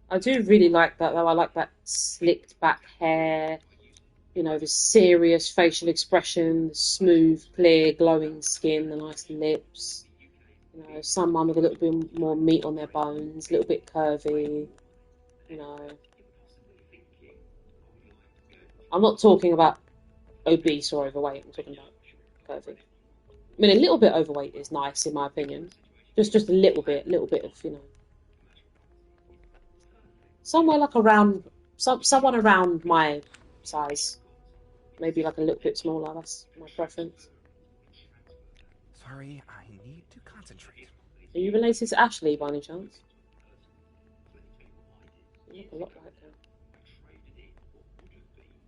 I do really like that though. I like that slicked back hair, you know, the serious facial expression, the smooth, clear, glowing skin, the nice lips. You know, someone with a little bit more meat on their bones, a little bit curvy, you know. I'm not talking about obese or overweight, I'm talking about curvy. I mean, a little bit overweight is nice in my opinion. Just a little bit of, you know. Somewhere like around, someone around my size. Maybe like a little bit smaller, that's my preference. Sorry, I need to concentrate. Are you related to Ashley by any chance? You look a lot like her.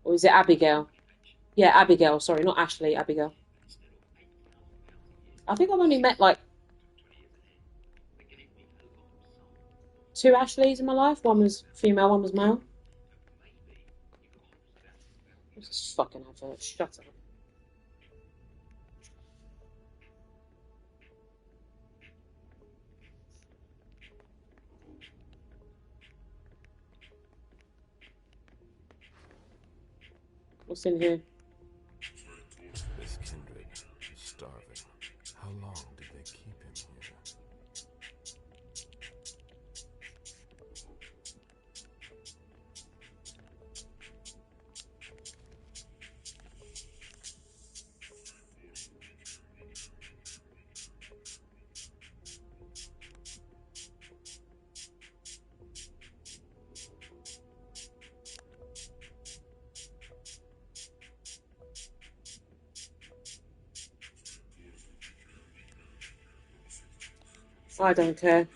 Or is it Abigail? Yeah, Abigail, sorry, not Ashley, Abigail. I think I've only met like 2 Ashleys in my life. One was female, one was male. What's this fucking advert? Shut up. What's in here? This kindred is starving. How long did they keep him here? I don't care.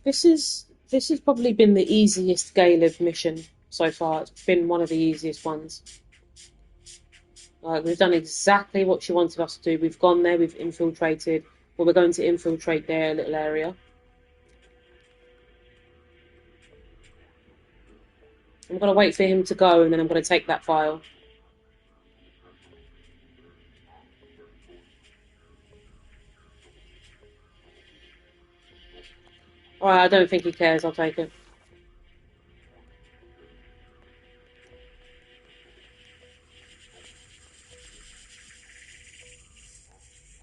This has probably been the easiest Galeb mission so far. It's been one of the easiest ones. Like, we've done exactly what she wanted us to do. We've gone there, we've infiltrated. Well, we're going to infiltrate their little area. I'm going to wait for him to go, and then I'm going to take that file. Alright, I don't think he cares. I'll take it.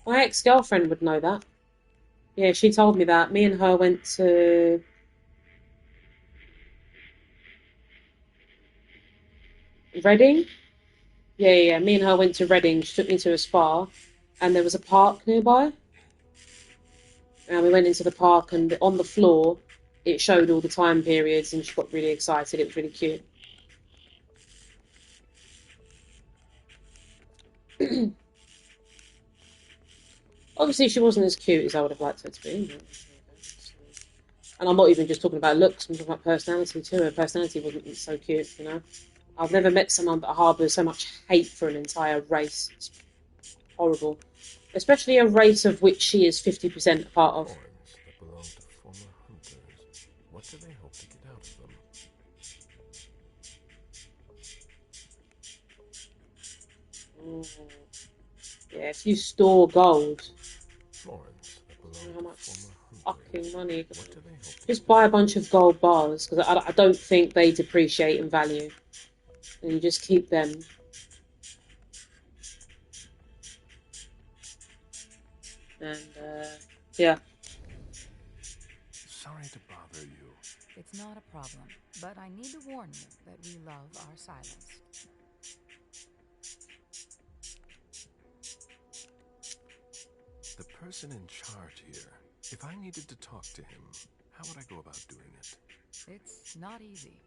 My ex-girlfriend would know that. Yeah, she told me that. Me and her went to... Reading? Yeah. Me and her went to Reading. She took me to a spa, and there was a park nearby. And we went into the park, and on the floor, it showed all the time periods, and she got really excited. It was really cute. Obviously, she wasn't as cute as I would have liked her to be. And I'm not even just talking about looks, I'm talking about personality too. Her personality wasn't so cute, you know. I've never met someone that harbours so much hate for an entire race. It's horrible. Especially a race of which she is 50% a part of. That belong to former hunters. What do they hope to get out of them? Yeah, if you store gold, Florence, I don't know how much fucking money. Just buy a bunch of gold bars, because I don't think they depreciate in value. And you just keep them. And, yeah. Sorry to bother you. It's not a problem, but I need to warn you that we love our silence. The person in charge here, if I needed to talk to him, how would I go about doing it? It's not easy.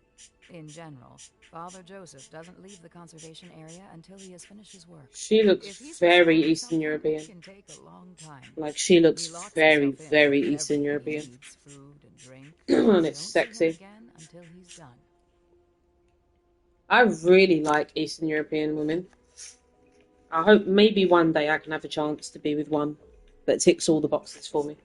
In general, Father Joseph doesn't leave the conservation area until he has finished his work. She looks very Eastern European. It can take a long time. Like, she looks very, very Eastern European. Needs food and drink. And it's sexy. Again until he's done. I really like Eastern European women. I hope maybe one day I can have a chance to be with one that ticks all the boxes for me.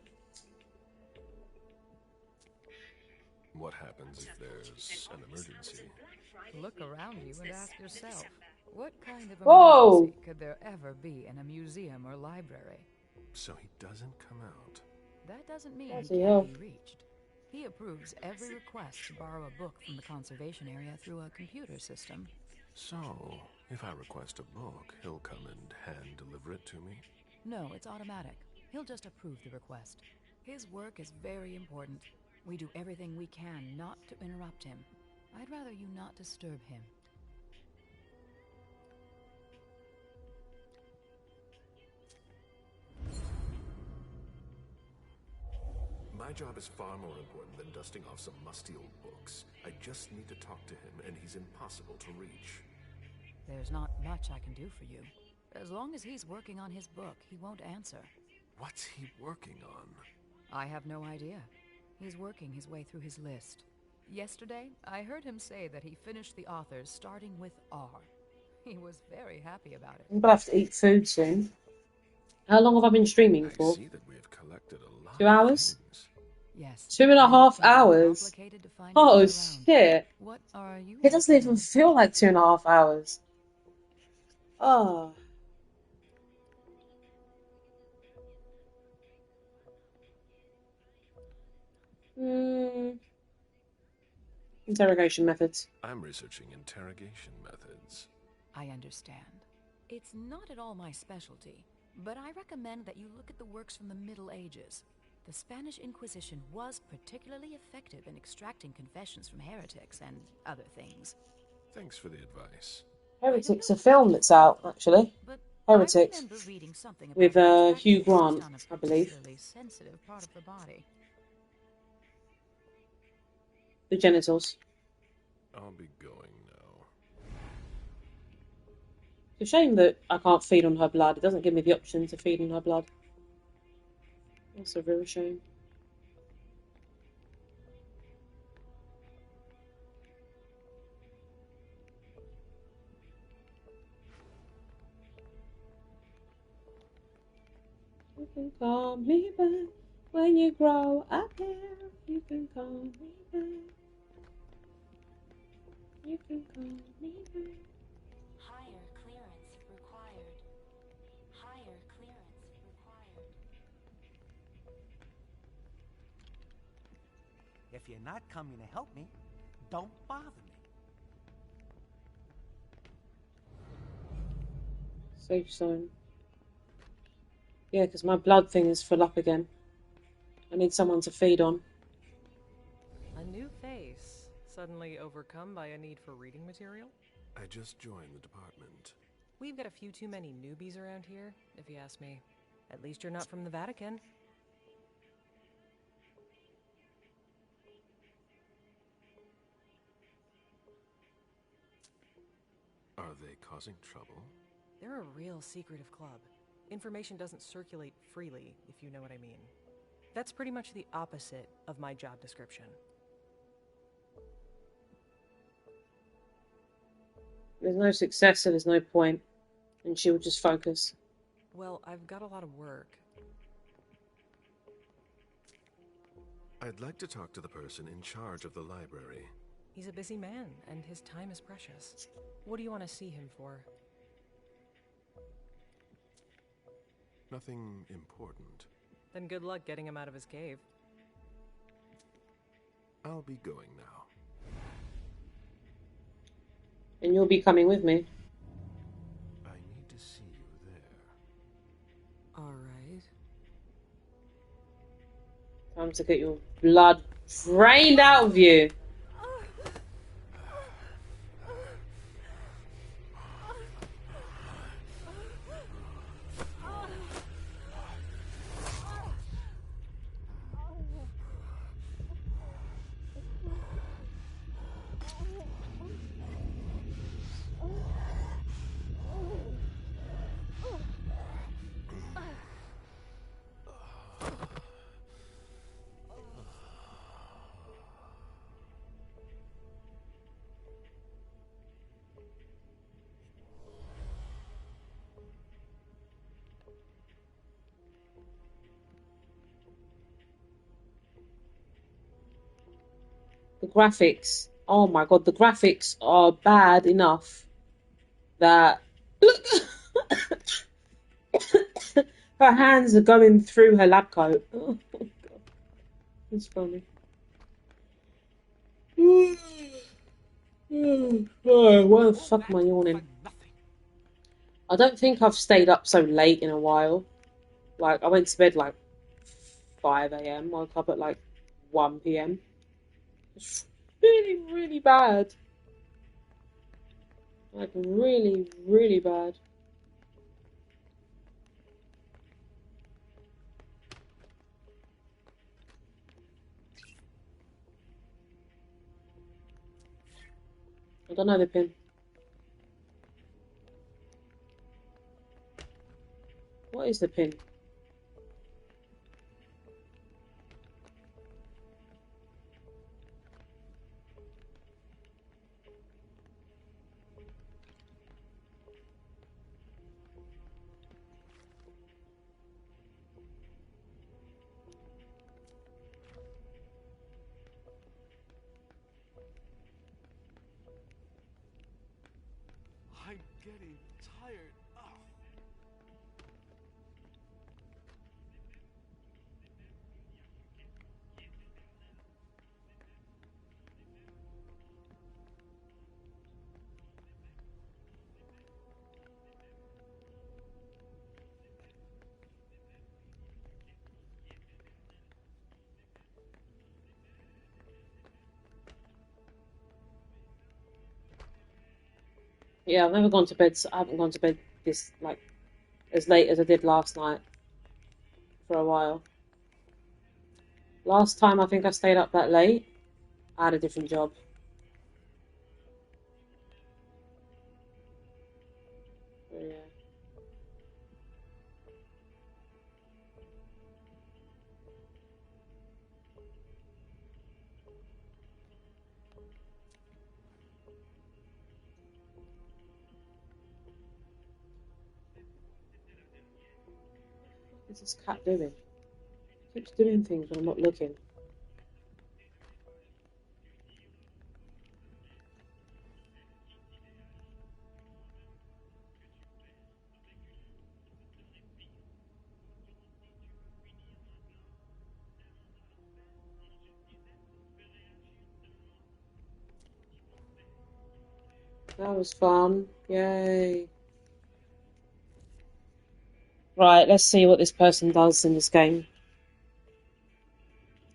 What happens if there's an emergency? Look around you and ask yourself, what kind of Whoa! emergency could there ever be in a museum or library? So he doesn't come out. That doesn't mean That's he a can't help. be reached. He approves every request to borrow a book from the conservation area through a computer system. So, if I request a book, he'll come and hand deliver it to me? No, it's automatic. He'll just approve the request. His work is very important. We do everything we can not to interrupt him. I'd rather you not disturb him. My job is far more important than dusting off some musty old books. I just need to talk to him, and he's impossible to reach. There's not much I can do for you. As long as he's working on his book, he won't answer. What's he working on? I have no idea. He's working his way through his list. Yesterday, I heard him say that he finished the authors starting with R. He was very happy about it. I'm gonna have to eat food soon. How long have I been streaming for? I see that we have collected a lot 2 hours? Yes. 2.5 hours? Oh, shit. What are you? It doesn't even feel like 2.5 hours. Oh. Interrogation methods. I'm researching interrogation methods. I understand. It's not at all my specialty, but I recommend that you look at the works from the Middle Ages. The Spanish Inquisition was particularly effective in extracting confessions from heretics and other things. Thanks for the advice. Heretic's a film that's out, actually. Heretic. With Hugh Grant, I believe. Sensitive part of the body. The genitals. I'll be going now. It's a shame that I can't feed on her blood. It doesn't give me the option to feed on her blood. That's a real shame. can call me back when you grow up here. You can call me back. You can call me back. Higher clearance required. Higher clearance required. If you're not coming to help me, don't bother me. Safe zone. Yeah, because my blood thing is full up again. I need someone to feed on. A new face, suddenly overcome by a need for reading material? I just joined the department. We've got a few too many newbies around here, if you ask me. At least you're not from the Vatican. Are they causing trouble? They're a real secretive club. Information doesn't circulate freely, if you know what I mean. That's pretty much the opposite of my job description. There's no success, so there's no point. And she will just focus. Well, I've got a lot of work. I'd like to talk to the person in charge of the library. He's a busy man, and his time is precious. What do you want to see him for? Nothing important. Then good luck getting him out of his cave. I'll be going now. And you'll be coming with me. I need to see you there. All right. Time to get your blood drained out of you. The graphics, oh my god, the graphics are bad enough that her hands are going through her lab coat. Oh god, it's funny. Oh, why the fuck am I yawning? I don't think I've stayed up so late in a while. Like, I went to bed like 5 a.m, woke up at like 1 p.m. It's really, really bad. Like, really, really bad. I don't know the pin. What is the pin? I'm getting tired. Ugh. Yeah, I've never gone to bed. I haven't gone to bed this like as late as I did last night for a while. Last time I think I stayed up that late, I had a different job. So, yeah. What's this cat doing? It keeps doing things when I'm not looking. That was fun. Yay. Right, let's see what this person does in this game.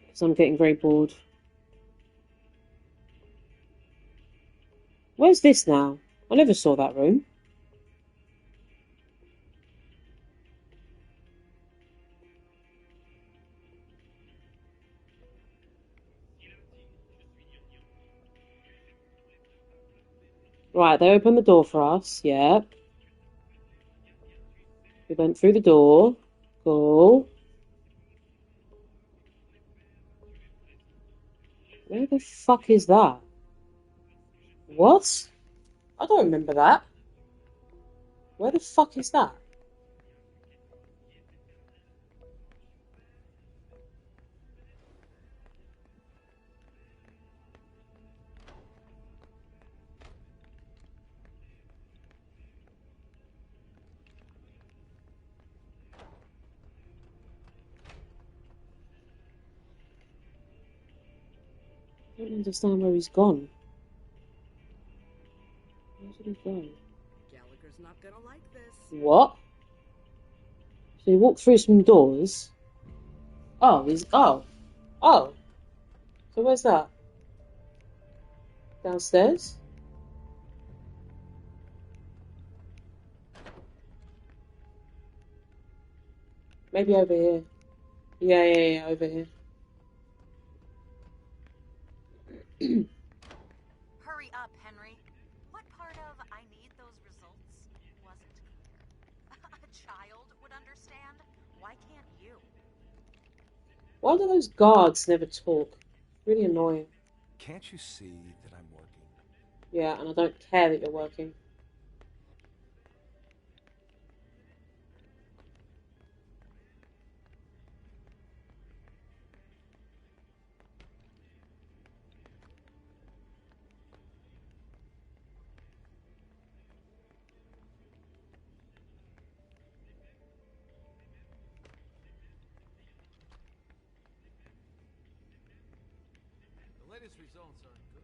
Because I'm getting very bored. Where's this now? I never saw that room. Right, they opened the door for us. Yep. We went through the door. Cool. Where the fuck is that? What? I don't remember that. Where the fuck is that? I don't understand where he's gone. Where did he go? Gallagher's not gonna like this. What? So he walked through some doors. Oh, he's... Oh. Oh. So where's that? Downstairs? Maybe over here. Yeah, over here. Hurry up, Henry. What part of I need those results wasn't clear? A child would understand. Why can't you? Why do those guards never talk? Really annoying. Can't you see that I'm working? Yeah, and I don't care that you're working. The latest results aren't good.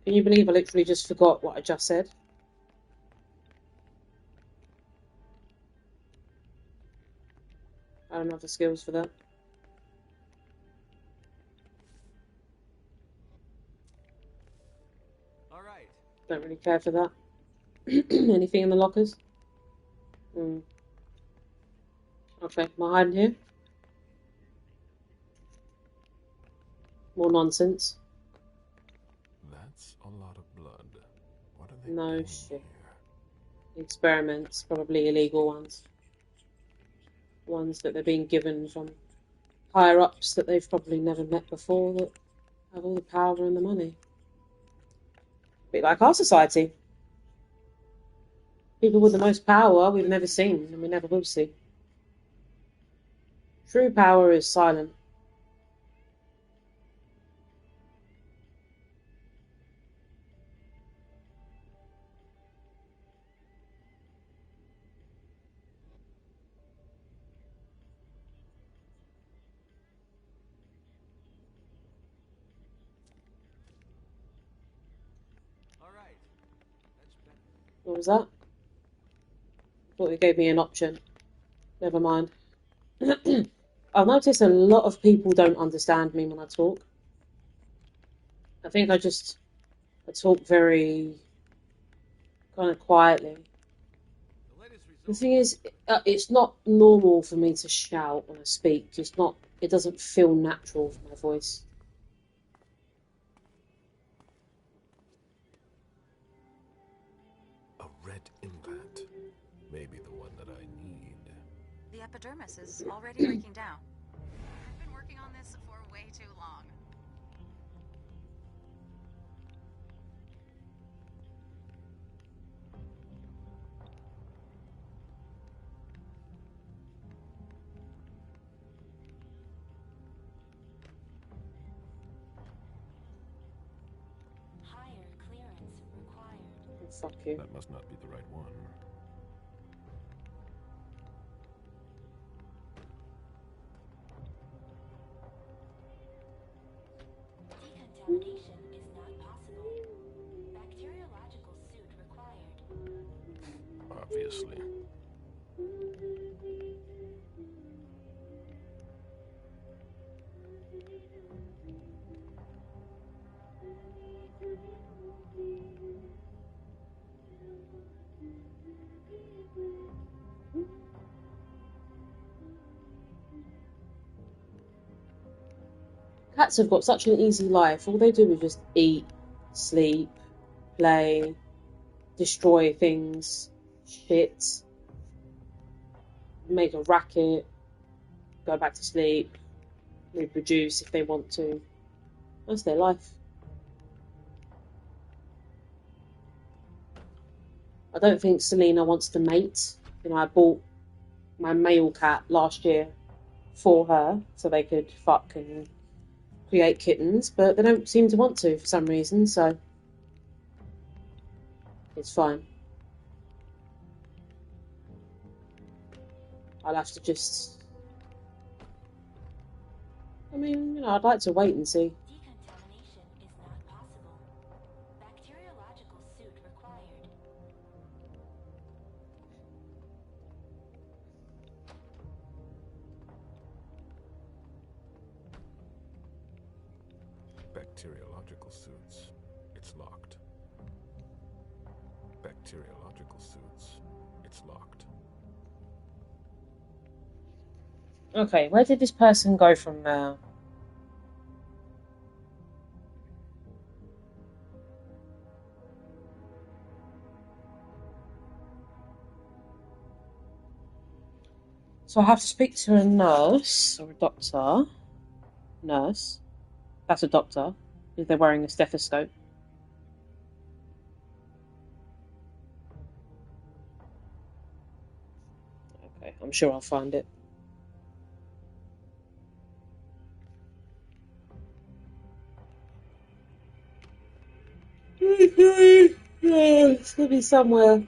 Can you believe I literally just forgot what I just said? I don't have the skills for that. All right. Don't really care for that. Anything in the lockers? Okay, am I hiding here? More nonsense. That's a lot of blood. What are they No doing shit. here? Experiments, probably illegal ones. Ones that they're being given from higher ups that they've probably never met before that have all the power and the money. A bit like our society. People with the most power we've never seen and we never will see. True power is silent. All right. That's better. What was that? Thought it gave me an option. Never mind. I've noticed a lot of people don't understand me when I talk. I think I talk very kind of quietly. The thing is, it's not normal for me to shout when I speak. It doesn't feel natural for my voice. A red implant. Maybe the one that I need. The epidermis is already breaking down. I've been working fuck you. That must not be the right one. Decontamination is not possible. Bacteriological suit required. Obviously. Cats have got such an easy life. All they do is just eat, sleep, play, destroy things, shit, make a racket, go back to sleep, reproduce if they want to. That's their life. I don't think Selena wants to mate. You know, I bought my male cat last year for her so they could fuck and create kittens, but they don't seem to want to for some reason, so it's fine. I'll have to just... I mean, you know, I'd like to wait and see. Decontamination is not possible. Bacteriological suit required. Bacteriological suits. It's locked. Bacteriological suits. It's locked. Okay, where did this person go from now? So I have to speak to a nurse or a doctor. Nurse. That's a doctor. If they're wearing a stethoscope. Okay, I'm sure I'll find it. It's gonna be somewhere.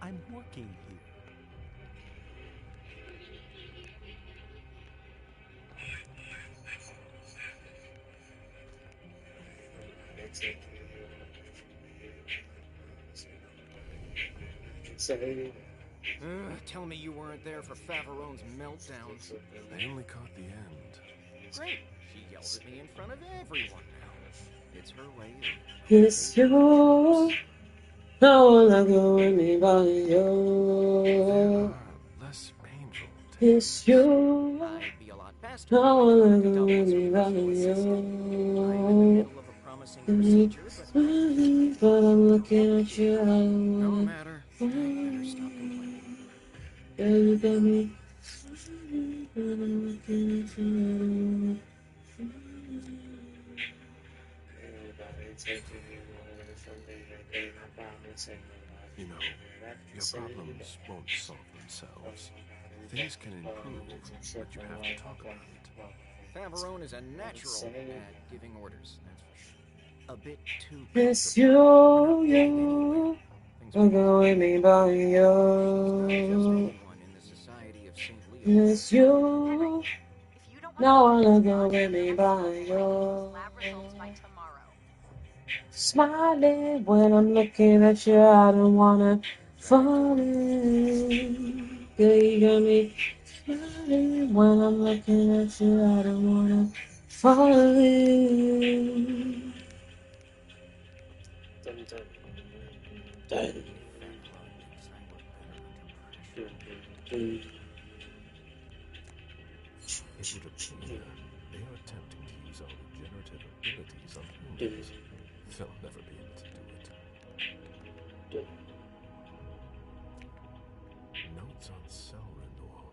I'm working here. Tell me you weren't there for Faverone's meltdown. I only caught the end. Great. She yells at me in front of everyone now. It's her way of... It's you. No one like anybody else. Less painful. It's you. I'd be a lot faster. No one like I'm anybody in the else. middle of a promising procedure, But I'm looking at you. I don't no wanna. matter. I better stop complaining. Yeah, you got me. But I'm looking at you. You know, your problems won't solve themselves. Things can improve, but you have to talk about it. Faverone is a natural at giving orders, that's for sure. A bit too It's you, you. I'm going me by you. in the Society of St. Leo. It's you. Now I wanna go with me by you. Smiling when I'm looking at you, I don't wanna fall in. Yeah, you got me smiling when I'm looking at you, I don't wanna fall in. Dun, dun, dun. It would appear they are attempting to use our regenerative abilities on humans. They'll never be able to do it. Notes on cell renewal.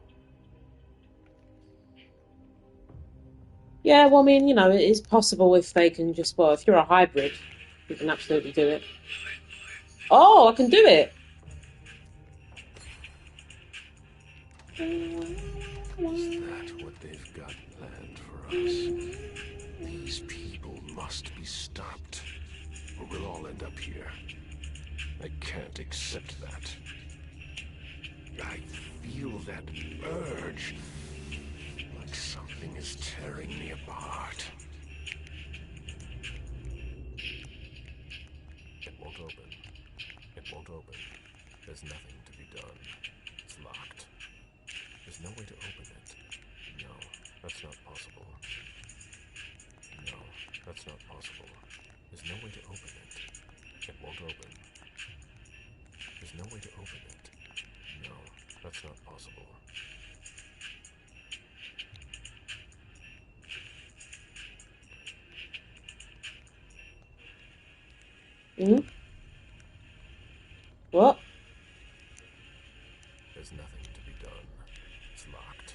Yeah, well, I mean, you know, it is possible if they can just, well, if you're a hybrid, you can absolutely do it. Oh, I can do it! Is that what they us. These people must be stopped, or we'll all end up here. I can't accept that. I feel that urge, like something is tearing me apart. It won't open. It won't open. There's nothing to be done. It's locked. There's no way to open it. No, that's not possible. No, that's not possible. There's no way to open it. It won't open. There's no way to open it. No, that's not possible. Hmm? What? There's nothing to be done. It's locked.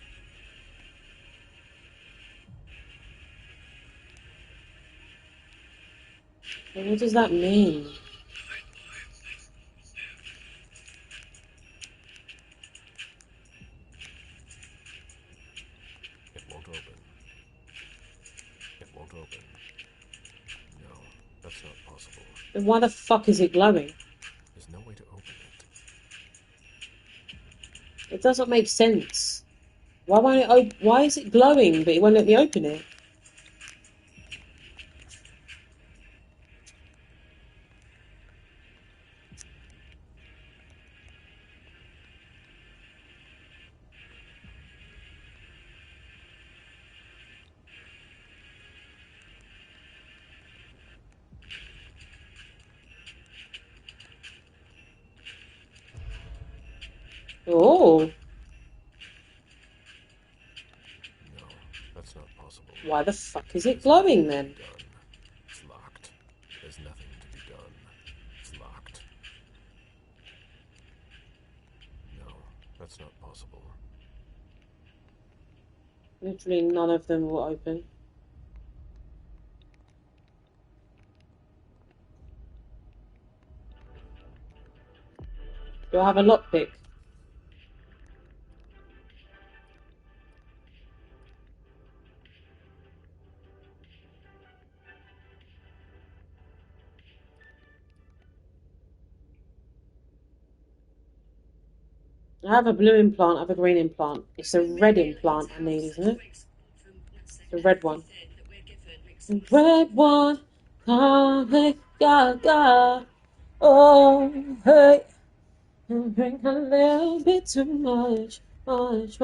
What does that mean? It won't open. It won't open. No, that's not possible. Then why the fuck is it glowing? There's no way to open it. It doesn't make sense. Why won't it why is it glowing but it won't let me open it? Oh. No, that's not possible. Why the fuck is it glowing then? It's locked. There's nothing to be done. It's locked. No, that's not possible. Literally none of them will open. Do I have a lockpick? I have a blue implant, I have a green implant. It's a red implant I need, isn't it? The red one. The red one. Gaga. Oh, hey. You drink a little bit too much. Much.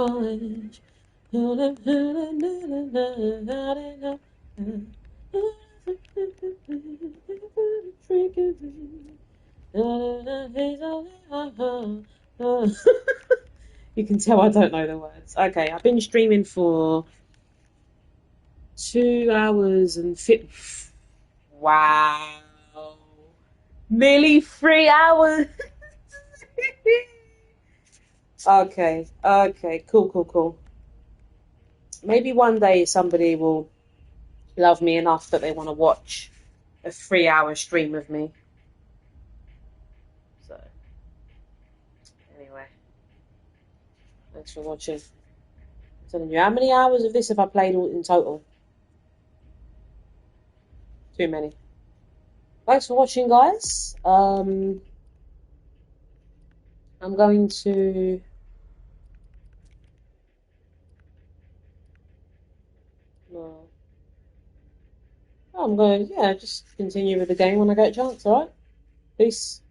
You can tell I don't know the words. Okay, I've been streaming for 2 hours and wow, nearly 3 hours. Okay, cool. Maybe one day somebody will love me enough that they want to watch a 3-hour stream of me. So, anyway, thanks for watching. I'm telling you, how many hours of this have I played in total? Too many. Thanks for watching, guys. I'm going to... No. I'm going to, just continue with the game when I get a chance, alright? Peace.